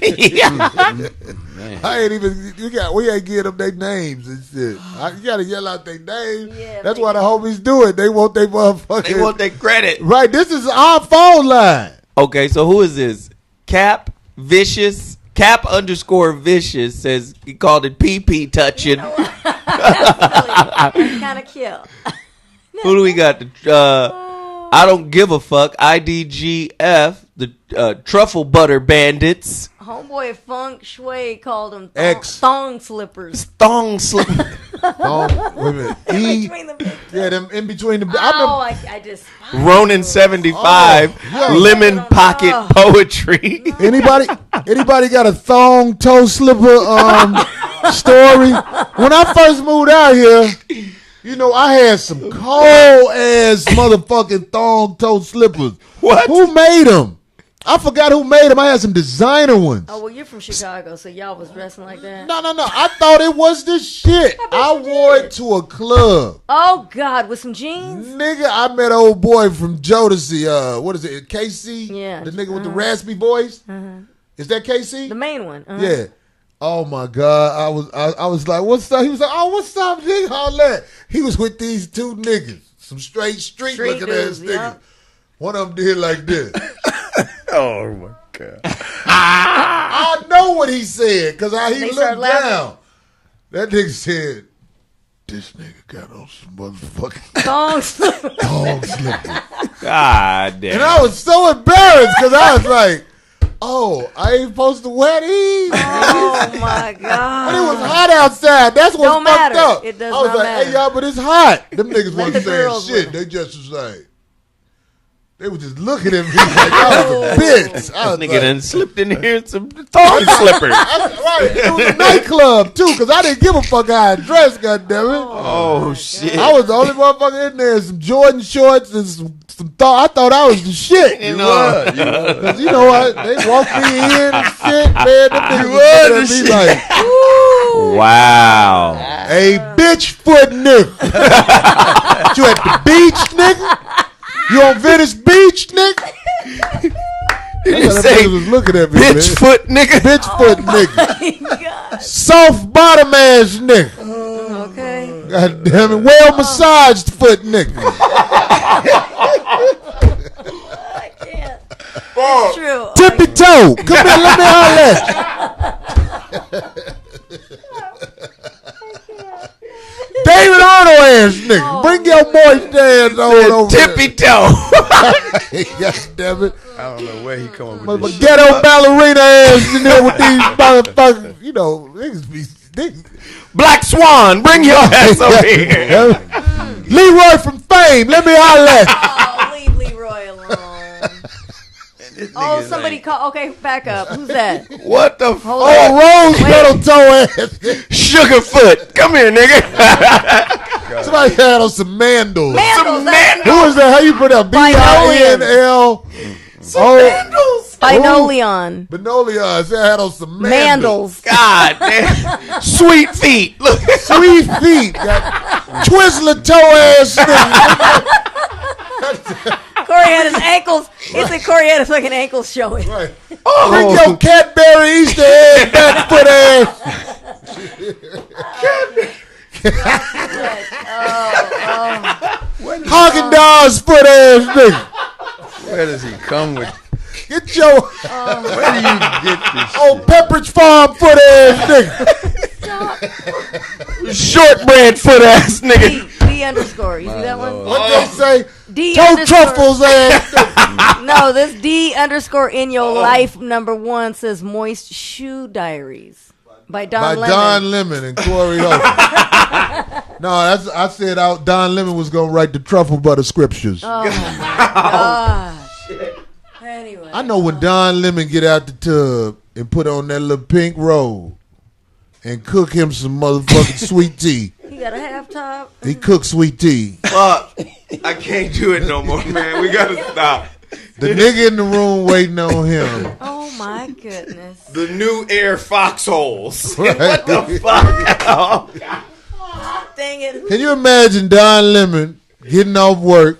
I ain't even. We ain't getting them their names and shit. You gotta yell out their names. Yeah, that's why the homies do it. They want their motherfucking. They want their credit. Right. This is our phone line. Okay, so who is this? Cap Vicious. Cap_Vicious says he called it PP touching. That's kind of cute. Who do we got? I don't give a fuck. IDGF, the Truffle Butter Bandits. Homeboy Funk Shui called them thong slippers. Thong slippers. Wait a minute. Them in between the. I just. Ronin 75. Lemon Pocket Poetry. Anybody got a thong toe slipper story? When I first moved out here. You know, I had some cold ass motherfucking thong toe slippers. What? Who made them? I forgot who made them. I had some designer ones. Oh, well, you're from Chicago, so y'all was dressing like that? No. I thought it was the shit. I wore it to a club. Oh, God, with some jeans? Nigga, I met an old boy from Jodeci. What is it, KC? Yeah. The nigga with the raspy voice? Is that KC? The main one. Yeah. Oh my God! I was like, "What's up?" He was like, "Oh, what's up, nigga?" All that. He was with these two niggas, some straight street looking ass niggas. Yeah. One of them did like this. Oh my God! I know what he said because he looked down. That nigga said, "This nigga got on some motherfucking thong slippers." God damn! And I was so embarrassed because I was like. Oh, I ain't supposed to wear these. Oh my God! But it was hot outside. That's what's fucked up. It does I was not like, matter. Hey y'all, but it's hot. Them niggas wasn't saying girls shit. They just was like, They were just looking at me like I was a bitch. I was Nigga done slipped in here in some thong slippers. Right. It was a nightclub too, because I didn't give a fuck how I dressed, goddammit. Oh shit. I was the only motherfucker in there, some Jordan shorts and some I thought I was the shit. You know. Because they walked me in and shit, man. Them niggas was looking at me like, Wow. hey, bitch foot nigga. You at the beach, nigga? You on Venice Beach, nigga? Did you That say nigga was looking at me, bitch man. foot nigga? Bitch foot nigga. Soft bottom ass nigga. Okay. God damn it. Well massaged foot nigga. I can't. It's true. Tippy toe. Come here, let me holler at you. David Arnold ass nigga. Bring your moist ass on over Tippy toe. God damn it. I don't know where he coming with My this shit. ghetto ballerina ass in there with these motherfuckers. You know, niggas be. Black Swan, bring your ass over here. Leroy from Fame. Let me holler at you. Oh, leave Leroy alone. Oh, somebody call. Okay, back up. Who's that? What the fuck? Oh, rose petal toe ass. Sugarfoot. Come here, nigga. Somebody had on some mandals. Mandals. Who is that? How you put that? B-I-N-L. Mandals. Binoleon. Binoleon. They had on some mandals. Mandals. God damn. Sweet feet. Look. Sweet feet. Got Twizzler toe ass nigga. Corey had his ankles. He said Corey had his fucking ankles showing. Right. Bring your Cadbury Easter egg back foot ass. Haagen-Dazs foot ass nigga. Where does he come with? Get your Where do you get this? old Pepperidge Farm foot ass nigga. Shortbread foot ass nigga. D underscore. You see that one? What they say? D Toe underscore. truffles ass nigga. No, this D underscore in your life #1 says Moist Shoe Diaries by Don By Lemon. Don Lemon and Corey Holcomb. No, I said Don Lemon was gonna write the truffle butter scriptures. Oh my gosh. Anyway. I know when Don Lemon get out the tub and put on that little pink robe and cook him some motherfucking sweet tea. He got a half top. He cooked sweet tea. Fuck. I can't do it no more, man. We gotta stop. The nigga in the room waiting on him. Oh my goodness. The new Air Foxholes. Right. What the fuck? Oh, Dang it. Can you imagine Don Lemon getting off work,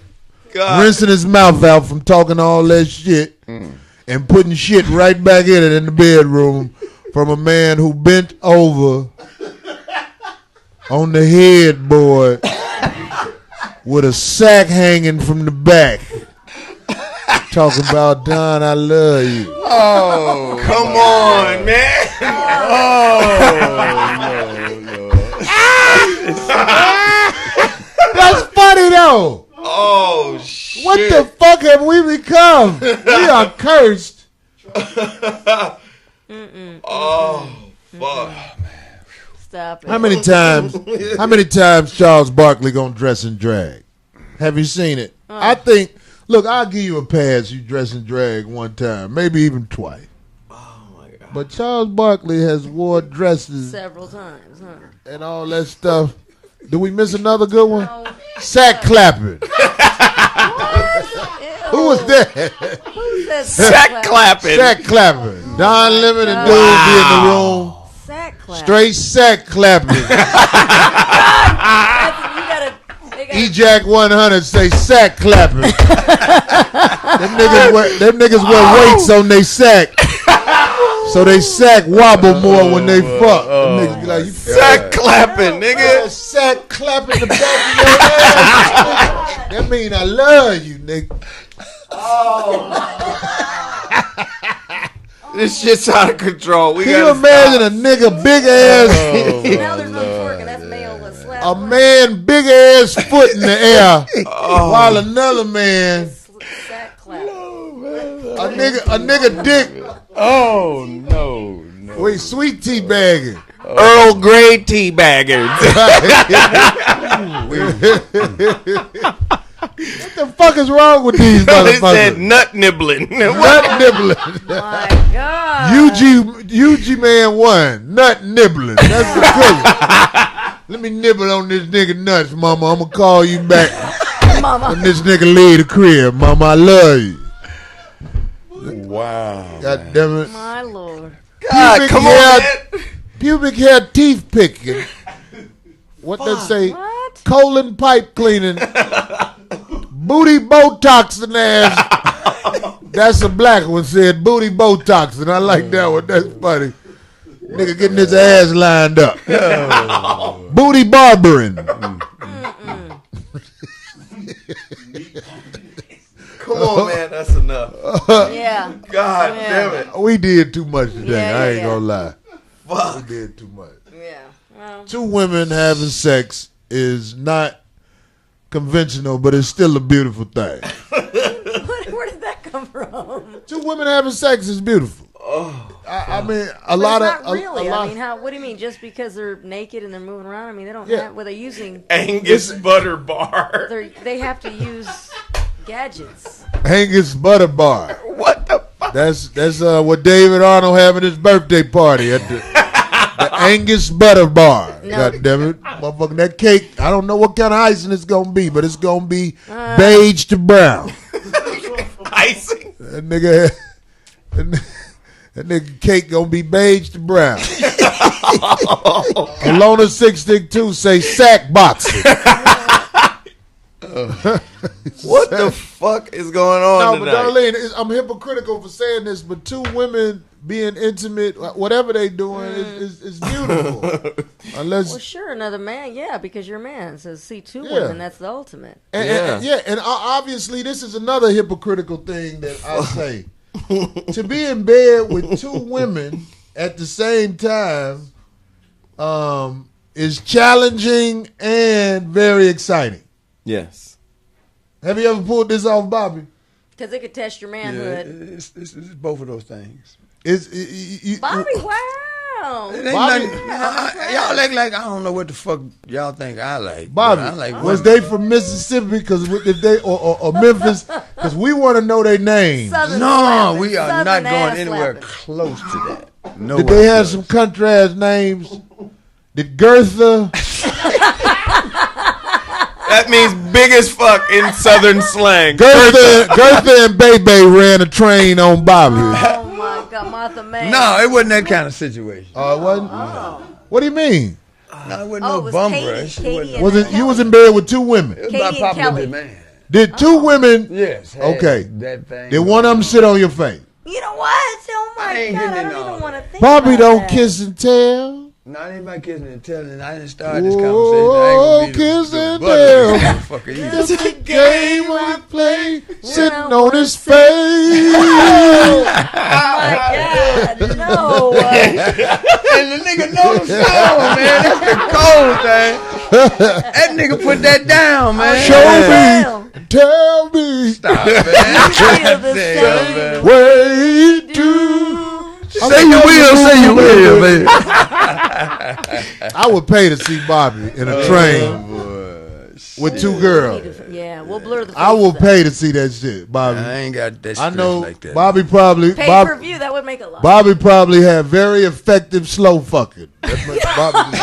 God. rinsing his mouth out from talking all that shit, and putting shit right back in it in the bedroom from a man who bent over on the headboard with a sack hanging from the back, talking about Don, I love you. Oh, Come on, man. That's funny though. Oh, shit. What the fuck have we become? We are cursed. Oh, fuck. Stop it. How many times Charles Barkley gonna dress in drag? Have you seen it? I think. Look, I'll give you a pass. You dress in drag one time, maybe even twice. Oh, my God. But Charles Barkley has wore dresses Several times, huh? and all that stuff. Do we miss another good one? No. Sack clapping. Who was that? Who says Sack clapping. Sack clapping. Don Lemon and dude be in the room. Sack clap. Straight sack clapping. You gotta. They gotta E-Jack 100 say sack clapping. them niggas wear weights on they sack. So they sack wobble more when they fuck. Them niggas be like, you Sack clapping, nigga. sack clapping the back of your ass. That mean I love you, nigga. This shit's out of control. We Can you gotta imagine a nigga big ass, now there's no twerking. That's male. Let's slap. a man big ass foot in the air, while another man, Sack clap. a nigga dick, oh no. wait, sweet tea bagging. Earl Grey tea baggers. What the fuck is wrong with these They said motherfuckers? nut nibbling. Nut nibbling. My God. UG Man 1. Nut nibbling. That's the good one. Let me nibble on this nigga nuts, mama. I'm going to call you back Mama. when this nigga leave the crib. Mama, I love you. Wow. God damn it. My Lord. God, come on, man. Pubic hair teeth picking. What they say? What? Colon pipe cleaning. Booty Botoxing ass. That's a black one said booty Botoxing. I like that one. That's funny. Nigga getting his ass lined up. Booty barbering. Come on, man. That's enough. Yeah. God Yeah. damn it. We did too much today. Yeah, I ain't yeah. gonna lie. Fuck. We did too much. Yeah. Well, Two women having sex is not conventional, but it's still a beautiful thing. where did that come from? Two women having sex is beautiful. I mean, a lot But of it's not really. a lot. I mean, what do you mean? Just because they're naked and they're moving around? I mean, they don't Yeah. have. Well, they're using. Angus butter bar. They have to use gadgets. Angus Butter Bar. What the fuck? That's what David Arnold having his birthday party at the Angus Butter Bar. No. God damn it, motherfucking that cake. I don't know what kind of icing it's gonna be, but it's gonna be beige to brown. Icing. That nigga, that nigga cake gonna be beige to brown. Alona 662 say sack boxing. What the fuck is going on No, but tonight? Darlene, I'm hypocritical for saying this, but two women being intimate, whatever they doing, is beautiful. Unless, Well, sure, another man, yeah, because you're a man. So see two Yeah. women, that's the ultimate. and obviously this is another hypocritical thing that I say. To be in bed with two women at the same time is challenging and very exciting. Yes. Have you ever pulled this off, Bobby? Because it could test your Yeah, manhood. it's both of those things. Bobby, wow. It ain't Bobby- nothing, y'all act like I don't know what the fuck y'all think I like. Bobby, but I like was women. they from Mississippi? Because if they or Memphis, because we want to know their names. Southern No, slapping, we are Southern not going ass anywhere slapping. close to that. No. Did they have some country ass names? Did Gertha? That means big as fuck in Southern slang. Gertha and Bebe ran a train on Bobby. Oh my God, Martha May. No, it wasn't that kind of situation. Oh, it wasn't. What do you mean? No, it wasn't Oh, no it was bum Katie. rush. Katie It and Was it you Kelly. was in bed with two women? was by Katie and popular Kelly. demand. Did two women? Yes. had Okay. That thing. Did one of them sit on your face? You know what? Oh I my ain't God, getting I into don't all even want to think Bobby about don't that. kiss and tell. No, I ain't about kissing and telling. I didn't start this conversation. Oh, I ain't gonna be kiss the and butt of tell. this motherfucker either. It's a game we play, sitting I on wanna his sit- face. Oh my God, no. And the nigga know the song, man. That's the cold thing. That nigga put that down, man. Show me, Well, tell me, Stop, man. feel the Damn, same. man. way to. Say you will, say you will, man. I would pay to see Bobby in a train with two girls. Yeah, we'll blur the I will faces out. pay to see that shit, Bobby. I ain't got that I stress know like that. Bobby probably Pay Bob, per view, that would make a lot. Bobby probably had very effective slow fucking. That's what Bobby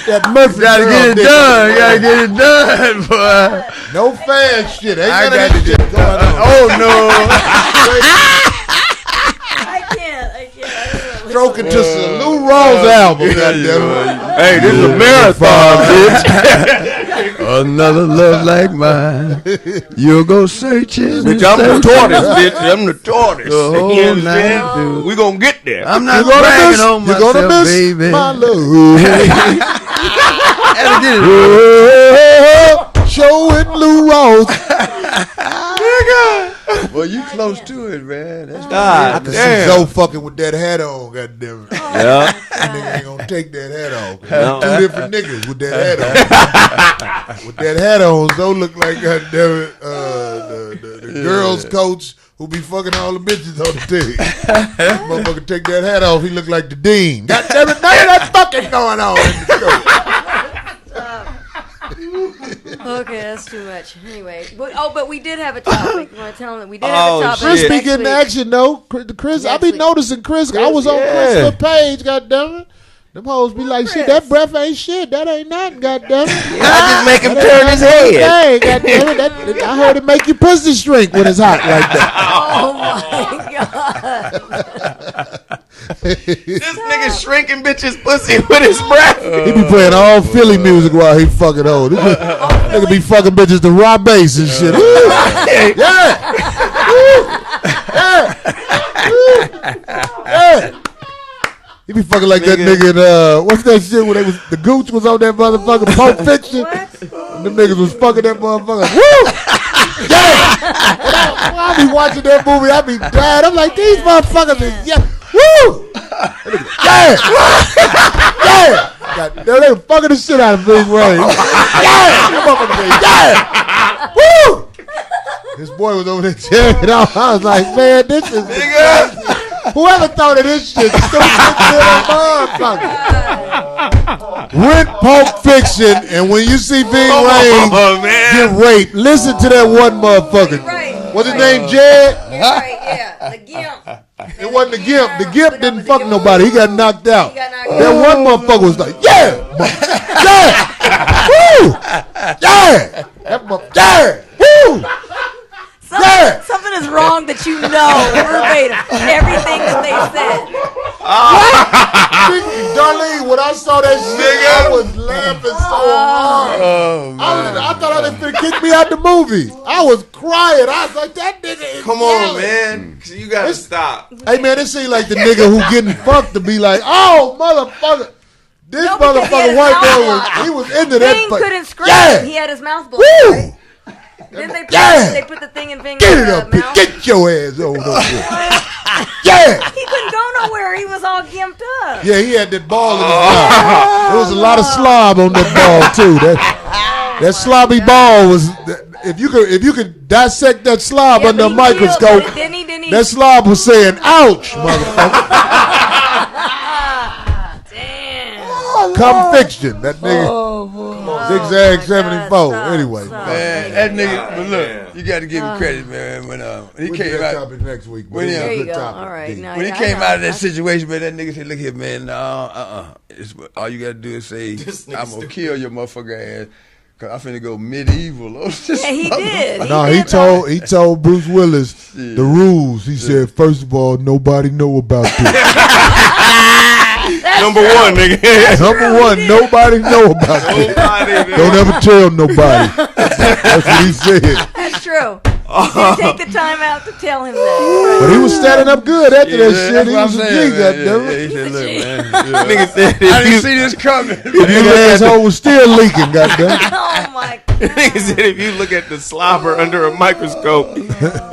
that Murphy Gotta girl get it did. done. Gotta get it done, boy. No fast shit. Ain't I none of got that to shit get going on. Oh no. I can't. I don't know. Stroking to some Lou Rawls album. Goddamn. Hey, this is a marathon, bitch. Another love like mine. You'll go searching. Bitch, I'm the tortoise, bitch. I'm the tortoise. The whole You night understand? through. We gonna get there. I'm not You're gonna bragging miss, on you're gonna myself, miss baby. my love. Gotta get it. Showing Lou Rawls. Well, you close to it, man. That's God See damn. Zoe fucking with that hat on. Goddamn it. Yeah. That nigga ain't gonna take that hat off. No. Two different niggas with that hat on. With that hat on, Zoe look like goddamn it, the girls coach who be fucking all the bitches on the team. Motherfucker take that hat off, he look like the dean. Goddamn it, none of that fucking going on in the show. Okay, that's too much. Anyway, but we did have a topic. You want to tell them that we did have a topic? Chris be next getting week. action though. Chris, I be noticing Chris. I was on Chris' page. Goddammit. Them hoes be like, shit, that breath ain't shit. That ain't nothing, goddammit. I just make him turn his head. Hey, goddammit. I heard it make your pussy shrink when it's hot like that. Oh my god. This nigga shrinking bitch's pussy with his breath. He be playing all Philly music while he fucking old. Nigga be fucking bitches to raw bass and shit. Yeah. He be fucking like that nigga in, what's that shit when the Gooch was on that motherfucking Pulp Fiction? And them niggas was fucking that motherfucker. Woo! Yeah! When I be watching that movie, I be dying. I'm like, these motherfuckers is, yeah. Woo! Yeah! Yeah! God, they were fucking the shit out of Big Ray. Yeah! That motherfucker said, yeah! Woo! This boy was over there tearing it off. I was like, man, this is crazy. Whoever thought of this shit, stupid motherfucker. Rent Pulp Fiction, and when you see Big Ray get raped, listen to that one motherfucker. What's his name, Jed? Right, yeah, the Gimp. It wasn't the Gimp. The Gimp didn't fuck nobody. He got knocked out. That one motherfucker was like, yeah, yeah, woo, yeah, that motherfucker, yeah, woo. Something is wrong that you know verbatim everything that they said. Darlene, when I saw that shit, I was laughing so hard. I thought I was going to kick me out the movie. I was crying. I was like, that nigga is Come on, man. You got to stop. Hey, man, it seemed like the nigga who getting fucked to be like, oh, motherfucker. This motherfucker white boy he was into that. Thing couldn't scream. Yeah. He had his mouth blocked. Right? Then they put the thing in Ving's Get it up, mouth. get your ass over there. Yeah. He couldn't go nowhere. He was all gimped up. Yeah, he had that ball in his mouth. There was a lot of slob on that ball too. That slobby ball was. If you could dissect that slob under a microscope, that slob was saying, "Ouch, motherfucker." Damn. Come fiction, that nigga. Zigzag 74. Anyway, man, that nigga. But look, you got to give him credit, man. When he came out topic next week. When there you go. All right. When he came out of that situation, man, that nigga said, "Look here, man. All you got to do is say, I'm gonna kill your motherfucker ass." Cause I'm finna go medieval. Yeah, he did. No, he told Bruce Willis the rules. He said, first of all, nobody know about this. Number one, nigga. Number one, nobody know about this. Don't ever tell nobody. That's what he said. That's true. He didn't take the time out to tell him that. But he was standing up good after that shit. He was a G, goddammit. He said, look, man. Nigga said, I didn't see this coming. His asshole was still leaking, goddammit. Oh my god. Nigga said if you look at the slobber under a microscope,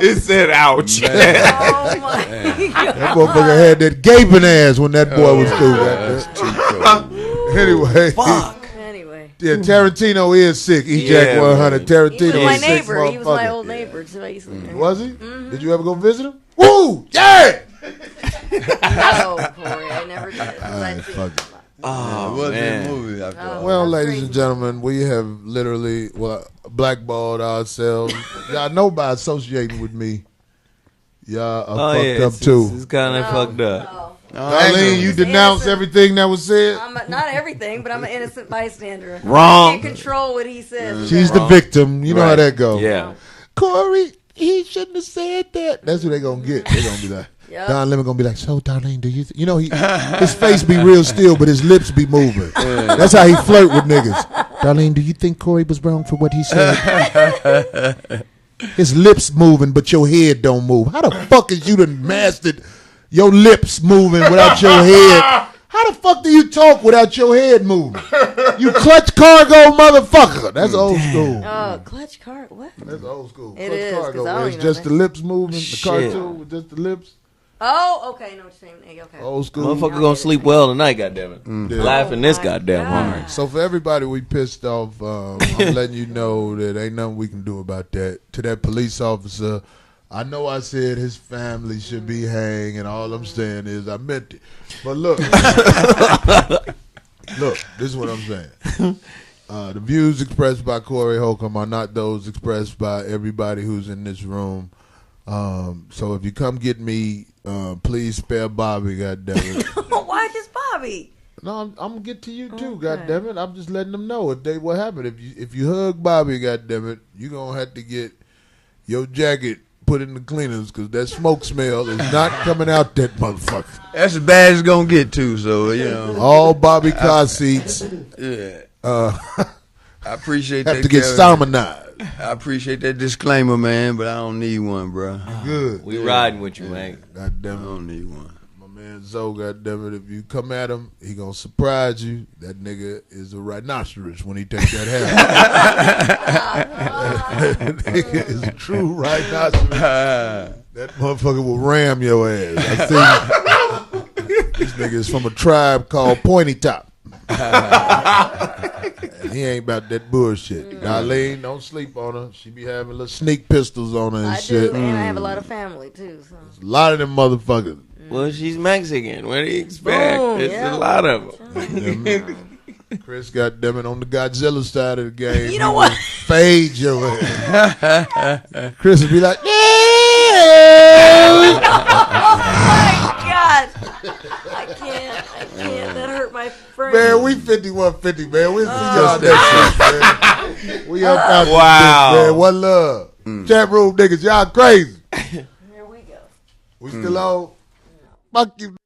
it said ouch. Oh my god. That motherfucker had that gaping ass when that boy was through. Anyway. Fuck. Yeah, Tarantino is sick. Jack 100. Tarantino he was my is neighbor. sick. He was my old neighbor. So I used to Was he? Mm-hmm. Did you ever go visit him? Woo! Yeah! No, Corey, I never did. Fuck it. Oh, man. Movie Well, ladies and gentlemen, we have literally blackballed ourselves. Y'all know by associating with me, y'all are fucked up too. It's kind of fucked up. No. Darlene, you denounced everything that was said? Not everything, but I'm an innocent bystander. Wrong. I can't control what he says. She's the victim. You know how that goes. Yeah. Corey, he shouldn't have said that. That's what they're going to get. They're going to be like, Don Lemon going to be like, so Darlene, do you you know, his face be real still, but his lips be moving. That's how he flirt with niggas. Darlene, do you think Corey was wrong for what he said? His lips moving, but your head don't move. How the fuck is you done mastered your lips moving without your head? How the fuck do you talk without your head moving? You clutch cargo motherfucker. That's old school. Clutch card? What? That's old school. It clutch is, cargo. 'cause I don't It's even just know the that. lips moving. The cartoon with just the lips. Oh, okay. No, what you're saying. Okay. Old school. Motherfucker gonna sleep well tonight, goddammit. Yeah. Laughing this goddamn hard. So for everybody we pissed off, I'm letting you know that ain't nothing we can do about that. To that police officer, I know I said his family should be hanged, and all I'm saying is I meant it. But look, look, this is what I'm saying. The views expressed by Corey Holcomb are not those expressed by everybody who's in this room. So if you come get me, please spare Bobby, goddammit. Why just Bobby? No, I'm gonna get to you too, Okay. goddammit. I'm just letting them know what happened. If you hug Bobby, goddammit, you gonna have to get your jacket put in the cleaners because that smoke smell is not coming out that motherfucker. That's as bad as it's gonna get too. So you know, all Bobby car seats. Yeah. I appreciate have that. to get Kevin. Salmonized. I appreciate that disclaimer, man, but I don't need one, bro. Good. We riding with you, man. God damn it. I don't need one. My man Zoe, goddamn it, if you come at him, he gonna surprise you. That nigga is a rhinoceros when he takes that hat. That nigga is a true rhinoceros. That motherfucker will ram your ass. I see. This nigga is from a tribe called Pointy Top. And he ain't about that bullshit. Darlene, don't sleep on her. She be having little sneak pistols on her and I shit. do, and I have a lot of family too. So. A lot of them motherfuckers. Well, she's Mexican. What do you expect? Boom, There's yeah. a lot of them. Chris, goddammit, on the Godzilla side of the game. You know what? Fade your ass. Chris would be like, Oh my God! I can't. That hurt my friend. man, we 5150, man. We'll see y'all next week, man. We up out Wow. this bitch, man. One love. Chat room niggas, y'all crazy. Here we go. We still on? Fuck you.